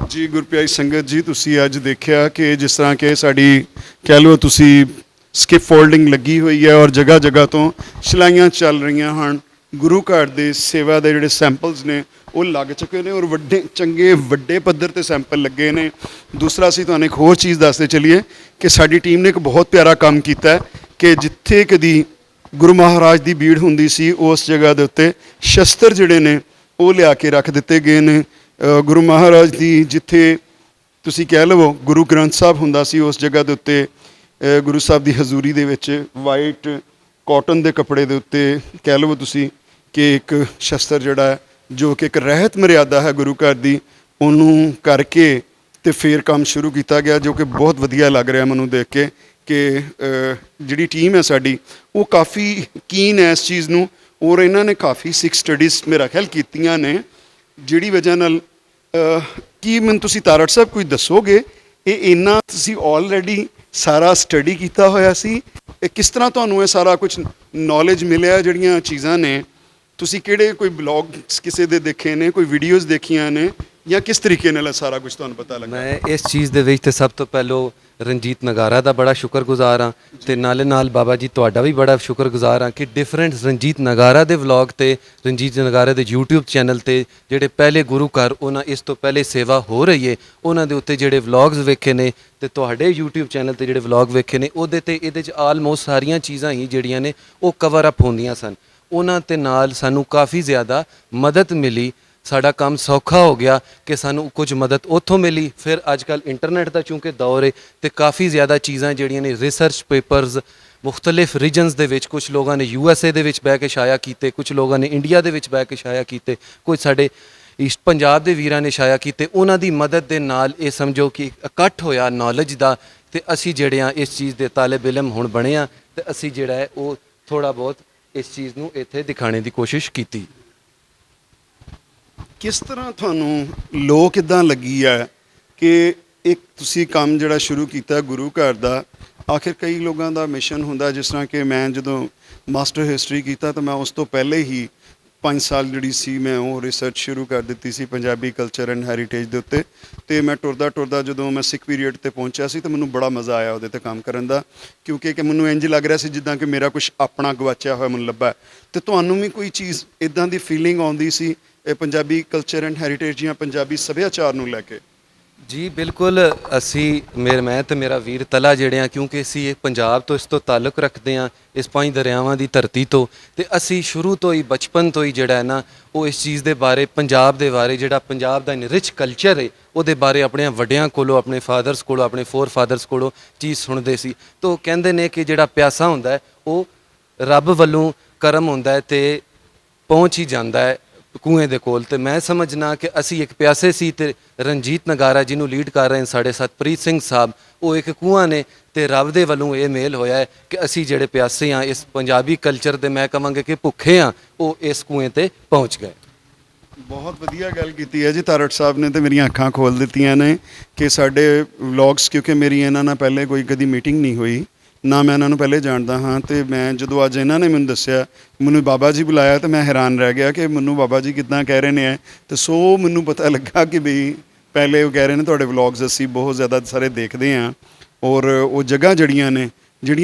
ਜੀ ਗੁਰਪਿਆਰੀ ਸੰਗਤ ਜੀ, ਤੁਸੀਂ ਅੱਜ ਦੇਖਿਆ ਕਿ ਜਿਸ ਤਰ੍ਹਾਂ ਕਿ ਸਾਡੀ ਕਹਿ ਲਓ ਤੁਸੀਂ ਸਕਿਪ ਫੋਲਡਿੰਗ ਲੱਗੀ ਹੋਈ ਹੈ ਔਰ ਜਗ੍ਹਾ ਜਗ੍ਹਾ ਤੋਂ ਸਿਲਾਈਆਂ ਚੱਲ ਰਹੀਆਂ ਹਨ। ਗੁਰੂ ਘਰ ਦੇ ਸੇਵਾ ਦੇ ਜਿਹੜੇ ਸੈਂਪਲਸ ਨੇ ਉਹ ਲੱਗ ਚੁੱਕੇ ਨੇ ਔਰ ਵੱਡੇ ਪੱਧਰ ਤੇ ਸੈਂਪਲ ਲੱਗੇ ਨੇ। ਦੂਸਰਾ ਅਸੀਂ ਤੁਹਾਨੂੰ ਇੱਕ ਹੋਰ ਚੀਜ਼ ਦੱਸਦੇ ਚੱਲੀਏ ਕਿ ਸਾਡੀ ਟੀਮ ਨੇ ਇੱਕ ਬਹੁਤ ਪਿਆਰਾ ਕੰਮ ਕੀਤਾ ਹੈ ਕਿ ਜਿੱਥੇ ਕਦੀ ਗੁਰੂ ਮਹਾਰਾਜ ਦੀ ਭੀੜ ਹੁੰਦੀ ਸੀ ਉਸ ਜਗ੍ਹਾ ਦੇ ਉੱਤੇ ਸ਼ਸਤਰ ਜਿਹੜੇ ਨੇ ਉਹ ਲਿਆ ਕੇ ਰੱਖ ਦਿੱਤੇ ਗਏ ਨੇ। ਗੁਰੂ ਮਹਾਰਾਜ ਦੀ ਜਿੱਥੇ ਤੁਸੀਂ ਕਹਿ ਲਵੋ ਗੁਰੂ ਗ੍ਰੰਥ ਸਾਹਿਬ ਹੁੰਦਾ ਸੀ ਉਸ ਜਗ੍ਹਾ ਦੇ ਉੱਤੇ ਗੁਰੂ ਸਾਹਿਬ ਦੀ ਹਜ਼ੂਰੀ ਦੇ ਵਿੱਚ ਵਾਈਟ ਕਾਟਨ ਦੇ ਕੱਪੜੇ ਦੇ ਉੱਤੇ ਕਹਿ ਲਵੋ ਤੁਸੀਂ ਕਿ ਇੱਕ ਸ਼ਸਤਰ ਜਿਹੜਾ ਹੈ ਜੋ ਕਿ ਇੱਕ ਰਹਿਤ ਮਰਿਆਦਾ ਹੈ ਗੁਰੂ ਘਰ ਦੀ, ਉਹਨੂੰ ਕਰਕੇ ਤੇ ਫਿਰ ਕੰਮ ਸ਼ੁਰੂ ਕੀਤਾ ਗਿਆ, ਜੋ ਕਿ ਬਹੁਤ ਵਧੀਆ ਲੱਗ ਰਿਹਾ ਮੈਨੂੰ ਦੇਖ ਕੇ ਕਿ ਜਿਹੜੀ ਟੀਮ ਹੈ ਸਾਡੀ ਉਹ ਕਾਫੀ ਕੀਨ ਹੈ ਇਸ ਚੀਜ਼ ਨੂੰ ਔਰ ਇਹਨਾਂ ਨੇ ਕਾਫੀ ਸਿੱਖ ਸਟੱਡੀਜ਼ ਮੇਰਾ ਖਿਆਲ ਕੀਤੀਆਂ ਨੇ, ਜਿਹੜੀ ਵਜ੍ਹਾ ਨਾਲ ਕੀ ਮੈਨੂੰ ਤੁਸੀਂ ਤਾਰੜ ਸਾਹਿਬ ਕੋਈ ਦੱਸੋਗੇ ਇਹ ਇੰਨਾ ਤੁਸੀਂ ਆਲਰੇਡੀ ਸਾਰਾ ਸਟੱਡੀ ਕੀਤਾ ਹੋਇਆ ਸੀ? ਇਹ ਕਿਸ ਤਰ੍ਹਾਂ ਤੁਹਾਨੂੰ ਇਹ ਸਾਰਾ ਕੁਝ ਨੌਲੇਜ ਮਿਲਿਆ? ਜਿਹੜੀਆਂ ਚੀਜ਼ਾਂ ਨੇ ਤੁਸੀਂ ਕਿਹੜੇ ਕੋਈ ਬਲੌਗਸ ਕਿਸੇ ਦੇ ਦੇਖੇ ਨੇ, ਕੋਈ ਵੀਡੀਓਜ਼ ਦੇਖੀਆਂ ਨੇ, ਜਾਂ ਕਿਸ ਤਰੀਕੇ ਨਾਲ ਸਾਰਾ ਕੁਝ ਤੁਹਾਨੂੰ ਪਤਾ ਲੱਗਾ? ਮੈਂ ਇਸ ਚੀਜ਼ ਦੇ ਵਿੱਚ ਤੇ ਸਭ ਤੋਂ ਪਹਿਲਾਂ ਰਣਜੀਤ ਨਗਾਰਾ ਦਾ ਬੜਾ ਸ਼ੁਕਰਗੁਜ਼ਾਰ ਹਾਂ ਤੇ ਨਾਲੇ ਨਾਲ ਬਾਬਾ ਜੀ ਤੁਹਾਡਾ ਵੀ ਬੜਾ ਸ਼ੁਕਰਗੁਜ਼ਾਰ ਹਾਂ ਕਿ ਡਿਫਰੈਂਟ ਰਣਜੀਤ ਨਗਾਰਾ ਦੇ ਵਲੌਗ ਤੇ ਰਣਜੀਤ ਨਗਾਰਾ ਦੇ YouTube ਚੈਨਲ ਤੇ ਜਿਹੜੇ ਪਹਿਲੇ ਗੁਰੂ ਘਰ ਉਹਨਾਂ ਇਸ ਤੋਂ ਪਹਿਲੇ ਸੇਵਾ ਹੋ ਰਹੀ ਹੈ ਉਹਨਾਂ ਦੇ ਉੱਤੇ ਜਿਹੜੇ ਵਲੌਗਸ ਵੇਖੇ ਨੇ ਤੇ ਤੁਹਾਡੇ YouTube ਚੈਨਲ ਤੇ ਜਿਹੜੇ ਵਲੌਗ ਵੇਖੇ ਨੇ ਇਹਦੇ 'ਚ ਆਲਮੋਸਟ ਸਾਰੀਆਂ ਚੀਜ਼ਾਂ ਹੀ ਜਿਹੜੀਆਂ ਨੇ ਉਹ ਕਵਰ ਅਪ ਹੁੰਦੀਆਂ ਸਨ। ਉਹਨਾਂ ਤੇ ਨਾਲ ਸਾਨੂੰ ਕਾਫੀ ਜ਼ਿਆਦਾ ਮਦਦ ਮਿਲੀ, ਸਾਡਾ ਕੰਮ ਸੌਖਾ ਹੋ ਗਿਆ ਕਿ ਸਾਨੂੰ ਕੁਝ ਮਦਦ ਉੱਥੋਂ ਮਿਲੀ। ਫਿਰ ਅੱਜ ਕੱਲ੍ਹ ਇੰਟਰਨੈਟ ਦਾ ਚੂੰਕਿ ਦੌਰ ਹੈ ਤੇ ਕਾਫੀ ਜ਼ਿਆਦਾ ਚੀਜ਼ਾਂ ਜਿਹੜੀਆਂ ਨੇ ਰਿਸਰਚ ਪੇਪਰਸ ਮੁਖਤਲਿਫ ਰੀਜਨਸ ਦੇ ਵਿੱਚ, ਕੁਝ ਲੋਕਾਂ ਨੇ USA ਦੇ ਵਿੱਚ ਬਹਿ ਕੇ ਸ਼ਾਇਆ ਕੀਤੇ, ਕੁਝ ਲੋਕਾਂ ਨੇ ਇੰਡੀਆ ਦੇ ਵਿੱਚ ਬਹਿ ਕੇ ਸ਼ਾਇਆ ਕੀਤੇ, ਕੁਝ ਸਾਡੇ ਈਸਟ ਪੰਜਾਬ ਦੇ ਵੀਰਾਂ ਨੇ ਸ਼ਾਇਆ ਕੀਤੇ। ਉਹਨਾਂ ਦੀ ਮਦਦ ਦੇ ਨਾਲ ਇਹ ਸਮਝੋ ਕਿ ਇਕੱਠ ਹੋਇਆ ਨੌਲੇਜ ਦਾ ਤੇ ਅਸੀਂ ਜਿਹੜੇ ਆ ਇਸ ਚੀਜ਼ ਦੇ ਤਾਲਿਬ ਇਲਮ ਹੁਣ ਬਣੇ ਆ ਤੇ ਅਸੀਂ ਜਿਹੜਾ ਹੈ ਉਹ ਥੋੜ੍ਹਾ ਬਹੁਤ ਇਸ ਚੀਜ਼ ਨੂੰ ਇੱਥੇ ਦਿਖਾਣੇ ਦੀ ਕੋਸ਼ਿਸ਼ ਕੀਤੀ। ਕਿਸ ਤਰ੍ਹਾਂ ਤੁਹਾਨੂੰ ਲੋਕ ਕਿੱਦਾਂ ਲੱਗੀ ਹੈ ਕਿ ਇੱਕ ਤੁਸੀਂ ਕੰਮ ਜਿਹੜਾ ਸ਼ੁਰੂ ਕੀਤਾ ਗੁਰੂ ਘਰ ਦਾ? ਆਖਿਰ ਕਈ ਲੋਕਾਂ ਦਾ ਮਿਸ਼ਨ ਹੁੰਦਾ, ਜਿਸ ਤਰ੍ਹਾਂ ਕਿ ਮੈਂ ਜਦੋਂ ਮਾਸਟਰ ਹਿਸਟਰੀ ਕੀਤਾ ਤਾਂ ਮੈਂ ਉਸ ਤੋਂ ਪਹਿਲੇ ਹੀ 5 ਸਾਲ ਜਿਹੜੀ ਸੀ ਮੈਂ ਉਹ ਰਿਸਰਚ ਸ਼ੁਰੂ ਕਰ ਦਿੱਤੀ ਸੀ ਪੰਜਾਬੀ ਕਲਚਰ ਐਂਡ ਹੈਰੀਟੇਜ ਦੇ ਉੱਤੇ। ਅਤੇ ਮੈਂ ਟੁਰਦਾ ਜਦੋਂ ਮੈਂ ਸਿੱਖ ਪੀਰੀਅਡ 'ਤੇ ਪਹੁੰਚਿਆ ਸੀ ਤਾਂ ਮੈਨੂੰ ਬੜਾ ਮਜ਼ਾ ਆਇਆ ਉਹਦੇ 'ਤੇ ਕੰਮ ਕਰਨ ਦਾ, ਕਿਉਂਕਿ ਕਿ ਮੈਨੂੰ ਇੰਝ ਲੱਗ ਰਿਹਾ ਸੀ ਜਿੱਦਾਂ ਕਿ ਮੇਰਾ ਕੁਛ ਆਪਣਾ ਗਵਾਚਿਆ ਹੋਇਆ ਮੈਨੂੰ ਲੱਭਾ। ਅਤੇ ਤੁਹਾਨੂੰ ਵੀ ਕੋਈ ਚੀਜ਼ ਇੱਦਾਂ ਦੀ ਫੀਲਿੰਗ ਆਉਂਦੀ ਸੀ ਇਹ ਪੰਜਾਬੀ ਕਲਚਰ ਐਂਡ ਹੈਰੀਟੇਜ ਜਾਂ ਪੰਜਾਬੀ ਸੱਭਿਆਚਾਰ ਨੂੰ ਲੈ ਕੇ? ਜੀ ਬਿਲਕੁਲ। ਅਸੀਂ ਮੈਂ ਤੇ ਮੇਰਾ ਵੀਰ ਤਲਾ ਜਿਹੜੇ ਆ, ਕਿਉਂਕਿ ਅਸੀਂ ਇਹ ਪੰਜਾਬ ਤੋਂ ਇਸ ਤੋਂ ਤਾਲੁਕ ਰੱਖਦੇ ਆ, ਇਸ ਪੰਜ ਦਰਿਆਵਾਂ ਦੀ ਧਰਤੀ ਤੋਂ, ਤੇ ਅਸੀਂ ਸ਼ੁਰੂ ਤੋਂ ਹੀ ਬਚਪਨ ਤੋਂ ਹੀ ਜਿਹੜਾ ਹੈ ਨਾ ਉਹ ਇਸ ਚੀਜ਼ ਦੇ ਬਾਰੇ, ਪੰਜਾਬ ਦੇ ਬਾਰੇ, ਜਿਹੜਾ ਪੰਜਾਬ ਦਾ ਰਿਚ ਕਲਚਰ ਹੈ ਉਹਦੇ ਬਾਰੇ ਆਪਣੇ ਵੱਡਿਆਂ ਕੋਲੋਂ, ਆਪਣੇ ਫਾਦਰਸ ਕੋਲੋਂ, ਆਪਣੇ ਫੋਰ ਫਾਦਰਸ ਕੋਲੋਂ ਚੀਜ਼ ਸੁਣਦੇ ਸੀ। ਤਾਂ ਕਹਿੰਦੇ ਨੇ ਕਿ ਜਿਹੜਾ ਪਿਆਸਾ ਹੁੰਦਾ ਹੈ ਉਹ ਰੱਬ ਵੱਲੋਂ ਕਰਮ ਹੁੰਦਾ ਹੈ ਤੇ ਪਹੁੰਚ ਹੀ ਜਾਂਦਾ ਹੈ ਕੂਏ ਦੇ ਕੋਲ। ਤੇ ਮੈਂ ਸਮਝਣਾ ਕਿ ਅਸੀਂ ਇੱਕ ਪਿਆਸੇ ਸੀ, ਤੇ ਰਣਜੀਤ ਨਗਾਰਾ ਜਿਹਨੂੰ ਲੀਡ ਕਰ ਰਹੇ ਨੇ ਸਾਡੇ ਸਤਪ੍ਰੀਤ ਸਿੰਘ ਸਾਹਿਬ, ਉਹ ਇੱਕ ਕੂਆ ਨੇ, ਤੇ ਰੱਬ ਦੇ ਵੱਲੋਂ ਇਹ ਮੇਲ ਹੋਇਆ ਹੈ ਕਿ ਅਸੀਂ ਜਿਹੜੇ ਪਿਆਸੇ ਆ ਇਸ ਪੰਜਾਬੀ ਕਲਚਰ ਦੇ, ਮੈਂ ਕਹਾਂਗਾ ਕਿ ਭੁੱਖੇ ਆ, ਉਹ ਇਸ ਕੂਏ ਤੇ ਪਹੁੰਚ ਗਏ। ਬਹੁਤ ਵਧੀਆ ਗੱਲ ਕੀਤੀ ਹੈ ਜੀ ਤਾਰੜ ਸਾਹਿਬ ਨੇ, ਤੇ ਮੇਰੀਆਂ ਅੱਖਾਂ ਖੋਲ ਦਿੱਤੀਆਂ ਨੇ ਕਿ ਸਾਡੇ ਵਲੌਗਸ, ਕਿਉਂਕਿ ਮੇਰੀ ਇਹਨਾਂ ਨਾਲ ਪਹਿਲੇ ਕੋਈ ਕਦੀ ਮੀਟਿੰਗ ਨਹੀਂ ਹੋਈ, ਨਾ ਮੈਂ ਇਹਨਾਂ ਨੂੰ ਪਹਿਲੇ ਜਾਣਦਾ ਹਾਂ। ਤੇ ਮੈਂ ਜਦੋਂ ਅੱਜ ਇਹਨਾਂ ਨੇ ਮੈਨੂੰ ਦੱਸਿਆ, ਮੈਨੂੰ ਬਾਬਾ ਜੀ ਬੁਲਾਇਆ, ਤੇ ਮੈਂ ਹੈਰਾਨ ਰਹਿ ਗਿਆ ਕਿ ਮੈਨੂੰ ਬਾਬਾ ਜੀ ਕਿੱਦਾਂ ਕਹਿ ਰਹੇ ਨੇ। ਤੇ ਸੋ ਮੈਨੂੰ ਪਤਾ ਲੱਗਾ ਕਿ ਬਈ ਪਹਿਲੇ ਉਹ ਕਹਿ ਰਹੇ ਨੇ ਤੁਹਾਡੇ ਵਲੌਗਸ ਅਸੀਂ ਬਹੁਤ ਜ਼ਿਆਦਾ ਸਾਰੇ ਦੇਖਦੇ ਹਾਂ, ਔਰ ਉਹ ਜਗ੍ਹਾ ਜਿਹੜੀਆਂ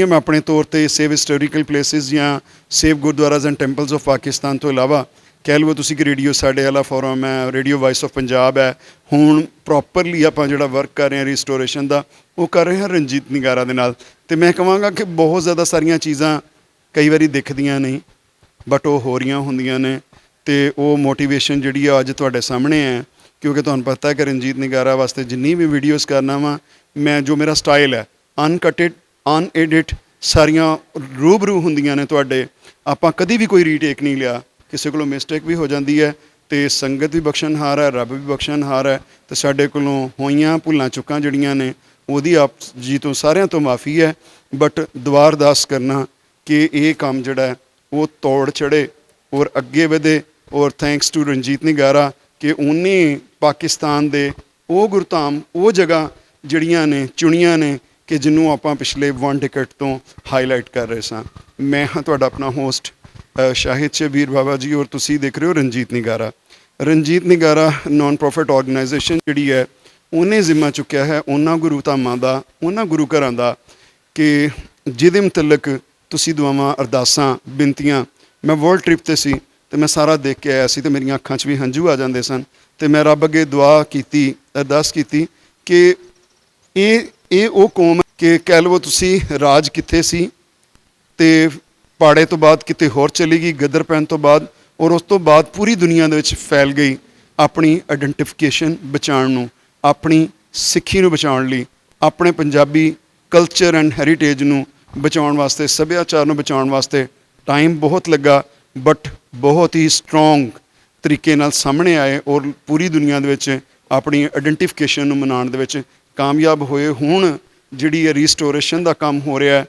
ਮੈਂ ਆਪਣੇ ਤੌਰ ਤੇ ਸੇਵ ਹਿਸਟੋਰੀਕਲ ਪਲੇਸਿਸ ਜਾਂ save gurdwaras and temples of Pakistan ਤੋਂ ਇਲਾਵਾ, ਕਹਿ ਲਓ ਤੁਸੀਂ ਕਿ ਰੇਡੀਓ ਸਾਡੇ ਵਾਲਾ ਫੋਰਮ ਹੈ, ਰੇਡੀਓ ਵਾਇਸ ਆਫ ਪੰਜਾਬ ਹੈ, ਹੁਣ ਪ੍ਰੋਪਰਲੀ ਆਪਾਂ ਜਿਹੜਾ ਵਰਕ ਕਰ ਰਹੇ ਹਾਂ ਰਿਸਟੋਰੇਸ਼ਨ ਦਾ, ਉਹ ਕਰ ਰਹੇ ਹਾਂ ਰਣਜੀਤ ਨਿਗਾਰਾ ਦੇ ਨਾਲ। ਤੇ ਮੈਂ ਕਹਾਂਗਾ ਕਿ ਬਹੁਤ ਜ਼ਿਆਦਾ ਸਾਰੀਆਂ ਚੀਜ਼ਾਂ ਕਈ ਵਾਰੀ ਦਿਖਦੀਆਂ ਨਹੀਂ, ਬਟ ਉਹ ਹੋ ਰਹੀਆਂ ਹੁੰਦੀਆਂ ਨੇ। ਤੇ ਉਹ ਮੋਟੀਵੇਸ਼ਨ ਜਿਹੜੀ ਆ ਅੱਜ ਤੁਹਾਡੇ ਸਾਹਮਣੇ ਹੈ, ਕਿਉਂਕਿ ਤੁਹਾਨੂੰ ਪਤਾ ਹੈ ਕਿ ਰਣਜੀਤ ਨਿਗਾਰਾ ਵਾਸਤੇ ਜਿੰਨੀ ਵੀ ਵੀਡੀਓਜ਼ ਕਰਨਾ ਵਾ ਮੈਂ, ਜੋ ਮੇਰਾ ਸਟਾਈਲ ਹੈ ਅਨਕਟਡ, ਅਨਐਡਿਟ, ਸਾਰੀਆਂ ਰੂਬਰੂ ਹੁੰਦੀਆਂ ਨੇ ਤੁਹਾਡੇ। ਆਪਾਂ ਕਦੀ ਵੀ ਕੋਈ ਰੀਟੇਕ ਨਹੀਂ ਲਿਆ, ਕਿਸੇ ਕੋਲੋਂ ਮਿਸਟੇਕ ਵੀ ਹੋ ਜਾਂਦੀ ਹੈ, ਤੇ ਸੰਗਤ ਵੀ ਬਖਸ਼ਣਹਾਰ ਹੈ, ਰੱਬ ਵੀ ਬਖਸ਼ਣਹਾਰ ਹੈ। ਤੇ ਸਾਡੇ ਕੋਲੋਂ ਹੋਈਆਂ ਭੁੱਲਾਂ ਚੁੱਕਾਂ ਜਿਹੜੀਆਂ ਨੇ ਉਹਦੀ ਆਪ ਜੀ ਤੋਂ ਸਾਰਿਆਂ ਤੋਂ ਮਾਫੀ ਹੈ। ਬਟ ਦੁਆ ਅਰਦਾਸ ਕਰਨਾ ਕਿ ਇਹ ਕੰਮ ਜਿਹੜਾ ਹੈ ਉਹ ਤੋੜ ਚੜ੍ਹੇ ਔਰ ਅੱਗੇ ਵਧੇ। ਔਰ ਥੈਂਕਸ ਟੂ ਰਣਜੀਤ ਨਿਗਾਰਾ ਕਿ ਉਹਨੇ ਪਾਕਿਸਤਾਨ ਦੇ ਉਹ ਗੁਰਧਾਮ, ਉਹ ਜਗ੍ਹਾ ਜਿਹੜੀਆਂ ਨੇ ਚੁਣੀਆਂ ਨੇ ਕਿ ਜਿਹਨੂੰ ਆਪਾਂ ਪਿਛਲੇ 1 ਟਿਕਟ ਤੋਂ ਹਾਈਲਾਈਟ ਕਰ ਰਹੇ ਸਾਂ। ਮੈਂ ਹਾਂ ਤੁਹਾਡਾ ਆਪਣਾ ਹੋਸਟ ਸ਼ਾਹਿਦ ਸ਼ਬੀਰ ਬਾਬਾ ਜੀ, ਔਰ ਤੁਸੀਂ ਦੇਖ ਰਹੇ ਹੋ Ranjit ਨਿਗਾਰਾ। Ranjit Nigara non profit organisation ਜਿਹੜੀ ਹੈ, ਉਹਨੇ ਜ਼ਿੰਮਾ ਚੁੱਕਿਆ ਹੈ ਉਹਨਾਂ ਗੁਰੂ ਧਾਮਾਂ ਦਾ, ਉਹਨਾਂ ਗੁਰੂ ਘਰਾਂ ਦਾ, ਕਿ ਜਿਹਦੇ ਮੁਤਲਕ ਤੁਸੀਂ ਦੁਆਵਾਂ, ਅਰਦਾਸਾਂ, ਬਿਨਤੀਆਂ। ਮੈਂ ਵਰਲਡ ਟ੍ਰਿਪ 'ਤੇ ਸੀ ਤੇ ਮੈਂ ਸਾਰਾ ਦੇਖ ਕੇ ਆਇਆ ਸੀ, ਤੇ ਮੇਰੀਆਂ ਅੱਖਾਂ 'ਚ ਵੀ ਹੰਝੂ ਆ ਜਾਂਦੇ ਸਨ। ਤੇ ਮੈਂ ਰੱਬ ਅੱਗੇ ਦੁਆ ਕੀਤੀ, ਅਰਦਾਸ ਕੀਤੀ ਕਿ ਇਹ ਉਹ ਕੌਮ ਕਿ ਕਹਿ ਲਵੋ ਤੁਸੀਂ ਰਾਜ ਕਿੱਥੇ ਸੀ, ਤੇ ਪਾੜੇ ਤੋਂ ਬਾਅਦ ਕਿਤੇ ਹੋਰ ਚਲੀ ਗਈ, ਗਦਰ ਪੈਣ ਤੋਂ ਬਾਅਦ, ਔਰ ਉਸ ਤੋਂ ਬਾਅਦ ਪੂਰੀ ਦੁਨੀਆ ਦੇ ਵਿੱਚ ਫੈਲ ਗਈ ਆਪਣੀ ਆਇਡੈਂਟੀਫਿਕੇਸ਼ਨ ਬਚਾਉਣ ਨੂੰ, ਆਪਣੀ ਸਿੱਖੀ ਨੂੰ ਬਚਾਉਣ ਲਈ, ਆਪਣੇ ਪੰਜਾਬੀ ਕਲਚਰ ਐਂਡ ਹੈਰੀਟੇਜ ਨੂੰ ਬਚਾਉਣ ਵਾਸਤੇ, ਸੱਭਿਆਚਾਰ ਨੂੰ ਬਚਾਉਣ ਵਾਸਤੇ। ਟਾਈਮ ਬਹੁਤ ਲੱਗਾ, ਬਟ ਬਹੁਤ ਹੀ ਸਟਰੋਂਗ ਤਰੀਕੇ ਨਾਲ ਸਾਹਮਣੇ ਆਏ, ਔਰ ਪੂਰੀ ਦੁਨੀਆ ਦੇ ਵਿੱਚ ਆਪਣੀ ਆਇਡੈਂਟੀਫਿਕੇਸ਼ਨ ਨੂੰ ਮਨਾਉਣ ਦੇ ਵਿੱਚ ਕਾਮਯਾਬ ਹੋਏ। ਹੁਣ ਜਿਹੜੀ ਇਹ ਰੀਸਟੋਰੇਸ਼ਨ ਦਾ ਕੰਮ ਹੋ ਰਿਹਾ,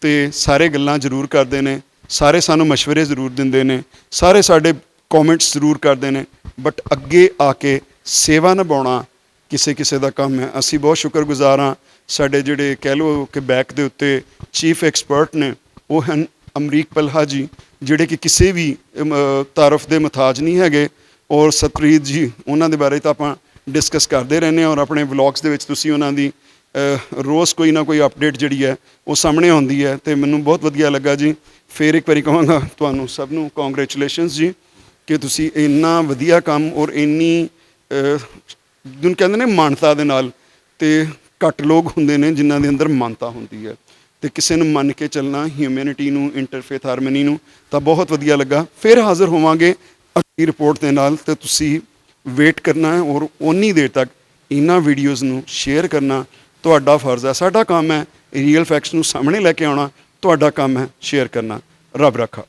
ਤੇ ਸਾਰੇ ਗੱਲਾਂ ਜ਼ਰੂਰ ਕਰਦੇ ਨੇ, ਸਾਰੇ ਸਾਨੂੰ ਮਸ਼ਵਰੇ ਜ਼ਰੂਰ ਦਿੰਦੇ ਨੇ, ਸਾਰੇ ਸਾਡੇ ਕਮੈਂਟਸ ਜ਼ਰੂਰ ਕਰਦੇ ਨੇ, ਬਟ ਅੱਗੇ ਆ ਕੇ ਸੇਵਾ ਨਿਭਾਉਣਾ ਕਿਸੇ ਦਾ ਕੰਮ ਹੈ। ਅਸੀਂ ਬਹੁਤ ਸ਼ੁਕਰਗੁਜ਼ਾਰ ਹਾਂ। ਸਾਡੇ ਜਿਹੜੇ ਕਹਿ ਲਓ ਕਿ ਬੈਕ ਦੇ ਉੱਤੇ ਚੀਫ ਐਕਸਪਰਟ ਨੇ, ਉਹ ਹਨ ਅਮਰੀਕ ਪਲਹਾ ਜੀ, ਜਿਹੜੇ ਕਿ ਕਿਸੇ ਵੀ ਤਾਰਫ ਦੇ ਮੁਹਤਾਜ ਨਹੀਂ ਹੈਗੇ। ਔਰ ਸਤਪ੍ਰੀਤ ਜੀ, ਉਹਨਾਂ ਦੇ ਬਾਰੇ ਤਾਂ ਆਪਾਂ ਡਿਸਕਸ ਕਰਦੇ ਰਹਿੰਦੇ ਹਾਂ, ਔਰ ਆਪਣੇ ਵਲੌਗਸ ਦੇ ਵਿੱਚ ਤੁਸੀਂ ਉਹਨਾਂ ਦੀ ਰੋਜ਼ ਕੋਈ ਨਾ ਕੋਈ ਅਪਡੇਟ ਜਿਹੜੀ ਹੈ ਉਹ ਸਾਹਮਣੇ ਆਉਂਦੀ ਹੈ। ਤੇ ਮੈਨੂੰ ਬਹੁਤ ਵਧੀਆ ਲੱਗਾ ਜੀ। ਫਿਰ ਇੱਕ ਵਾਰੀ ਕਹਾਂਗਾ ਤੁਹਾਨੂੰ ਸਭ ਨੂੰ ਕੰਗ੍ਰੈਚੁਲੇਸ਼ਨਸ ਜੀ, ਕਿ ਤੁਸੀਂ ਇੰਨਾ ਵਧੀਆ ਕੰਮ ਔਰ ਇੰਨੀ ਜਿਹਨੂੰ ਕਹਿੰਦੇ ਨੇ ਮਾਨਤਾ ਦੇ ਨਾਲ, ਤੇ ਘੱਟ ਲੋਕ ਹੁੰਦੇ ਨੇ ਜਿਨ੍ਹਾਂ ਦੇ ਅੰਦਰ ਮਾਨਤਾ ਹੁੰਦੀ ਹੈ, ਤੇ ਕਿਸੇ ਨੂੰ ਮੰਨ ਕੇ ਚੱਲਣਾ, ਹਿਊਮੈਨਿਟੀ ਨੂੰ, ਇੰਟਰਫੇਥ ਹਾਰਮਨੀ ਨੂੰ, ਤਾਂ ਬਹੁਤ ਵਧੀਆ ਲੱਗਾ। ਫਿਰ ਹਾਜ਼ਰ ਹੋਵਾਂਗੇ ਅਗਲੀ ਰਿਪੋਰਟ ਦੇ ਨਾਲ, ਤੇ ਤੁਸੀਂ ਵੇਟ ਕਰਨਾ ਹੈ, ਔਰ ਓਨੀ ਦੇਰ ਤੱਕ ਇਹਨਾਂ ਵੀਡੀਓਜ਼ ਨੂੰ ਸ਼ੇਅਰ ਕਰਨਾ ਤੁਹਾਡਾ ਫਰਜ਼ ਹੈ। ਸਾਡਾ ਕੰਮ ਹੈ ਰੀਅਲ ਫੈਕਟਸ ਨੂੰ ਸਾਹਮਣੇ ਲੈ ਕੇ ਆਉਣਾ, ਤੁਹਾਡਾ ਕੰਮ ਹੈ ਸ਼ੇਅਰ ਕਰਨਾ। ਰੱਬ ਰੱਖਾ।